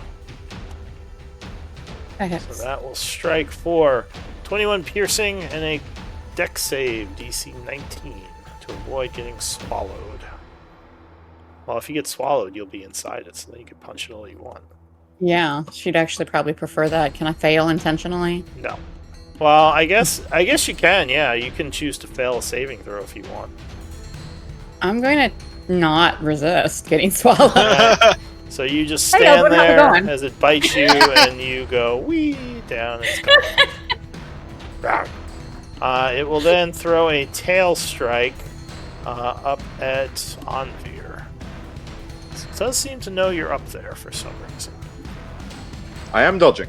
Okay. So that will strike for 21 piercing and a dex save, DC 19, to avoid getting swallowed. Well, if you get swallowed, you'll be inside it, so then you can punch it all you want. Yeah, she'd actually probably prefer that. Can I fail intentionally? No. Well, I guess you can. Yeah, you can choose to fail a saving throw if you want. I'm going to not resist getting swallowed. So you just Hey, stand Albert, how's it there going? as it bites you, and you go wee down. It's gone. It will then throw a tail strike up at Anvir. It does seem to know you're up there for some reason. I am dodging.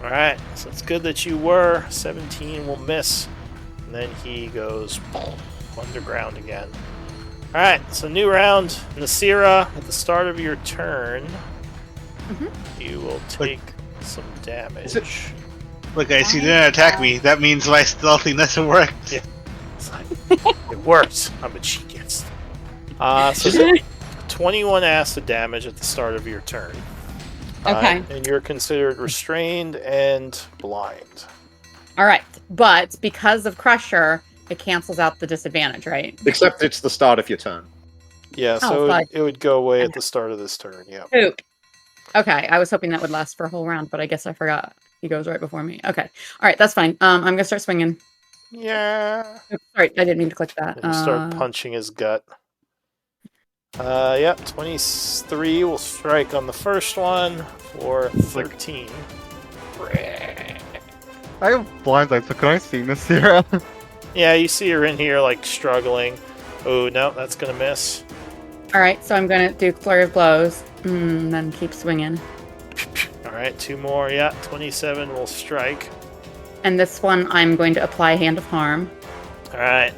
Alright, so it's good that you were. 17 will miss. And then he goes underground again. Alright, so new round. Nasira, at the start of your turn, you will take some damage. Is it- Look, guys, you didn't attack me. That means my stealthiness worked. Yeah. It works. I'm a genius. So 21 acid damage at the start of your turn. Okay. And you're considered restrained and blind. All right. But because of Crusher, it cancels out the disadvantage, right? Except it's the start of your turn. Yeah, Oh, so fine. it would go away at the start of this turn, yeah. Poop. Okay. I was hoping that would last for a whole round, but I guess I forgot. He goes right before me. Okay. All right. That's fine. I'm going to start swinging. Yeah. Oops, sorry. I didn't mean to click that. And you start punching his gut. 23 will strike on the first one for 13. I have blind eyes, so can I see Nasira? Yeah, you see her in here, like, struggling. Oh, no, that's gonna miss. All right. So I'm going to do Flurry of Blows. Then keep swinging. Alright, 2 more. Yeah, 27 will strike. And this one, I'm going to apply Hand of Harm. Alright.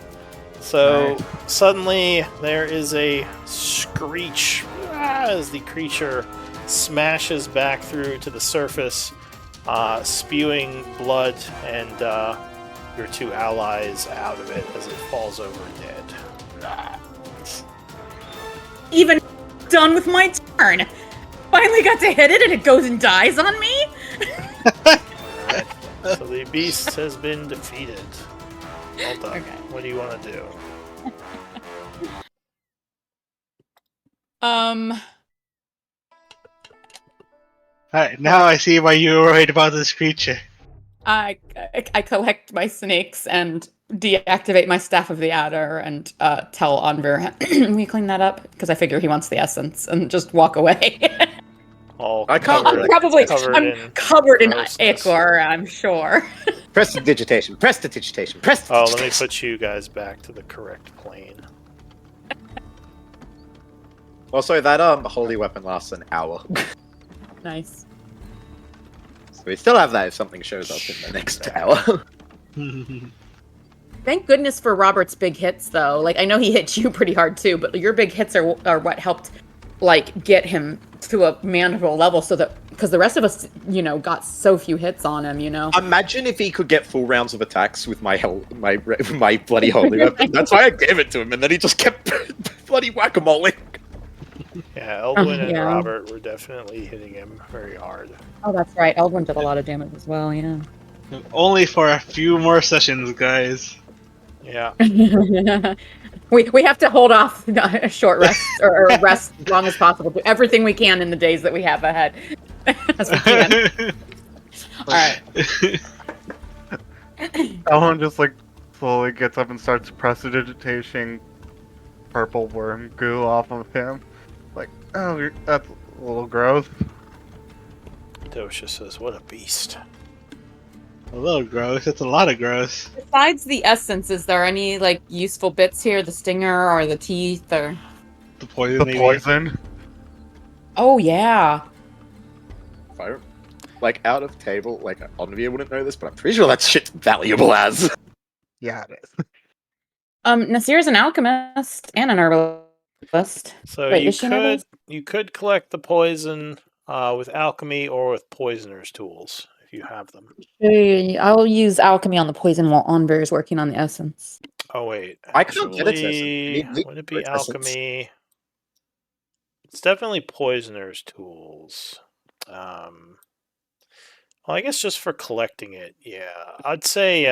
So, Alright. suddenly, there is a screech as the creature smashes back through to the surface, spewing blood and your two allies out of it as it falls over dead. Even done with my turn. Finally got to hit it and it goes and dies on me? Alright, so the beast has been defeated. Well done. Okay. What do you want to do? Alright, now I see why you were worried about this creature. I collect my snakes and deactivate my Staff of the Adder and tell Anvir, "Will you clean that up?" Because I figure he wants the essence and just walk away. All I can't covered- really- Probably, covered I'm in covered in grossness. ichor, I'm sure. Prestidigitation. Prestidigitation. Oh, let me put you guys back to the correct plane. Also, that holy weapon lasts an hour. Nice. So we still have that if something shows up in the next hour. Thank goodness for Robert's big hits, though. Like, I know he hit you pretty hard, too, but your big hits are what helped, like, get him to a manageable level so that... Because the rest of us, got so few hits on him, Imagine if he could get full rounds of attacks with my bloody holy weapon. That's why I gave it to him, and then he just kept bloody whack-a-moling. Yeah, Eldwin and Yeah. Robert were definitely hitting him very hard. Oh, that's right. Eldwin did a lot of damage as well, yeah. Only for a few more sessions, guys. Yeah. we have to hold off a short rest or rest as long as possible. Do everything we can in the days that we have ahead, as we can. All right. Ellen just like slowly gets up and starts prestidigitating purple worm goo off of him. Like, oh, that's a little gross. Dosha says, "What a beast." A little gross. It's a lot of gross. Besides the essence, is there any like useful bits here? The stinger or the teeth or? The poison. The maybe. poison. Oh yeah. Like, out of table, like, Onvia wouldn't know this, but I'm pretty sure that shit's valuable as. Yeah, it is. Nasir's an alchemist and an herbalist. So Wait, you is she an herbalist? could collect the poison with alchemy or with poisoner's tools if you have them. I'll use alchemy on the poison while Onver is working on the essence. Oh wait, I can't get its essence. actually, You need would it be its essence. alchemy? It's definitely poisoner's tools. Well, I guess just for collecting it, yeah. I'd say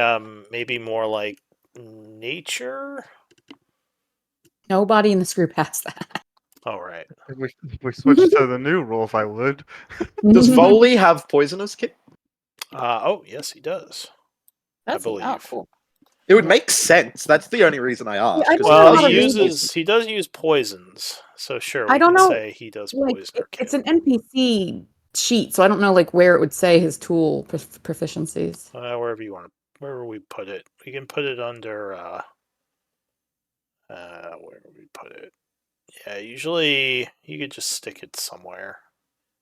maybe more like nature. Nobody in this group has that. All right. If we switch to the new rules, I would. Does Foley have poisonous kit? Oh yes, he does. That's believe. Oh, cool. It would make sense. That's the only reason I asked. I 'cause don't know Well, how he to read he does use poisons, so sure. I We don't can know, say he does Like, poisoner kit. it's an NPC sheet, so I don't know like where it would say his tool proficiencies. Wherever you want, wherever we put it, we can put it under. Where would we put it? Yeah, usually you could just stick it somewhere.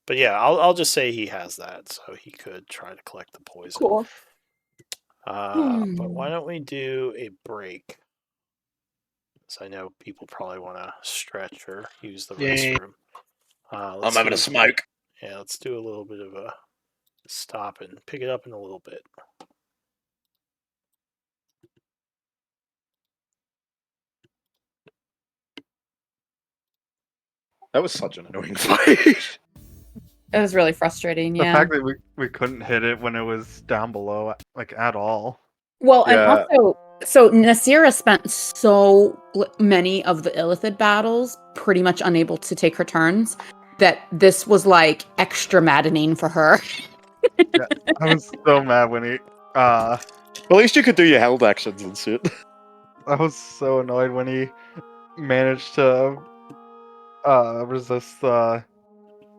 But yeah, I'll just say he has that, so he could try to collect the poison. Cool. But why don't we do a break? Because I know people probably want to stretch or use the Yeah. restroom. I'm Let's having do- a smoke. Yeah, let's do a little bit of a stop and pick it up in a little bit. That was such an annoying fight. It was really frustrating, The yeah. fact that we couldn't hit it when it was down below, like, at all. Well, Yeah. and also, so Nasira spent so many of the Illithid battles pretty much unable to take her turns that this was like extra maddening for her. I was so mad when he. At least you could do your held actions and shit. I was so annoyed when he managed to resist the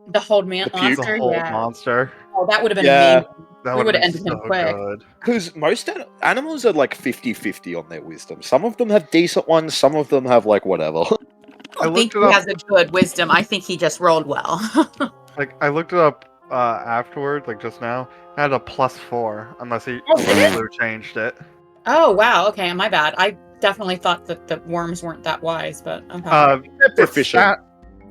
The hold man The puke. monster, whole yeah. monster. Oh, that would have been Yeah. amazing. That We would would've have ended been him so quick. good. Because most animals are like 50-50 on their wisdom. Some of them have decent ones, some of them have like whatever. I I think looked it he up. has a good wisdom. I think he just rolled well. Like, I looked it up afterward, like just now. It had a +4, unless he Oh, did it? Blue changed it. Oh, wow. Okay, my bad. I definitely thought that the worms weren't that wise, but okay. They're It's proficient.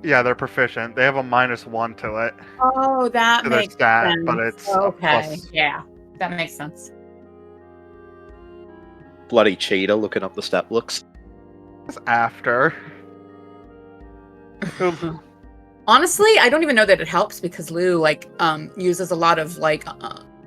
Yeah, they're proficient. They have a -1 to it. Oh, that To their makes stat, sense. but it's a okay. plus. Yeah, that makes sense. Bloody cheater looking up the stat looks. It's after. Honestly, I don't even know that it helps because Lou uses a lot of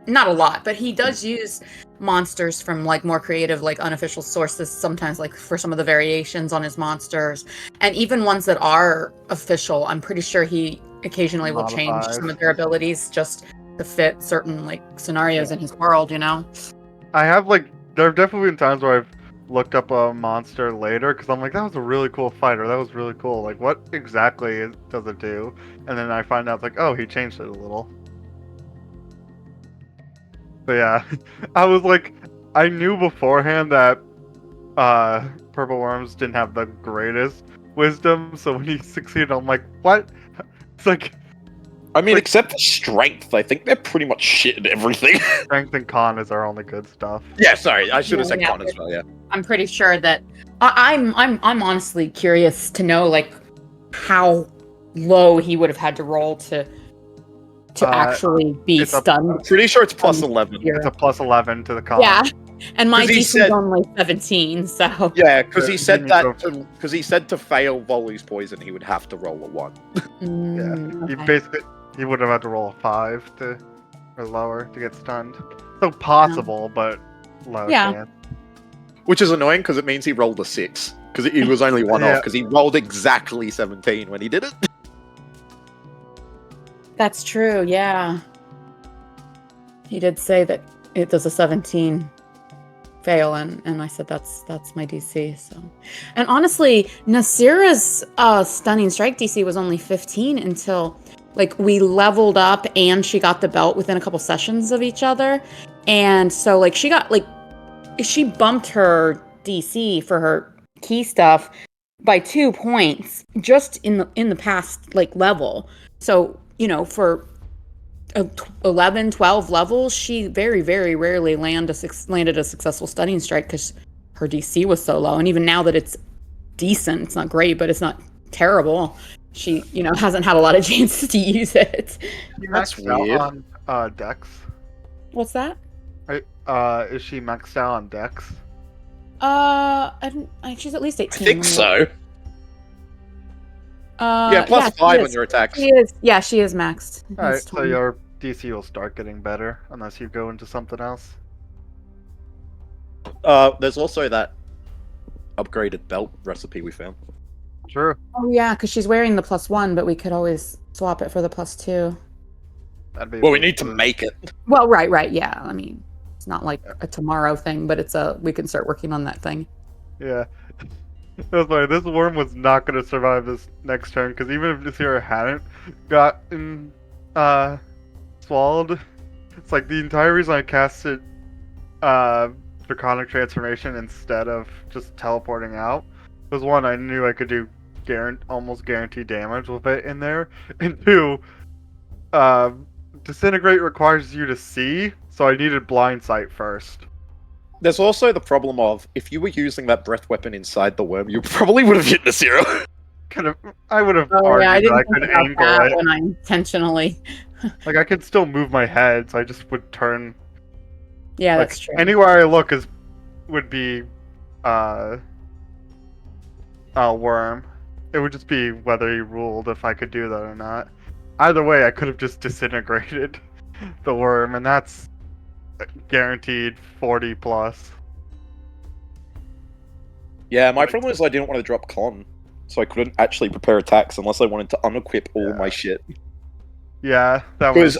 not a lot, but he does use monsters from more creative unofficial sources sometimes for some of the variations on his monsters, and even ones that are official. I'm pretty sure he occasionally will change Modifies. some of their abilities just to fit certain scenarios in his world, you know. I have there have definitely been times where I've looked up a monster later because I'm like, that was a really cool fighter. That was really cool. Like, what exactly does it do? And then I find out oh, he changed it a little. But yeah, I was I knew beforehand that Purple Worms didn't have the greatest wisdom, so when he succeeded, I'm like, what? It's I mean, except for strength, I think they're pretty much shit at everything. strength and con is our only good stuff. Yeah, sorry, I should have said Yeah. con as well. Yeah. I'm pretty sure that I'm honestly curious to know how low he would have had to roll to actually be it's a- stunned. Pretty sure it's plus 11. It's a +11 to the con. Yeah, and my 'Cause he DC is said- only 17, so Yeah, because he Yeah, said you that need because he said to fail Volley's poison, he would have to roll a 1. He okay. basically he would have had to roll a 5 or lower to get stunned. So possible, but low Yeah. chance. Which is annoying because it means he rolled a 6. Because he was only one Yeah. off, because he rolled exactly 17 when he did it. That's true. Yeah, he did say that it does a 17 fail, and I said that's my DC. So, and honestly, Nasira's stunning strike DC was only 15 until we leveled up and she got the belt within a couple sessions of each other, and so she got she bumped her DC for her key stuff by 2 points just in the past level. So for 11, 12 levels, she very, very rarely landed a successful stunning strike because her DC was so low. And even now that it's decent, it's not great, but it's not terrible. She, hasn't had a lot of chances to use it. That's Maxed out weird. on Dex. What's that? Is she maxed out on Dex? She's at least 18. I think so. Yeah, yeah, plus 5 she on is. your attacks. She is. Yeah, she is maxed. Alright, It's so 20. your DC will start getting better unless you go into something else. There's also that upgraded belt recipe we found. True. Oh yeah, because she's wearing the +1, but we could always swap it for the +2. That'd be a Well, we good need to move. make it. Well, right, yeah. I mean, it's not like a tomorrow thing, but we can start working on that thing. Yeah. That's why this worm was not going to survive this next turn, because even if Nasira hadn't gotten swallowed, it's the entire reason I casted Draconic Transformation instead of just teleporting out was, one, I knew I could do almost guaranteed damage with it in there, and two, Disintegrate requires you to see, so I needed Blind Sight first. There's also the problem of, if you were using that breath weapon inside the worm, you probably would have hit the 0. I would have Oh yeah, I argued that didn't I think could about angle that it. when I intentionally. I could still move my head, so I just would turn. Yeah, that's true. Anywhere I look would be a worm. It would just be whether he ruled if I could do that or not. Either way, I could have just disintegrated the worm, and that's guaranteed 40 plus. Yeah, my problem is I didn't want to drop con, so I couldn't actually prepare attacks unless I wanted to unequip all my shit. Yeah, that was.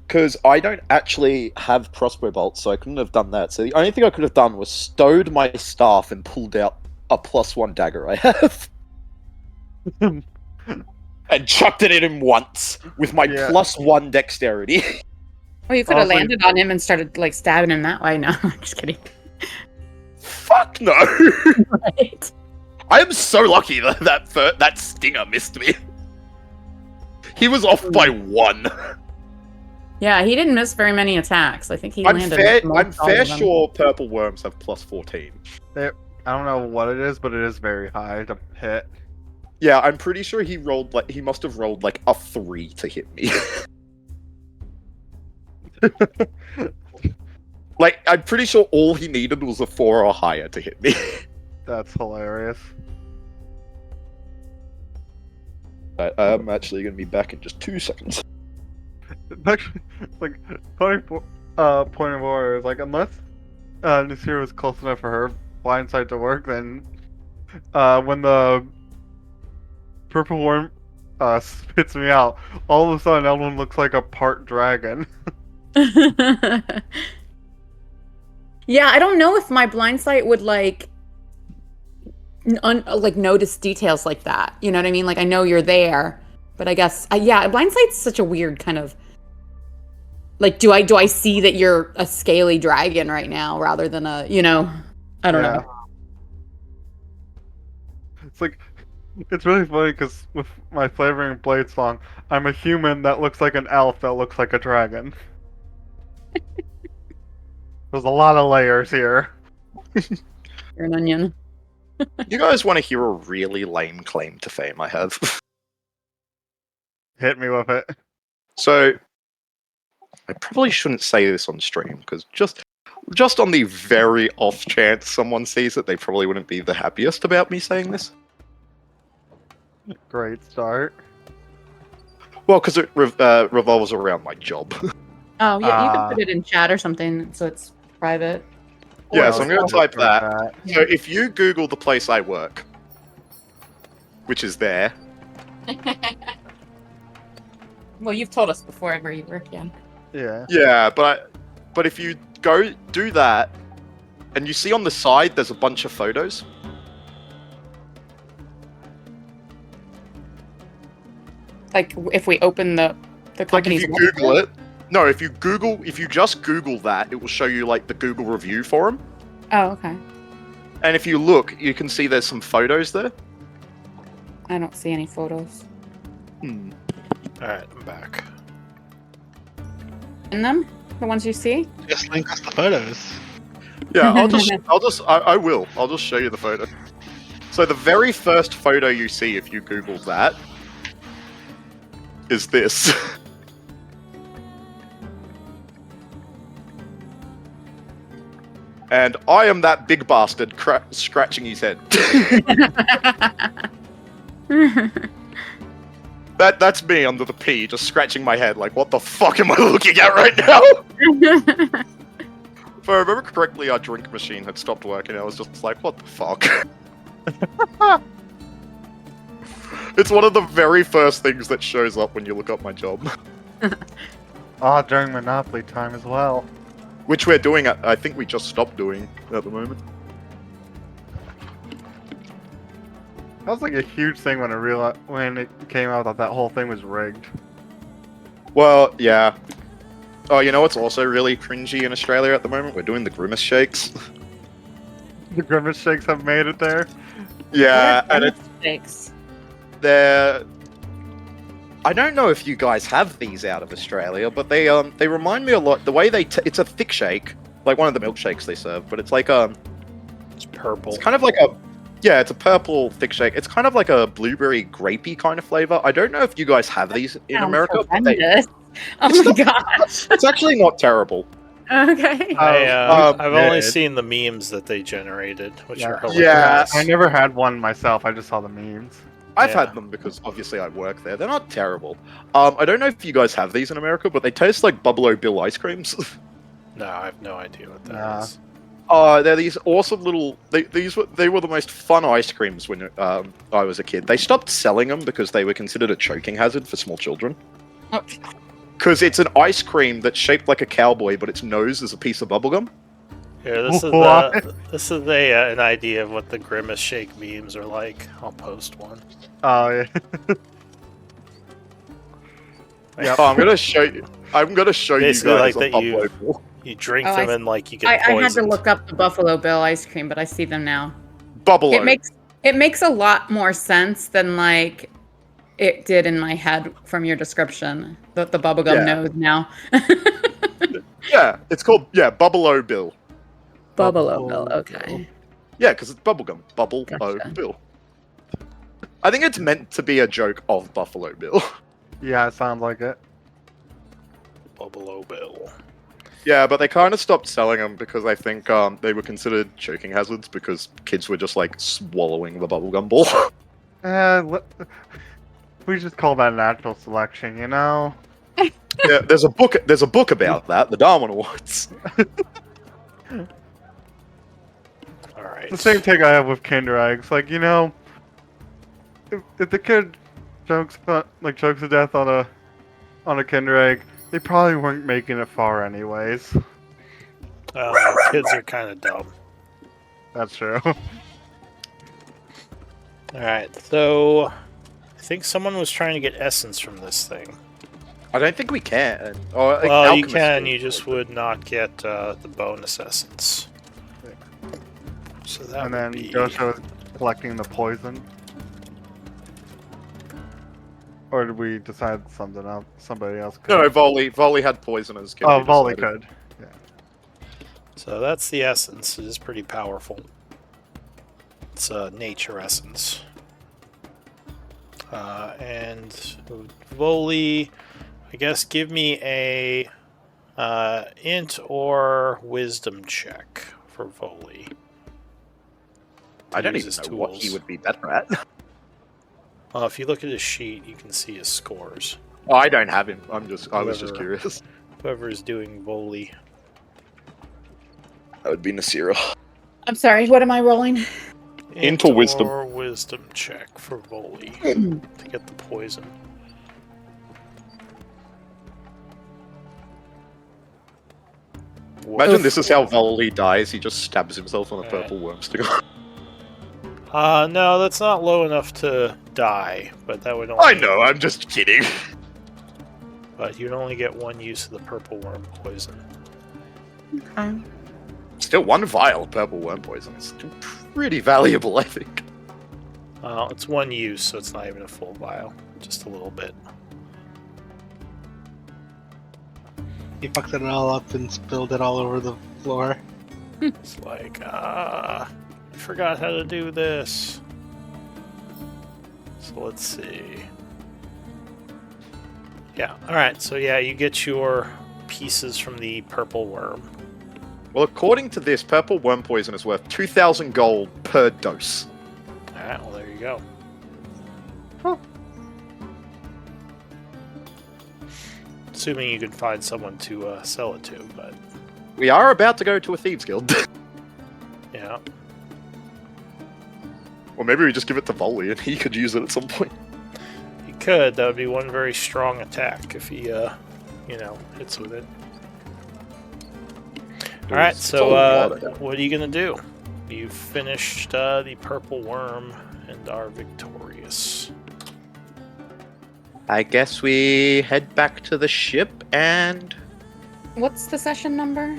Because I don't actually have crossbow bolts, so I couldn't have done that. So the only thing I could have done was stowed my staff and pulled out a +1 dagger I have. And chucked it at him once with my Yeah. +1 dexterity. Oh, you could have Honestly- landed on him and started stabbing him that way. No, I'm just kidding. Fuck no! Right. I am so lucky that that stinger missed me. He was off by 1. Yeah, he didn't miss very many attacks. I think he I'm landed. fair most all of them. sure purple worms have +14. I don't know what it is, but it is very high to hit. Yeah, I'm pretty sure he must have rolled like a 3 to hit me. Like, I'm pretty sure all he needed was a 4 or higher to hit me. That's hilarious. I'm actually going to be back in just 2 seconds. It's actually like funny point of order is like unless Nasir was close enough for her blind sight to work, then when the purple worm spits me out, all of a sudden Elwyn looks like a part dragon. Yeah, I don't know if my blind sight would like like notice details like that. You know what I mean? Like I know you're there, but I guess yeah, blind sight's such a weird kind of like do I see that you're a scaly dragon right now rather than a, you know, I don't know. It's like it's really funny because with my flavoring blade song, I'm a human that looks like an elf that looks like a dragon. There's a lot of layers here. You're an onion. You guys want to hear a really lame claim to fame I have? Hit me with it. So, I probably shouldn't say this on stream, because just on the very off chance someone sees it, they probably wouldn't be the happiest about me saying this. Great start. Well, because it revolves around my job. Oh, yeah, you could put it in chat or something so it's private. Yeah, so I'm going to type that. Yeah. So if you Google the place I work, which is there. Well, you've told us before where you work, yeah. Yeah. Yeah, but if you go do that, and you see on the side there's a bunch of photos. Like if we open the Like company's if you Google it. No, if you just Google that, it will show you like the Google review forum. Oh, okay. And if you look, you can see there's some photos there. I don't see any photos. Alright, I'm back. In them? The ones you see? Just link us the photos. Yeah, I'll just show you the photo. So the very first photo you see if you Google that is this. And I am that big bastard scratching his head. That's me under the P, just scratching my head like, what the fuck am I looking at right now? If I remember correctly, our drink machine had stopped working. I was just like, what the fuck? It's one of the very first things that shows up when you look up my job. During Monopoly time as well. Which we're doing, I think we just stopped doing at the moment. That was like a huge thing when it came out that whole thing was rigged. Well, yeah. Oh, you know what's also really cringy in Australia at the moment? We're doing the Grimace Shakes. The Grimace Shakes have made it there. Yeah, and Thanks. they're... I don't know if you guys have these out of Australia, but they remind me a lot. The way it's a thick shake, like one of the milkshakes they serve, but it's like It's purple. it's kind of like it's a purple thick shake. It's kind of like a blueberry grapey kind of flavor. I don't know if you guys have these in Sounds America. But horrendous. Oh my gosh. it's actually not terrible. Okay. I've only good. seen the memes that they generated, which Yeah. are hilarious. Yeah. I never had one myself. I just saw the memes. I've Yeah. had them because obviously I work there. They're not terrible. I don't know if you guys have these in America, but they taste like Buffalo Bill ice creams. No, I have no idea what that Nah. is. They're these awesome little. They were the most fun ice creams when I was a kid. They stopped selling them because they were considered a choking hazard for small children. Oh. Because it's an ice cream that's shaped like a cowboy, but its nose is a piece of bubblegum. Here, this is What? this is an idea of what the Grimace Shake memes are like. I'll post one. Oh yeah. Oh, I'm gonna show you. I'm gonna show you Basically, guys like a that you- Buffalo Bill. You drink Oh, them I- and like you get I had to poisoned. look up the Buffalo Bill ice cream, but I see them now. Bubbalo. It makes a lot more sense than like it did in my head from your description. The bubblegum Yeah. nose now. Yeah, it's called Bubbalo Bill. Buffalo Bill, okay. Yeah, because it's bubblegum. Bubble O Gotcha. Bill. I think it's meant to be a joke of Buffalo Bill. Yeah, it sounds like it. Buffalo Bill. Yeah, but they kind of stopped selling them because I think they were considered choking hazards because kids were just like swallowing the bubblegum ball. We just call that natural selection, you know? Yeah, there's a book. There's a book about that, the Darwin Awards. All right. The same take I have with Kinder Eggs. Like, you know, if the kid chokes to death on a Kinder Egg, they probably weren't making it far anyways. Kids are kind of dumb. That's true. All right, so I think someone was trying to get essence from this thing. I don't think we can. Or, like, Well, you alchemists can. do. You just would not get the bonus essence. So that And would then be. Gosho is collecting the poison. Or did we decide something else? Somebody else could. No, Volley had poisoners. Oh, Volley could. So that's the essence. It is pretty powerful. It's a nature essence. And Volley, I guess, give me a int or wisdom check for Volley. I don't use even his know what he tools. would be better at. If you look at his sheet, you can see his scores. Oh, I don't have him. I was just Whoever- curious. Whoever is doing Volley. That would be Nasira. I'm sorry, what am I rolling? Int or wisdom. or wisdom check for Volley to get the poison. Imagine this is how Volley dies. He just stabs himself on a Alright. purple worm stick. No, that's not low enough to die, but that would only. I know. I'm just kidding. But you'd only get one use of the purple worm poison. Okay. Still, one vial of purple worm poison is still pretty valuable, I think. It's one use, so it's not even a full vial. Just a little bit. He fucked it all up and spilled it all over the floor. It's like, I forgot how to do this. So let's see. Yeah, alright, so yeah, you get your pieces from the purple worm. Well, according to this, purple worm poison is worth 2,000 gold per dose. Alright, well, there you go. Assuming you can find someone to sell it to, but We are about to go to a thieves guild. yeah. Or maybe we just give it to Volley and he could use it at some point. He could. That would be one very strong attack if he, hits with it. Alright, It's so, a lot of damage. what are you gonna do? You finished the purple worm and are victorious. I guess we head back to the ship and... What's the session number?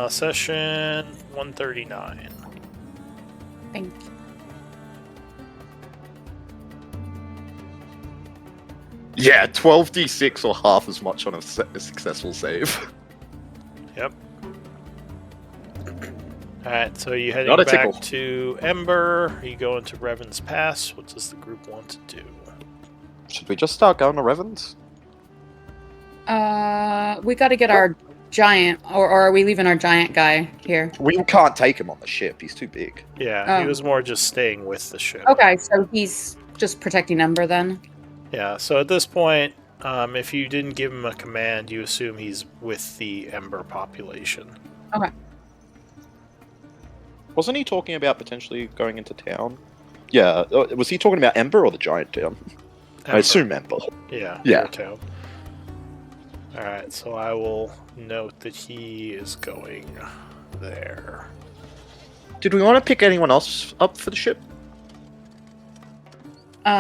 Session 139. Thank you. Yeah, 12d6 or half as much on a successful save. Yep. Alright, so you heading Not a back tickle. to Ember. You go into Revan's Pass. What does the group want to do? Should we just start going to Revens? We gotta get our giant, or are we leaving our giant guy here? We can't take him on the ship, he's too big. Yeah, he Oh. was more just staying with the ship. Okay, so he's just protecting Ember then? Yeah, so at this point, if you didn't give him a command, you assume he's with the Ember population. Wasn't he talking about potentially going into town? Yeah, was he talking about Ember or the giant town? I Ember. assume Ember. Yeah. Yeah. your town. Alright, so I will note that he is going there. Did we want to pick anyone else up for the ship?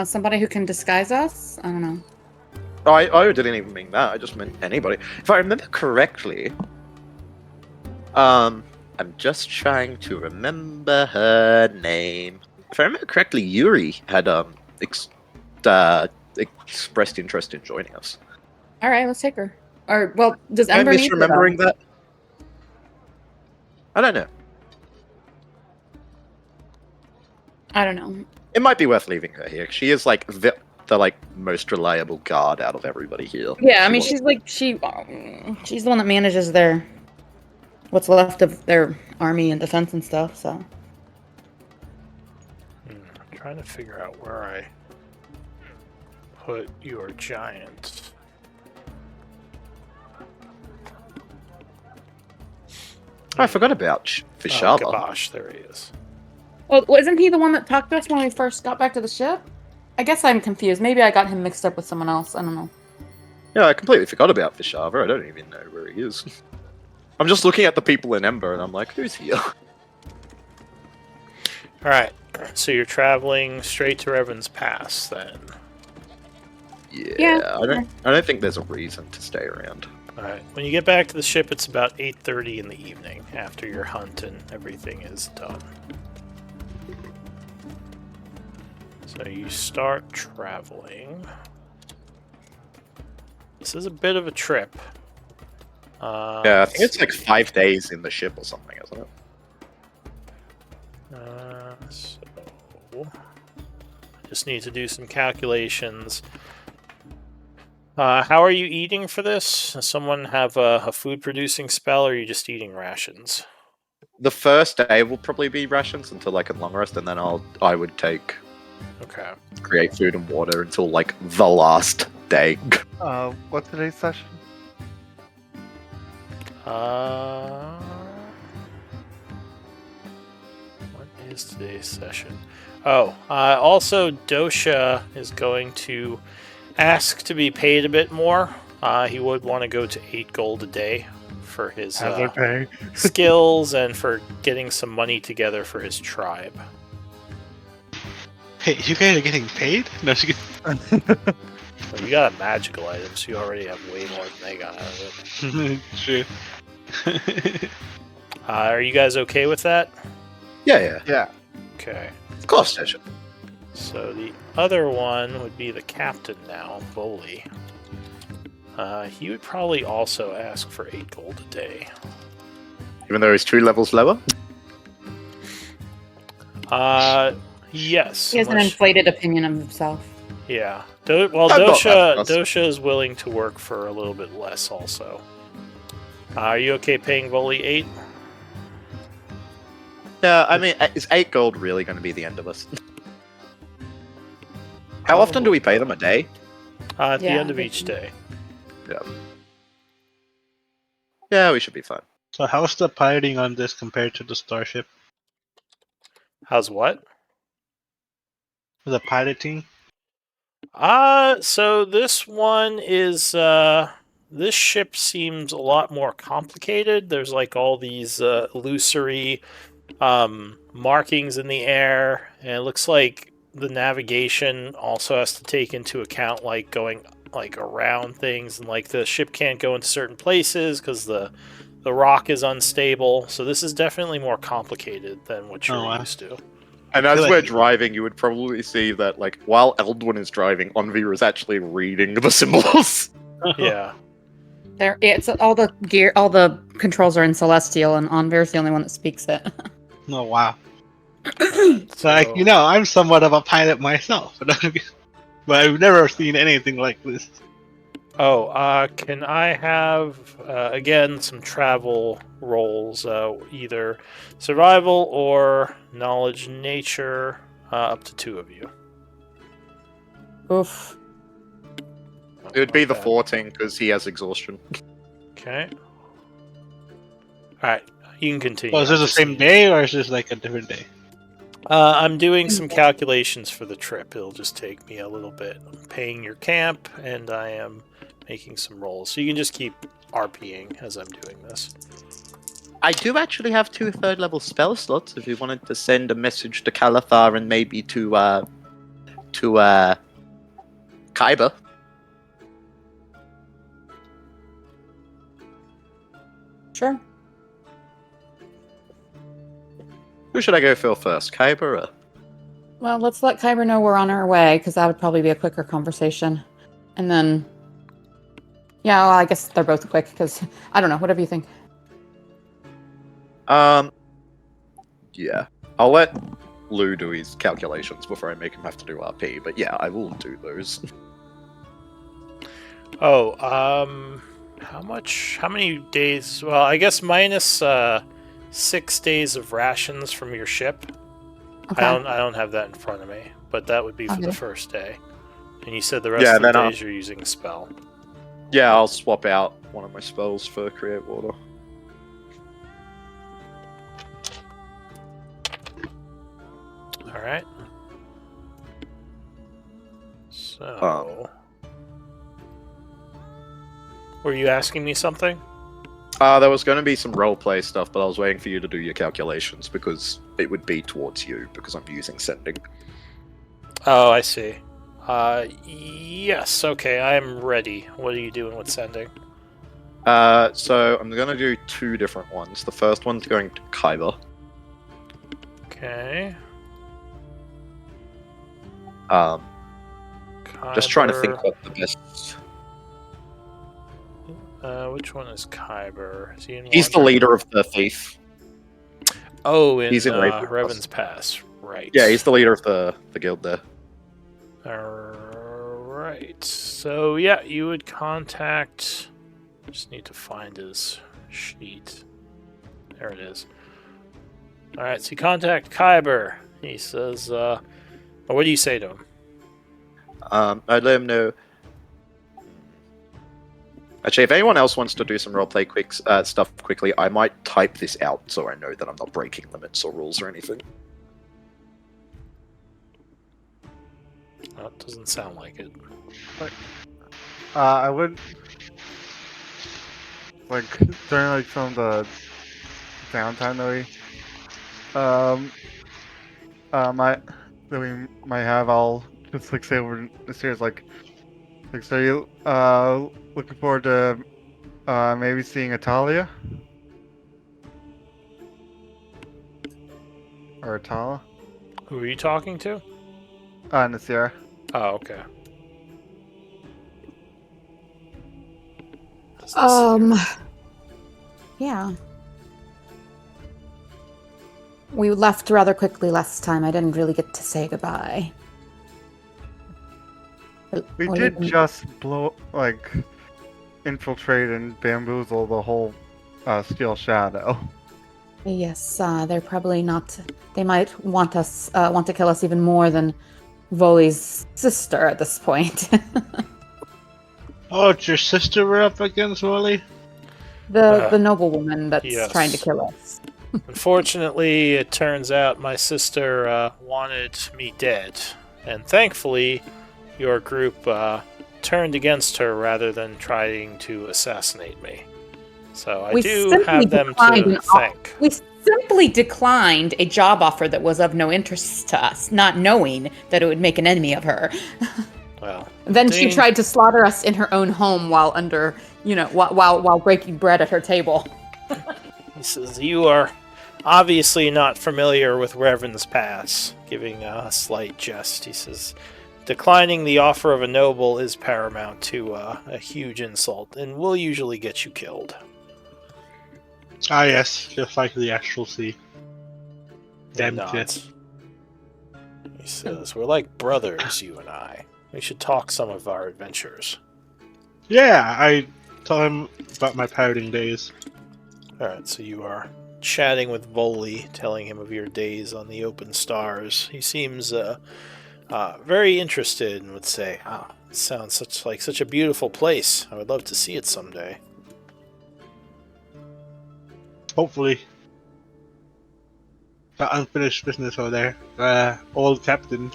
Somebody who can disguise us? I don't know. Oh, I didn't even mean that, I just meant anybody. If I remember correctly... I'm just trying to remember her name. If I remember correctly, Yuri had expressed interest in joining us. Alright, let's take her. Or, well, does Am I Ember need her, though? misremembering that? I don't know. I don't know. It might be worth leaving her here. She is like the like most reliable guard out of everybody here. Yeah, I mean, She she's like she's the one that manages their what's left of their army and defense and stuff. So I'm trying to figure out where I put your giant. I forgot about Oh, Vishava. Gabosh, there he is. well, wasn't he the one that talked to us when we first got back to the ship? I guess I'm confused. Maybe I got him mixed up with someone else. I don't know. Yeah, I completely forgot about Vishava. I don't even know where he is. I'm just looking at the people in Ember, and I'm like, who's here? All right, so you're traveling straight to Revan's Pass then. Yeah, I don't think there's a reason to stay around. All right, when you get back to the ship, it's about 8:30 in the evening after your hunt and everything is done. So you start traveling. This is a bit of a trip. Yeah, I think it's like 5 days in the ship or something, isn't it? So I just need to do some calculations. How are you eating for this? Does someone have a food producing spell, or are you just eating rations? The first day will probably be rations until like a long rest, and then I would Okay. create food and water until like the last day. What's today's session? What is today's session? Oh, also Dosha is going to ask to be paid a bit more. He would want to go to 8 gold a day for his Hazard pay. skills and for getting some money together for his tribe. Hey, you guys are getting paid? No, she Well, you got a magical item, so you already have way more than they got out of it. True. Are you guys okay with that? Yeah. Yeah. Okay. Of course, Session. So the other one would be the captain now, Bully. He would probably also ask for 8 gold a day. Even though he's 2 levels lower. Yes. He has an unless- inflated opinion of himself. Yeah. I'm not that fussed. Dosha is willing to work for a little bit less also. Are you okay paying Bully 8? Yeah, I mean, is 8 gold really going to be the end of us? How often do we pay them? A day? At the Yeah, end of I each think- day. Yeah, we should be fine. So how's the piloting on this compared to the Starship? How's what? The piloting? So this one is this ship seems a lot more complicated. There's like all these illusory markings in the air, and it looks like the navigation also has to take into account like going like around things, and like the ship can't go into certain places because the rock is unstable. So this is definitely more complicated than what you're Oh, wow. used to. And as feel we're like- driving, you would probably see that, like, while Eldwin is driving, Envir is actually reading the symbols. Yeah. It's all the gear, all the controls are in Celestial, and Anvir's the only one that speaks it. Oh wow. So I'm somewhat of a pilot myself, but I've never seen anything like this. Oh, can I have, again, some travel rolls, either survival or knowledge nature, up to 2 of you. Oof. It would be the Okay. 14, because he has exhaustion. Okay. Alright, you can continue. Oh, is this the same day or is this like a different day? I'm doing some calculations for the trip. It'll just take me a little bit. I'm paying your camp, and I am making some rolls. So you can just keep RPing as I'm doing this. I do actually have 2 third-level spell slots if you wanted to send a message to Calathar and maybe to Kaiba. Sure. Who should I go for first, Kaiba or... Well, let's let Kyber know we're on our way, because that would probably be a quicker conversation. And then, yeah, well, I guess they're both quick, because I don't know. Whatever you think. Yeah. I'll let Lou do his calculations before I make him have to do RP. But yeah, I will do those. Oh, how many days? Well, I guess minus 6 days of rations from your ship. Okay. I don't have that in front of me, but that would be for the Okay. first day. And you said the rest Yeah, of the then I'll- days you're using a spell. Yeah, I'll swap out one of my spells for Create Water. All right. So, were you asking me something? There was going to be some roleplay stuff, but I was waiting for you to do your calculations because it would be towards you because I'm using sending. Oh, I see. Yes. Okay, I am ready. What are you doing with sending? So I'm going to do 2 different ones. The first one's going to Kyber. Okay. Just trying to think Kyber. what the best. Which one is Kyber? Is he in He's the Wander? leader of the thief. Oh, in, He's in Raven's Revan's Pass. Right. Yeah, he's the leader of the guild there. Alright. So, yeah, you would contact... Just need to find his sheet. There it is. Alright, so you contact Kyber. He says, what do you say to him? I'd let him know. Actually, if anyone else wants to do some roleplay stuff quickly, I might type this out so I know that I'm not breaking limits or rules or anything. Well, it doesn't sound like it. I would like during like some of the downtime that we might have. I'll just like say over the stairs like so you looking forward to maybe seeing Atalia or Atala Who are you talking to? Nasira. Oh, okay. Yeah. We left rather quickly last time. I didn't really get to say goodbye. We What did do you- just infiltrate and bamboozle the whole Steel Shadow. Yes, they're probably not. They might want to kill us even more than Voli's sister at this point. Oh, it's your sister we're up against, Wally? the noble woman that's yes. trying to kill us. Unfortunately, it turns out my sister wanted me dead, and thankfully, your group turned against her rather than trying to assassinate me. So I We do simply have them declined to an thank. We simply declined a job offer that was of no interest to us, not knowing that it would make an enemy of her. Well, Then she Dane- tried to slaughter us in her own home while while breaking bread at her table. he says, you are obviously not familiar with Revan's Pass, giving a slight jest. He says, declining the offer of a noble is paramount to a huge insult, and will usually get you killed. Ah, yes, just like the Astral Sea. Damn He it. nods. He says, we're like brothers, you and I. We should talk some of our adventures. Yeah, I told him about my pirating days. Alright, so you are chatting with Voli, telling him of your days on the open stars. He seems very interested and would say, it sounds such a beautiful place. I would love to see it someday. Hopefully. Got unfinished business over there. Old captain.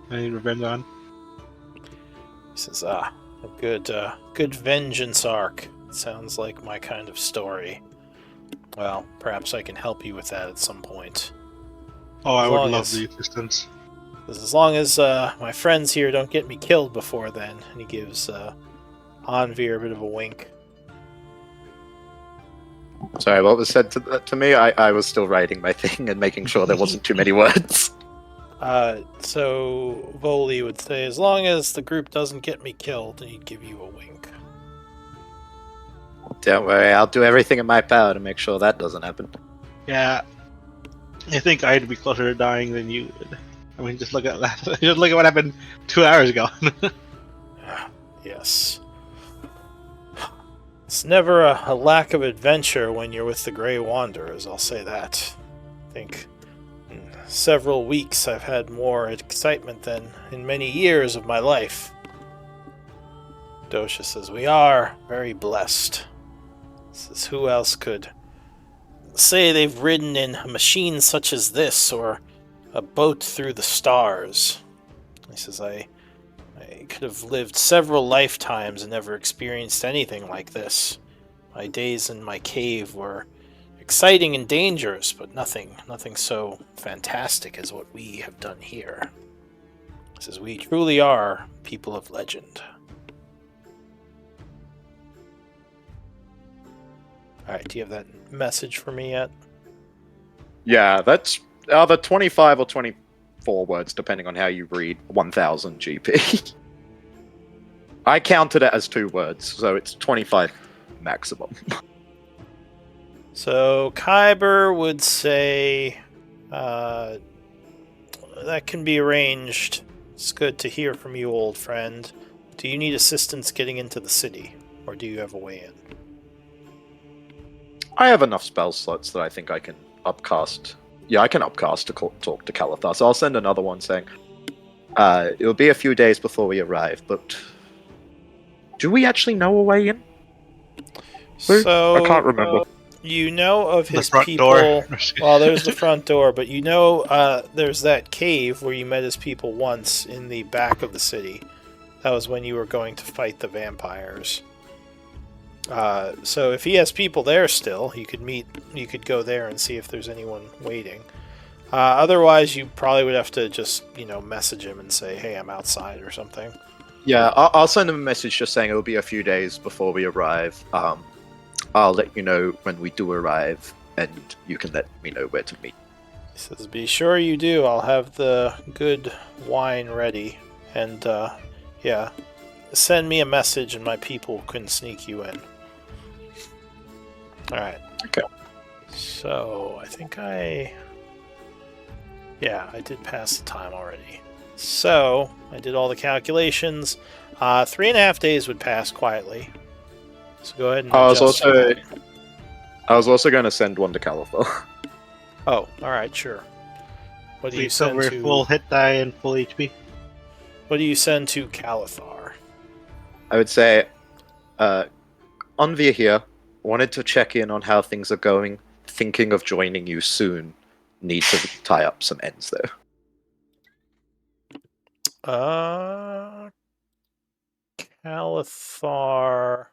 I need revenge on. He says, a good vengeance arc. Sounds like my kind of story. Well, perhaps I can help you with that at some point. Oh, I As would long love as- the assistance. As long as my friends here don't get me killed before then. And he gives Anvir a bit of a wink. Sorry, what was said to me? I was still writing my thing and making sure there wasn't too many words. So Voli would say, as long as the group doesn't get me killed, and he'd give you a wink. Don't worry, I'll do everything in my power to make sure that doesn't happen. Yeah. I think I'd be closer to dying than you would. I mean, just look at that. Just look at what happened 2 hours ago. Yes. It's never a lack of adventure when you're with the Grey Wanderers, I'll say that. I think in several weeks I've had more excitement than in many years of my life. Dosha says, we are very blessed. Says, who else could say they've ridden in a machine such as this, or a boat through the stars? He says, I could have lived several lifetimes and never experienced anything like this. My days in my cave were exciting and dangerous, but nothing so fantastic as what we have done here. He says, we truly are people of legend. Alright, do you have that message for me yet? Yeah, that's either 25 or 24 words, depending on how you read 1000 GP. I counted it as 2 words, so it's 25 maximum. So, Kyber would say, that can be arranged. It's good to hear from you, old friend. Do you need assistance getting into the city, or do you have a way in? I have enough spell slots that I think I can upcast. Yeah, I can upcast to talk to Calathar, so I'll send another one saying, it'll be a few days before we arrive, but do we actually know a way in? So, I can't remember. You know of The his front people. door. Well, there's the front door, but you know there's that cave where you met his people once in the back of the city. That was when you were going to fight the vampires. So if he has people there still, you could go there and see if there's anyone waiting. Otherwise, you probably would have to just, message him and say, hey, I'm outside or something. Yeah, I'll send him a message just saying it'll be a few days before we arrive. I'll let you know when we do arrive, and you can let me know where to meet. He says, be sure you do. I'll have the good wine ready. And, send me a message and my people can sneak you in. Alright. Okay. So, I think I did pass the time already. So, I did all the calculations. 3.5 days would pass quietly. So go ahead and I was adjust for that. also going to send one to Calathar. Oh, alright, sure. What do you So send we're to full hit die and full HP. What do you send to Calathar? I would say, Unvia here. Wanted to check in on how things are going. Thinking of joining you soon. Need to tie up some ends there. Calathar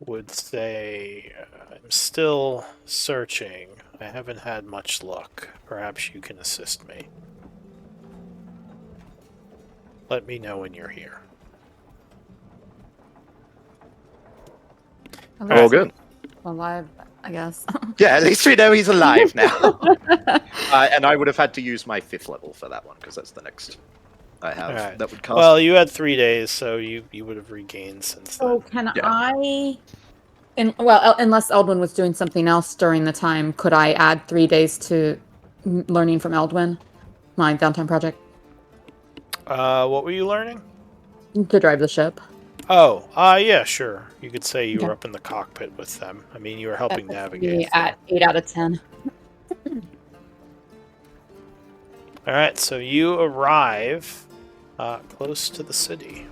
would say, I'm still searching. I haven't had much luck. Perhaps you can assist me. Let me know when you're here. All good. Alive, I guess. Yeah, at least we know he's alive now. And I would have had to use my 5th level for that one, because that's the next I have Alright. that would cast. Well, you had 3 days, so you would have regained since then. So can Yeah. unless Eldwin was doing something else during the time, could I add 3 days to learning from Eldwin, my downtime project, What were you learning? to drive the ship? Oh, yeah, sure. You could say you Okay. were up in the cockpit with them. I mean, you were helping That would navigate. be at 8 out of 10. Alright, so you arrive close to the city.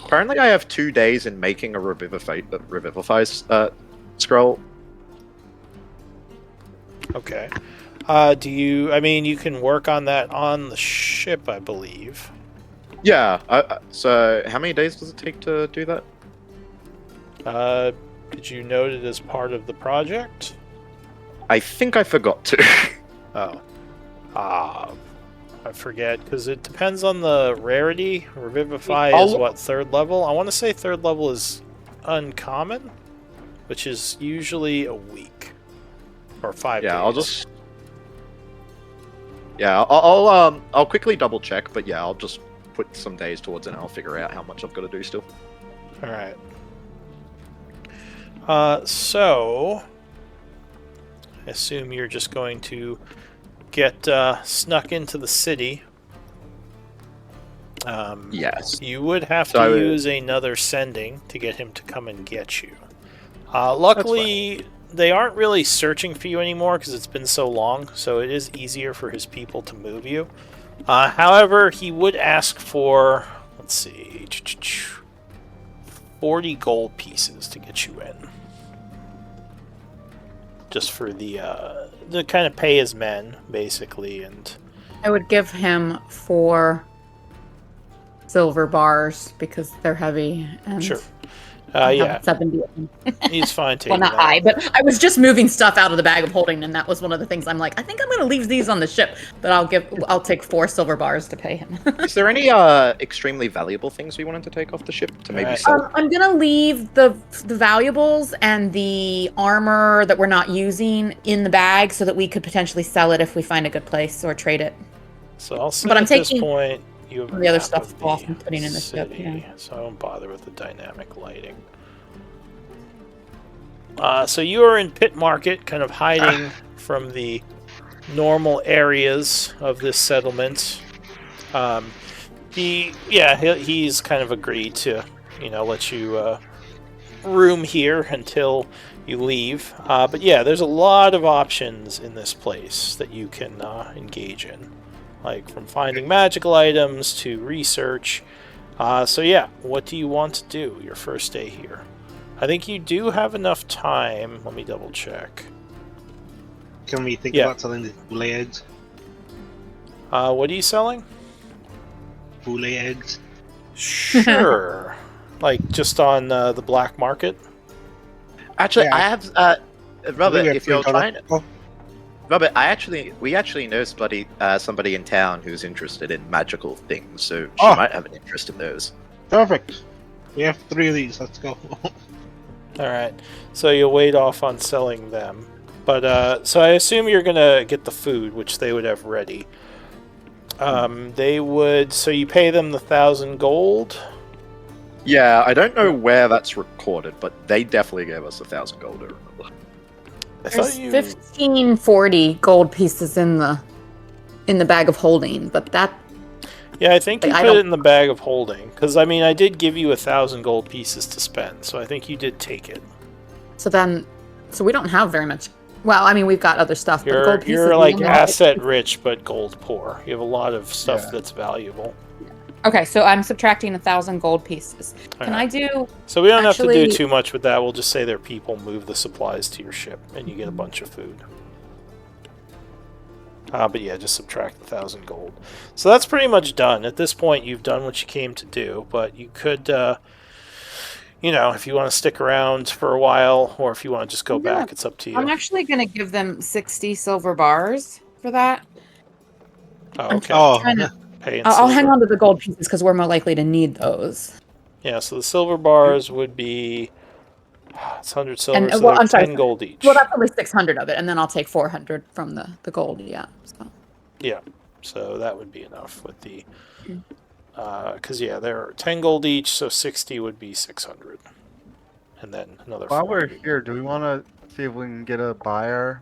Apparently I have 2 days in making a Revivify scroll. Okay. You can work on that on the ship, I believe. Yeah, so how many days does it take to do that? Did you note it as part of the project? I think I forgot to. Oh. I forget, because it depends on the rarity. Revivify is what, 3rd level? I want to say 3rd level is uncommon, which is usually a week. Or 5 days. Yeah, I'll quickly double check, but yeah, I'll just put some days towards it and I'll figure out how much I've got to do still. Alright. So... assume you're just going to get snuck into the city. Yes. You would have So I to would- use another sending to get him to come and get you. Luckily, they aren't really searching for you anymore because it's been so long, so it is easier for his people to move you. However, he would ask for, let's see, 40 gold pieces to get you in. Just for the to kind of pay his men, basically, and I would give him 4 silver bars because they're heavy. And sure. I have Yeah, 70 of them. he's fine taking Well, not that. I, but I was just moving stuff out of the bag of holding, and that was one of the things I'm like, I think I'm going to leave these on the ship, but I'll take 4 silver bars to pay him. Is there any extremely valuable things we wanted to take off the ship to maybe Alright. sell? I'm going to leave the valuables and the armor that we're not using in the bag so that we could potentially sell it if we find a good place or trade it. So I'll say But I'm at this taking point you have the other map stuff of off the and putting in the ship, city, yeah. so I don't bother with the dynamic lighting. So you are in Pit Market, kind of hiding from the normal areas of this settlement. He's kind of agreed to, let you room here until you leave. But yeah, there's a lot of options in this place that you can engage in, like from finding magical items to research. So yeah, what do you want to do your first day here? I think you do have enough time. Let me double check. Can we think Yeah. about selling the boule eggs? What are you selling? Boule eggs? Sure. Like just on the black market? Actually, Yeah. I have Robert. Maybe If you're $3. trying, Oh, Robert, we actually know somebody in town who's interested in magical things, so she Oh. might have an interest in those. perfect. We have 3 of these. Let's go. Alright. So you'll wait off on selling them. But so I assume you're gonna get the food, which they would have ready. They would, so you pay them the 1,000 gold. Yeah, I don't know where that's recorded, but they definitely gave us 1,000 gold. I remember. I There's thought you 1540 gold pieces in the bag of holding, but that Yeah, I think you I put don't- it in the bag of holding. Because, I mean, I did give you 1,000 gold pieces to spend, so I think you did take it. so we don't have very much. Well, I mean, we've got other stuff, but You're, gold pieces. you're we like don't have- asset rich, but gold poor. You have a lot of stuff Yeah. that's valuable. Okay, so I'm subtracting 1,000 gold pieces. Can I Alright. do? So we don't have to actually- do too much with that. We'll just say their people move the supplies to your ship, and you get a bunch of food. But yeah, just subtract 1,000 gold. So that's pretty much done. At this point, you've done what you came to do, but you could, if you want to stick around for a while, or if you want to just go Yeah. back, it's up to you. I'm actually going to give them 60 silver bars for that. Oh, okay. Oh, trying to- Pay in I'll hang silver. on to the gold pieces because we're more likely to need those. Yeah, so the silver bars would be... It's 100 silver, And, so well, they're I'm sorry. 10 gold each. Well, that's only 600 of it, and then I'll take 400 from the gold. Yeah. So. Yeah, so that would be enough with the... Mm. Because, yeah, they're 10 gold each, so 60 would be 600. And then another While we're 400. here, do we want to see if we can get a buyer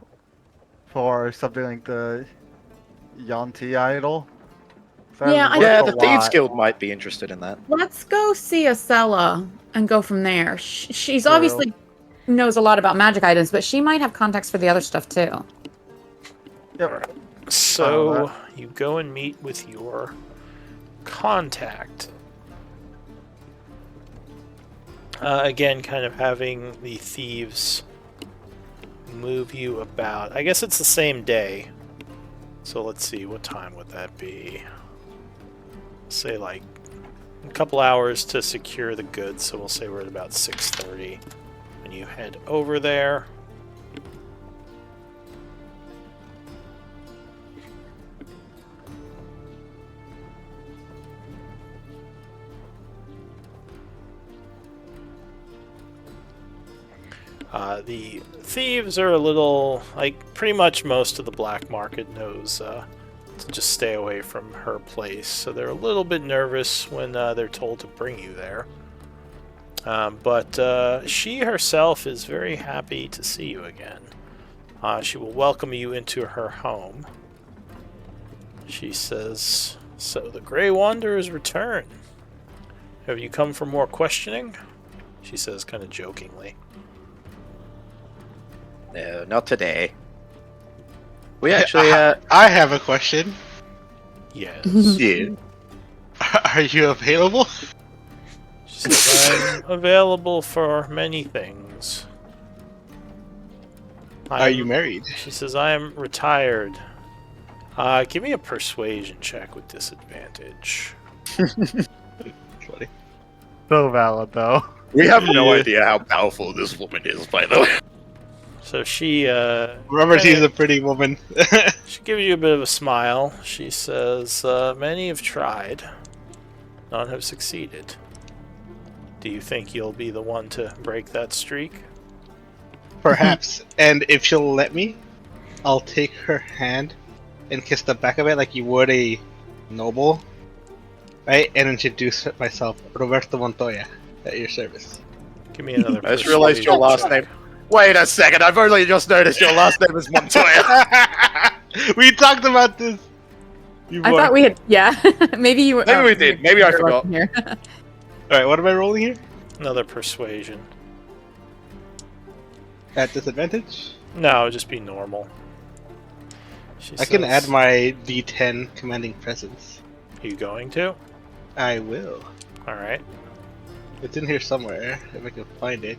for something like the Yanti idol? That Yeah, was I- worth Yeah, a the Thieves lot. Guild might be interested in that. Let's go see Acela and go from there. She's True. obviously knows a lot about magic items, but she might have contacts for the other stuff too. Yep. So you go and meet with your contact. Again, kind of having the thieves move you about. I guess it's the same day. So let's see, what time would that be? Say like a couple hours to secure the goods, so we'll say we're at about 6:30 when you head over there. The thieves are a little, like, pretty much most of the black market knows to just stay away from her place, so they're a little bit nervous when they're told to bring you there. But she herself is very happy to see you again. She will welcome you into her home. She says, "So the Grey Wanderers return. Have you come for more questioning?" She says, kind of jokingly. No, not today. We actually, I have a question. Yes. yeah. Are you available? She says, "I'm available for many things." Are you married? She says, "I am retired." Give me a persuasion check with disadvantage. Funny. So valid though. We have no Yeah. idea how powerful this woman is, by the way. So she, Remember, she's a pretty woman. she gives you a bit of a smile. She says, "Many have tried. None have succeeded. Do you think you'll be the one to break that streak?" Perhaps. And if she'll let me, I'll take her hand and kiss the back of it like you would a noble, right? And introduce myself, Roberto Montoya, at your service. Give me another I just realized your persuasion last check. name. Wait a second, I've only just noticed your last name is Montoya. We talked about this. I thought we had. Yeah. Maybe you. Maybe we did. Maybe I forgot. Here. Alright, what am I rolling here? Another persuasion. At disadvantage? No, it'd just be normal. She I can says, add my D10 commanding presence. You going to? I will. Alright. It's in here somewhere, if I can find it.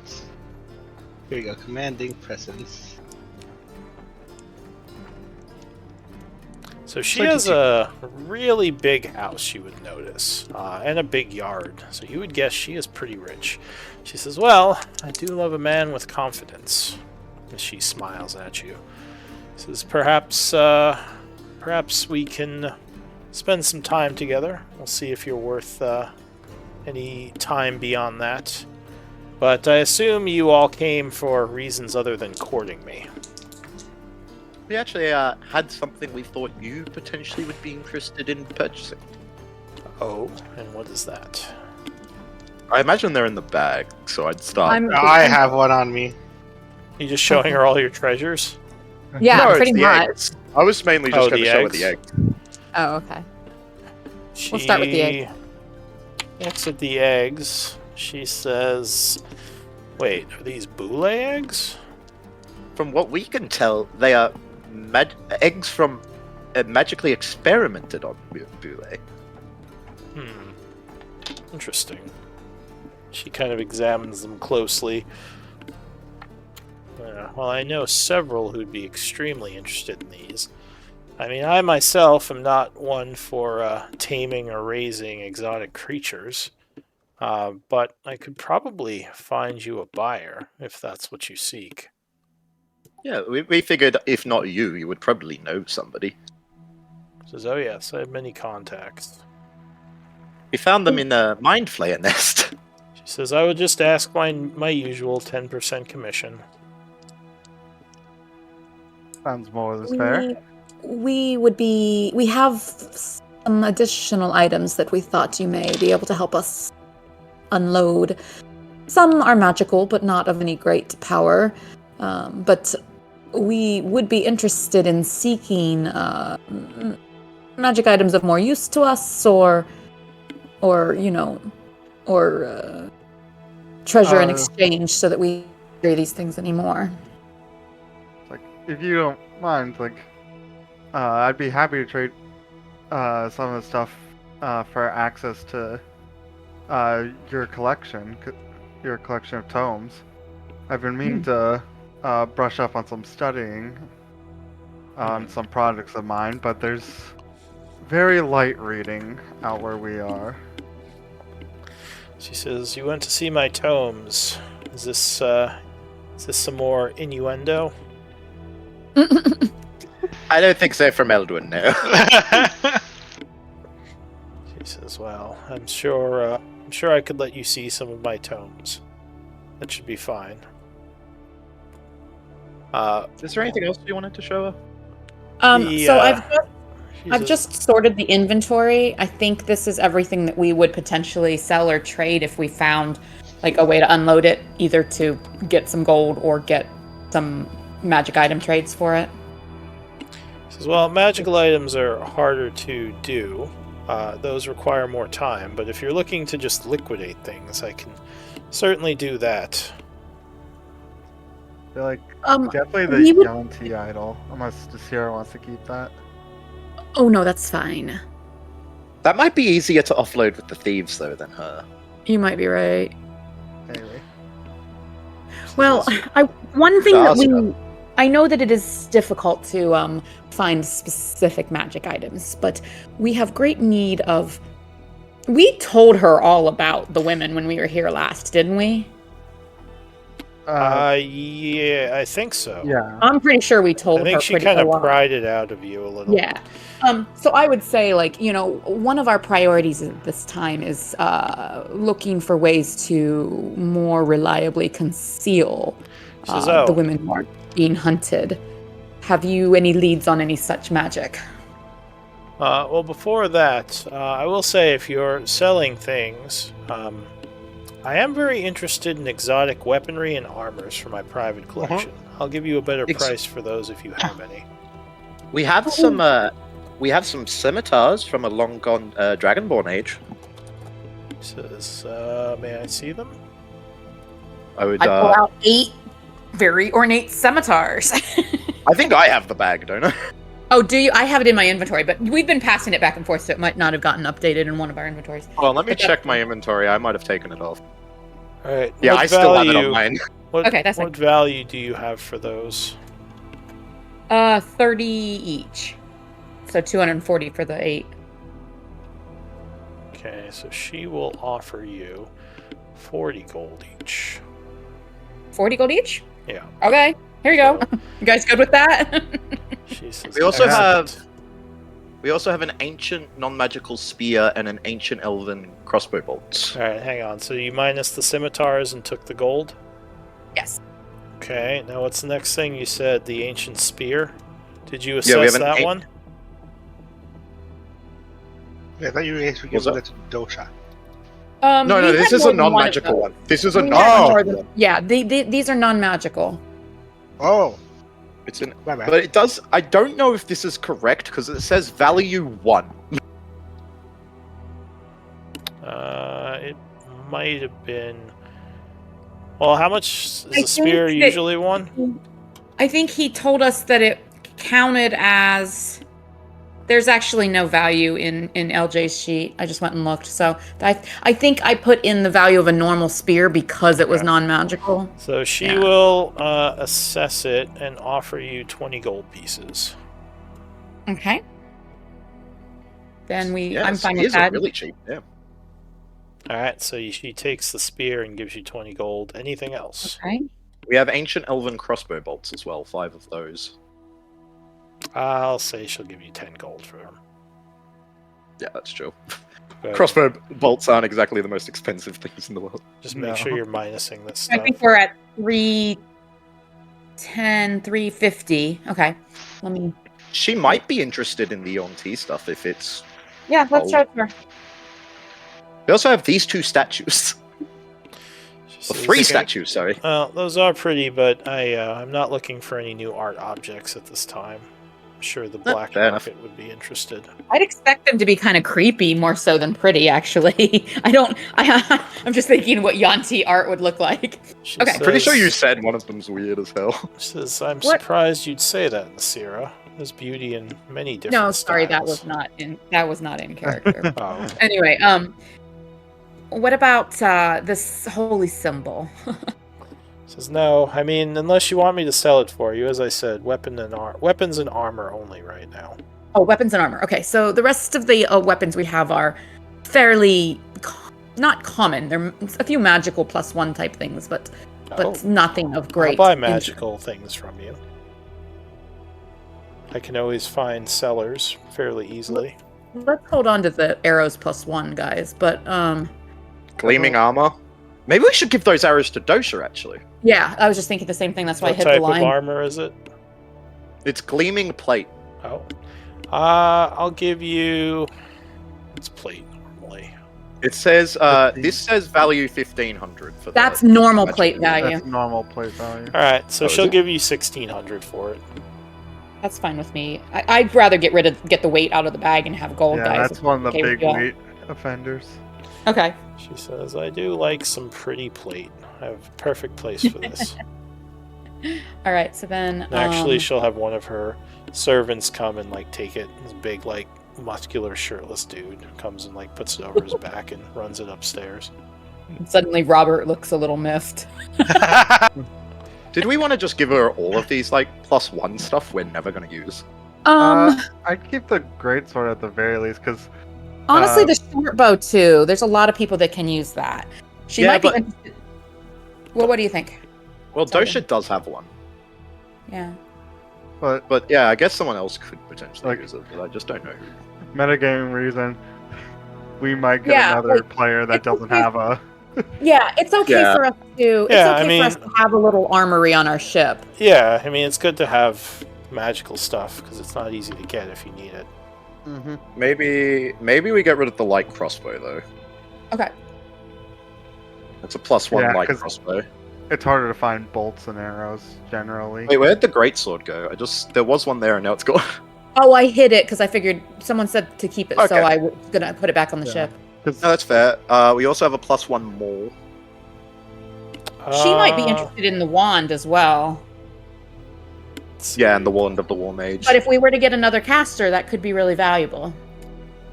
Here we go, commanding presence. So she Like has you- a really big house, you would notice, and a big yard. So you would guess she is pretty rich. She says, "Well, I do love a man with confidence." And she smiles at you. Says, "Perhaps we can spend some time together. We'll see if you're worth any time beyond that. But I assume you all came for reasons other than courting me." We actually had something we thought you potentially would be interested in purchasing. Oh, and what is that? I imagine they're in the bag, so I'd start. I have one on me. You just showing her all your treasures? Yeah, No, it's pretty the much. eggs. I was mainly just Oh, going the to show her the eggs? egg. Oh, okay. We'll start with the egg. She looks at the eggs. She says, "Wait, are these boule eggs?" From what we can tell, they are eggs from magically experimented on Boule. Interesting. She kind of examines them closely. Well, I know several who'd be extremely interested in these. I mean, I myself am not one for taming or raising exotic creatures, but I could probably find you a buyer if that's what you seek. Yeah, we figured if not you, you would probably know somebody. Says, "Oh yes, I have many contacts." We found them in a mind flayer nest. She says, "I would just ask my usual 10% commission." Sounds more than fair. We have some additional items that we thought you may be able to help us unload. Some are magical, but not of any great power. But we would be interested in seeking magic items of more use to us, or treasure in exchange, so that we don't carry these things anymore. Like, if you don't mind, I'd be happy to trade some of the stuff for access to your collection of tomes. I've been meaning to brush up on some studying on some projects of mine, but there's very light reading out where we are. She says, "You went to see my tomes. Is this some more innuendo?" I don't think so from Eldwin, no. She says, "Well, I'm sure I could let you see some of my tomes. That should be fine." Is there anything else you wanted to show her? So she I've says, just sorted the inventory. I think this is everything that we would potentially sell or trade if we found like a way to unload it, either to get some gold or get some magic item trades for it. Says, well, magical items are harder to do. Those require more time, but if you're looking to just liquidate things, I can certainly do that. I feel like Um, definitely we the would- Yanti idol, unless Desira wants to keep that. Oh no, that's fine. That might be easier to offload with the thieves though than her. You might be right. Anyway. Well, one thing that Awesome. I know that it is difficult to find specific magic items, but we have great need of. We told her all about the women when we were here last, didn't we? Yeah, I think so. Yeah. I'm pretty sure we told I her think she pretty kind a of lot. pried it out of you a little. Yeah. So I would say, like, you know, one of our priorities at this time is looking for ways to more reliably conceal Says, the "Oh, women who are being hunted. Have you any leads on any such magic? Well, before that, I will say if you're selling things, I am very interested in exotic weaponry and armors for my private collection. I'll give you a better Ex- price for those if you have any. We have some scimitars from a long gone Dragonborn age. Says, may I see them? I would. I pull out 8 very ornate scimitars. I think I have the bag, don't I? Oh, do you? I have it in my inventory, but we've been passing it back and forth, so it might not have gotten updated in one of our inventories. Well, let me Okay. check my inventory. I might have taken it off. All right. Yeah, what I still have it value- on mine. What, Okay, that's what value do you have for those? 30 each. So 240 for the 8. Okay, so she will offer you 40 gold each. 40 gold each? Yeah. Okay, here you go. You guys good with that? She says, We also "Excellent." have- We also have an ancient non-magical spear and an ancient elven crossbow bolts. All right, hang on. So you minus the scimitars and took the gold? Yes. Okay, now what's the next thing you said? The ancient spear? Did you Yeah, we assess have an that an- one? Yeah, I thought you were actually Was giving that to Dosha. No, we this had is more a than one of non-magical those. one. This is a We had non-magical more than- one. Yeah, these are non-magical. Oh, It's an, my bad. but it does. I don't know if this is correct because it says value 1. It might have been. Well, how much is I a spear think that- usually one? I think he told us that it counted as. There's actually no value in LJ's sheet. I just went and looked. So I think I put in the value of a normal spear because it was Okay. non-magical. So she Yeah. will assess it and offer you 20 gold pieces. Okay. Then Yeah, I'm fine with spears are that. really cheap. Yeah. All right, so she takes the spear and gives you 20 gold. Anything else? Okay. We have ancient elven crossbow bolts as well. 5 of those. I'll say she'll give you 10 gold for them. Yeah, that's true. But Crossbow bolts aren't exactly the most expensive things in the world. just make No. sure you're minusing this I stuff. think we're at 310, 350. Okay. Let me. She might be interested in the Yonti stuff if it's. Yeah, let's Oh. show it to her. We also have these 2 statues. She Or says, 3 "Okay, statues, sorry. Well, those are pretty, but I'm not looking for any new art objects at this time. I'm sure the black fair enough. market would be interested. I'd expect them to be kind of creepy more so than pretty, actually. I'm just thinking what Yanti art would look like. She Okay. Pretty sure says- you said one of them's weird as hell. She says, I'm What? surprised you'd say that, Nasira. There's beauty in many different No, sorry, that styles." was not in character. Oh, Anyway, what about this holy symbol? says no. I mean, unless you want me to sell it for you, as I said, weapons and armor only right now. Oh, weapons and armor. Okay, so the rest of the weapons we have are fairly not common. They're a few magical +1 type things, but nothing of great. I'll buy interest. magical things from you. I can always find sellers fairly easily. Let's hold on to the arrows +1, guys. But Gleaming armor. Maybe we should give those arrows to Dosha, actually. yeah, I was just thinking the same thing. That's why I What hit type the of line. armor is it? It's gleaming plate. Oh. I'll give you... It's plate, normally. It says this says value 1500 for That's the normal magic plate user. value. That's normal plate value. All right, so Oh, is she'll it? give you 1600 for it. That's fine with me. I'd rather get the weight out of the bag and have gold, Yeah, guys. that's one of the Okay with big you all? weight offenders. Okay. She says, "I do like some pretty plate. I have a perfect place for this." All right. So then, And actually, she'll have one of her servants come and like take it. This big, like muscular, shirtless dude comes and like puts it over his back and runs it upstairs. suddenly Robert looks a little miffed. Did we want to just give her all of these like +1 stuff we're never going to use? I'd keep the greatsword at the very least, because honestly, the short bow too. There's a lot of people that can use that. She Yeah, might be but- interested. Well, what do you think? Well, Sorry. Dosha does have one, Yeah. but but I guess someone else could potentially Like- use it, but I just don't know who. metagame reason, we might get Yeah, another like, player that it's doesn't okay. have a. Yeah, it's okay Yeah. for us to. It's Yeah, I okay for us mean- to have a little armory on our ship. Yeah, I mean, it's good to have magical stuff because it's not easy to get if you need it. Maybe we get rid of the light crossbow though. Okay. It's a +1 Yeah, light 'cause- crossbow. It's harder to find bolts and arrows generally. Wait, where'd the greatsword go? There was one there and now it's gone. Oh, I hid it because I figured someone said to keep it, so Okay. I was gonna put it back on the Yeah. ship. 'Cause No, that's fair. We also have a +1 maul. She might be Uh, interested in the wand as well. let's Yeah, see. and the wand of the war mage. But if we were to get another caster, that could be really valuable.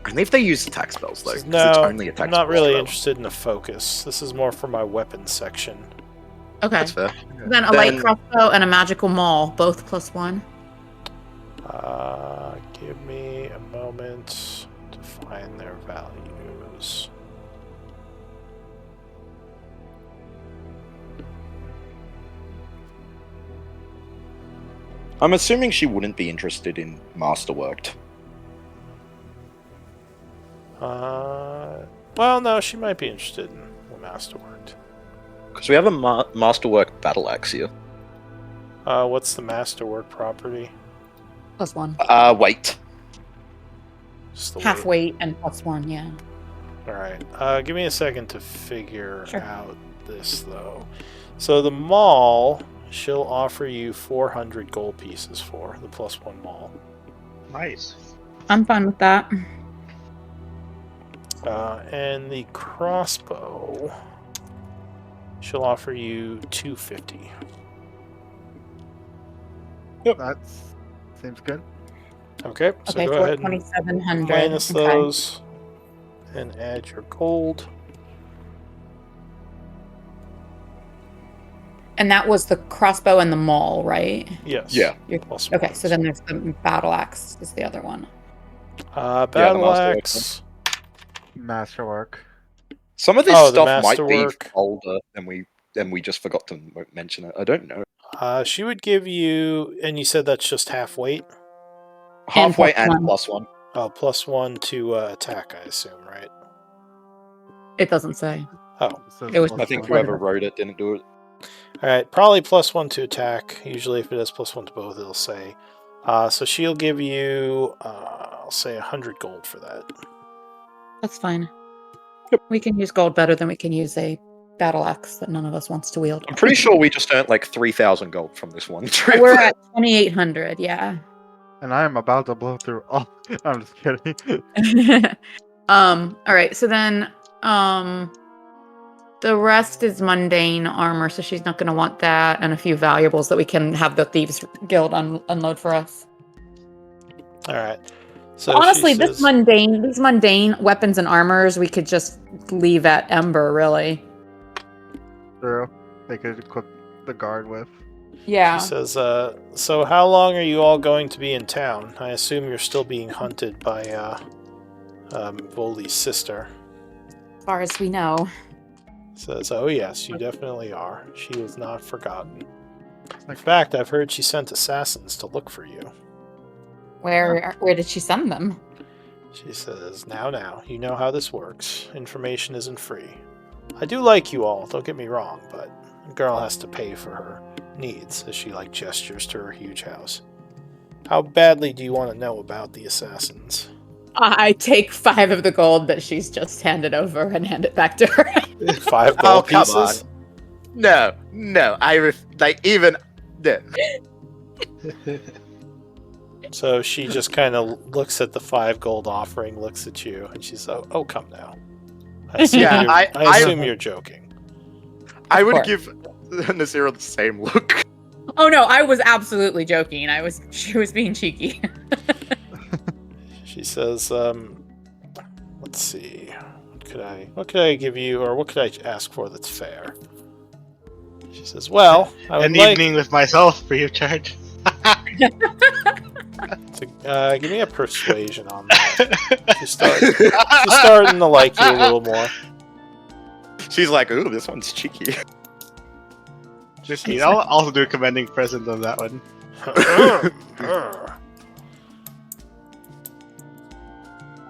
And if they use attack spells though, 'cause No, it's only attack I'm not spells really forever. interested in a focus. This is more for my weapons section. Okay. That's fair. Then a light Then- crossbow and a magical maul, both +1. Give me a moment to find their values. I'm assuming she wouldn't be interested in masterworked. Well, no, she might be interested in the masterworked. Because we have a masterwork battle axe here. What's the masterwork property? +1. Wait. Just the Half weight. weight and +1, yeah. All right. Give me a second to figure Sure. out this though. So the mall, she'll offer you 400 gold pieces for the +1 mall. Nice. I'm fine with that. And the crossbow, she'll offer you 250. that seems good. Okay, so Okay, go for ahead and 2,700. minus Okay. those and add your gold. And that was the crossbow and the maul, right? Yes. Yeah. Plus Okay, one. so then there's the battle axe is the other one. Battle masterwork axe. Masterwork. Some of this Oh, the stuff might be masterwork. older than we just forgot to mention it. I don't know. She would give you, and you said that's just half weight. Halfway and +1. +1. +1 to attack, I assume, right? It doesn't say. Oh, It was- I think What whoever wrote it didn't do it. all right. Probably +1 to attack. Usually, if it has +1 to both, it'll say. So she'll give you, I'll say 100 gold for that. That's fine. We can use gold better than we can use a battle axe that none of us wants to wield. I'm pretty sure we just earned like 3,000 gold from this one trip. We're at 2,800, yeah. And I am about to blow through all. I'm just kidding. All right, so then the rest is mundane armor, so she's not going to want that, and a few valuables that we can have the Thieves Guild unload for us. All right. So Honestly, she these says, mundane weapons and armors we could just leave at Ember, really. True. They could equip the guard with. Yeah. She says, so how long are you all going to be in town? I assume you're still being hunted by Voli's sister. As far as we know. Says, oh yes, you definitely are. She was not forgotten. In fact, I've heard she sent assassins to look for you. Where did she send them? She says, now, you know how this works. Information isn't free. I do like you all, don't get me wrong, but a girl has to pay for her needs, as she gestures to her huge house. How badly do you want to know about the assassins? I take 5 of the gold that she's just handed over and hand it back to her. 5 Oh, gold come pieces. No, even. No. So she just kind of looks at the 5 gold offering, looks at you, and she's oh come now. I assume, Yeah, you're, I- I assume you're joking. I would course. give Nazira the same look. Oh no, I was absolutely joking. She was being cheeky. She says, let's see, what could I give you, or what could I ask for that's fair? She says, well, I would An like evening with myself, free of charge. to give me a persuasion on that. She's starting to like you a little more. She's like, ooh, this one's cheeky. 15. I'll also do a commending present on that one.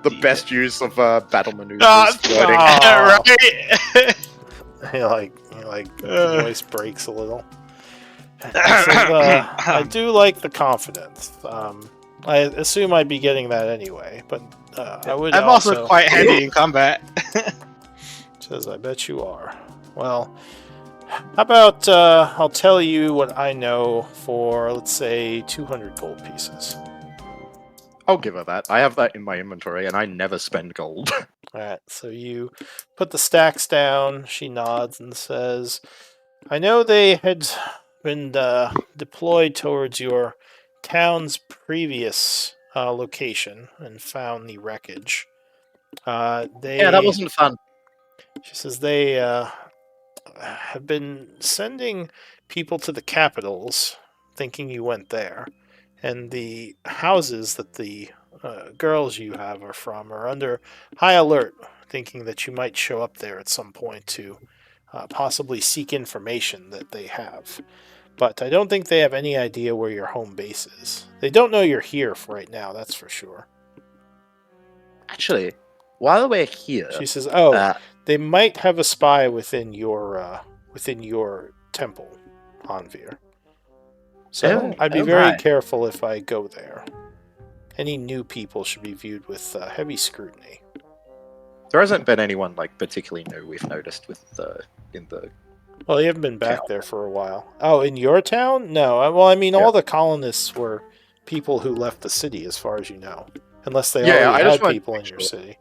The best use of battle maneuvers. Right? Your voice breaks a little. She says, I do like the confidence. I assume I'd be getting that anyway, but I would I'm also quite handy in combat. Says, I bet you are. Well, how about I'll tell you what I know for, let's say, 200 gold pieces. I'll give her that. I have that in my inventory, and I never spend gold. Alright, so you put the stacks down. She nods and says, I know they had been deployed towards your town's previous location and found the wreckage. Yeah, that wasn't fun. She says they have been sending people to the capitals thinking you went there. And the houses that the girls you have are from are under high alert, thinking that you might show up there at some point to possibly seek information that they have. But I don't think they have any idea where your home base is. They don't know you're here for right now, that's for sure. Actually, while we're here, She says, they might have a spy within your temple, Anvir. So I'd be very careful if I go there. Any new people should be viewed with heavy scrutiny. there hasn't been anyone particularly new we've noticed in the. Well, you haven't been back there for a while. Oh, in your town? No. Well, I mean, all the colonists were people who left the city, as far as you know, unless they already had people in your city.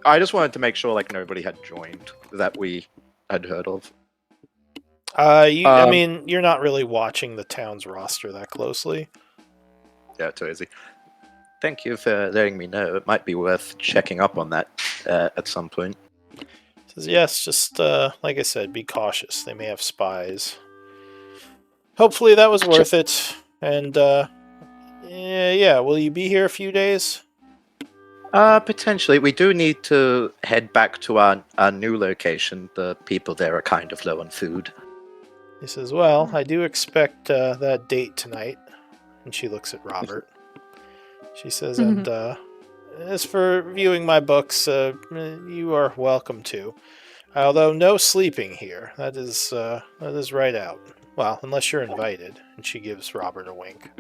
I just wanted to make sure nobody had joined that we had heard of. I mean, you're not really watching the town's roster that closely. Yeah, too easy. Thank you for letting me know. It might be worth checking up on that at some point. Says, yes, just like I said, be cautious. They may have spies. Hopefully that was worth it. And yeah, will you be here a few days? Potentially. We do need to head back to our new location. The people there are kind of low on food. He says, well, I do expect that date tonight. And she looks at Robert. She says, and as for viewing my books, you are welcome to. Although no sleeping here. That is right out. Well, unless you're invited. And she gives Robert a wink.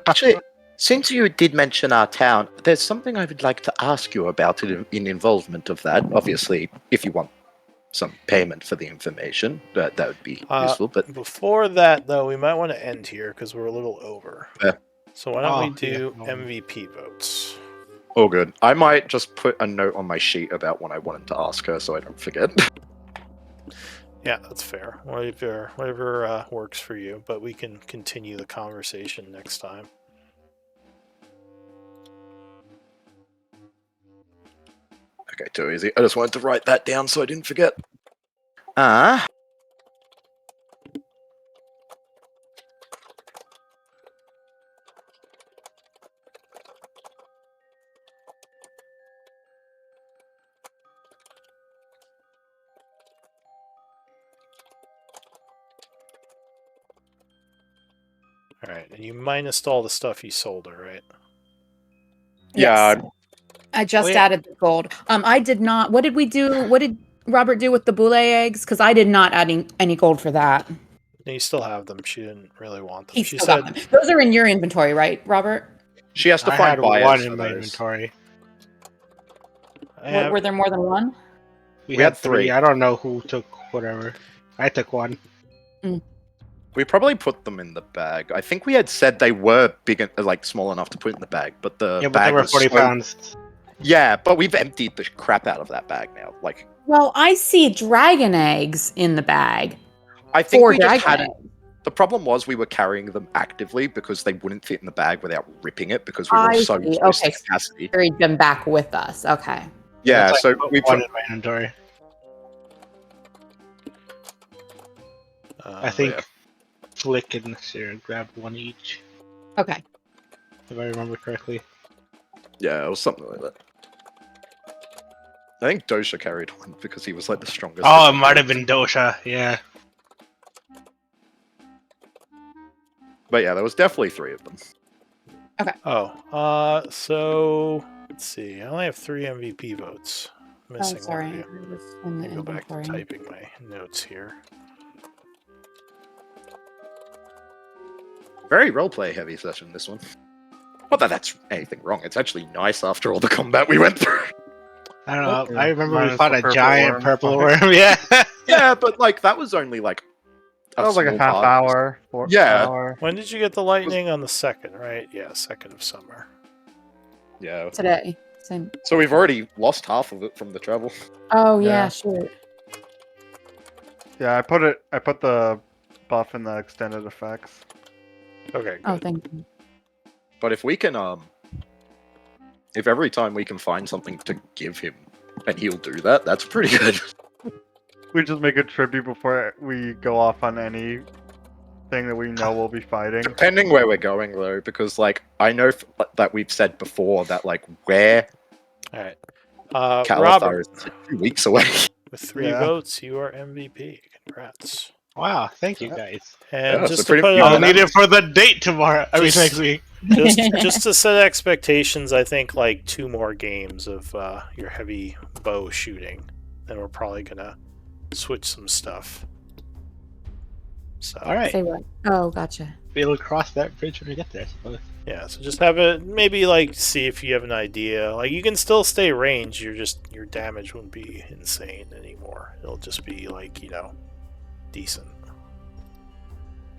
Actually, since you did mention our town, there's something I would like to ask you about in involvement of that. Obviously, if you want some payment for the information, that would be useful. But before that, though, we might want to end here because we're a little over. So why don't we do MVP votes? Oh, good. I might just put a note on my sheet about what I wanted to ask her so I don't forget. Yeah, that's fair. Whatever works for you, but we can continue the conversation next time. Okay, too easy. I just wanted to write that down so I didn't forget. Alright, and you minused all the stuff you sold her, right? Yeah. Yes. I just added the gold. I did not. What did we do? What did Robert do with the boule eggs? Because I did not add any gold for that. And you still have them. She didn't really want them. He She still got them. Those are in your inventory, right, Robert? She has to I find had buyers one for in my those. inventory. I have- Were there more than one? We We had had three. I don't know who took whatever. I took one. We probably put them in the bag. I think we had said they were like small enough to put in the bag, but the Yeah, but bag they were was 40 so- pounds. Yeah, but we've emptied the crap out of that bag now. Like, Well, I see dragon eggs in the bag. I think 4 we just dragon hadn't. eggs. The problem was we were carrying them actively because they wouldn't fit in the bag without ripping it because we were I so see. close Okay. to capacity. Carried them back with us. Okay. Yeah, That's so I put we one put. in my inventory. uh, I think yeah. Flick and Sarah grabbed one each, Okay. if I remember correctly. Yeah, it was something like that. I think Dosha carried one because he was like the strongest. Oh, it might have been Dosha. Yeah. But yeah, there was definitely 3 of them. So let's see. I only have 3 MVP votes. Oh, Missing sorry. one. It was in the Let me go back to inventory. typing my notes here. Very roleplay heavy session, this one. Not that that's anything wrong. It's actually nice after all the combat we went through. I don't know. Yeah, I remember we minus fought the a purple giant worm. purple worm. Yeah. Yeah, but like that was only like That was like a small half part. hour. Yeah. Hour. When did you get the lightning? On the 2nd, right? Yeah, 2nd of summer. Yeah. Today. Same. So we've already lost half of it from the travel. Oh, Yeah. yeah, sure. Yeah, I put the buff in the extended effects. Okay, Oh, good. thank you. But if we can if every time we can find something to give him and he'll do that, that's pretty good. We just make a tribute before we go off on any thing that we know we'll be fighting. Depending where we're going though, because like I know that we've said before that like where All right. Calathar Robert, is like 2 weeks away. with 3 Yeah. votes, you are MVP. Congrats. Wow. Thank you, guys. And Yeah, just so to pretty put it much I'll on, need it for the date tomorrow. I mean, Just- next week. just to set expectations, I think like 2 more games of your heavy bow shooting, then we're probably gonna switch some stuff. So All right. Say what? Oh, gotcha. We'll cross that bridge when we get there, I suppose. yeah, so just have it maybe like see if you have an idea. Like you can still stay ranged. Your damage won't be insane anymore. It'll just be like decent.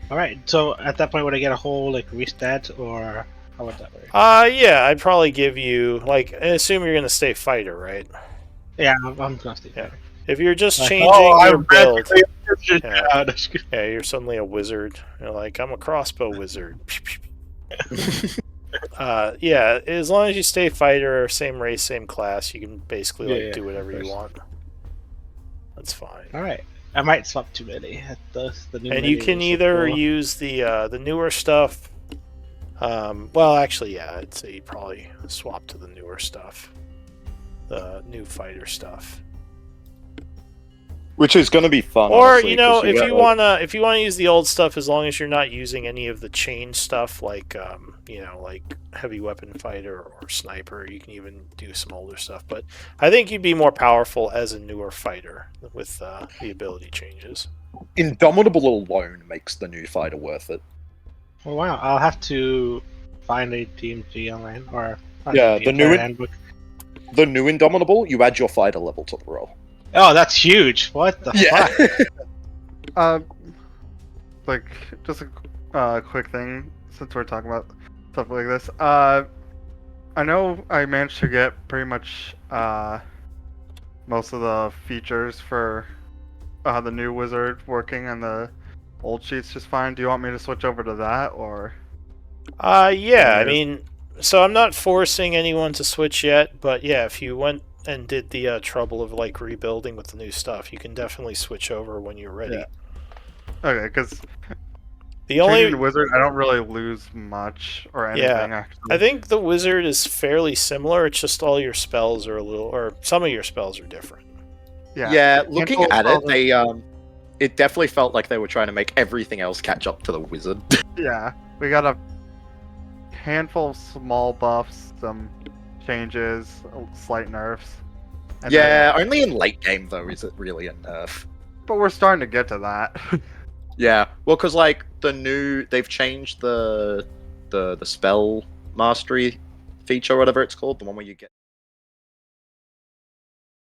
All right. So at that point, would I get a whole like restat, or how would that work? Yeah, I'd probably give you like I assume you're gonna stay fighter, right? Yeah, I'm gonna stay Yeah. there. If you're just Like, changing oh, your I'm build, basically a wizard Yeah. now. That's good. yeah, you're suddenly a wizard. You're like, I'm a crossbow wizard. Yeah, as long as you stay fighter, same race, same class, you can basically like Yeah, do whatever of you course. want. That's fine. All right. I might swap to melee. The new And you melee can is either cool. use the newer stuff. Well, actually, yeah, I'd say you probably swap to the newer stuff, the new fighter stuff. Which is going to be fun. Or honestly, 'cause if get, you like- wanna use the old stuff, as long as you're not using any of the change stuff, like like heavy weapon fighter or sniper, you can even do some older stuff. But I think you'd be more powerful as a newer fighter with the ability changes. Indomitable alone makes the new fighter worth it. Oh, wow. I'll have to find a DMG online or find Yeah, a the new in- handbook. The new Indomitable, you add your fighter level to the roll. Oh, that's huge. What the fuck? Like just a quick thing since we're talking about stuff like this. I know I managed to get pretty much most of the features for the new wizard working and the old sheets just fine. Do you want me to switch over to that or? Yeah, I Yes. mean, so I'm not forcing anyone to switch yet, but yeah, if you went and did the trouble of like rebuilding with the new stuff, you can definitely switch over when you're ready. Yeah. Okay, because The only changing to wizard, I don't really lose much or anything. Yeah, Actually, I think the wizard is fairly similar. It's just all your spells are a little, or some of your spells are different. Yeah, looking Handful at of it, they it definitely felt like they were trying to make everything else catch up to the wizard. Yeah, we got a handful of small buffs, some changes, slight nerfs. and Yeah, then- only in late game though is it really a nerf. but we're starting to get to that. Yeah, well, because like they've changed the spell mastery feature, whatever it's called, the one where you get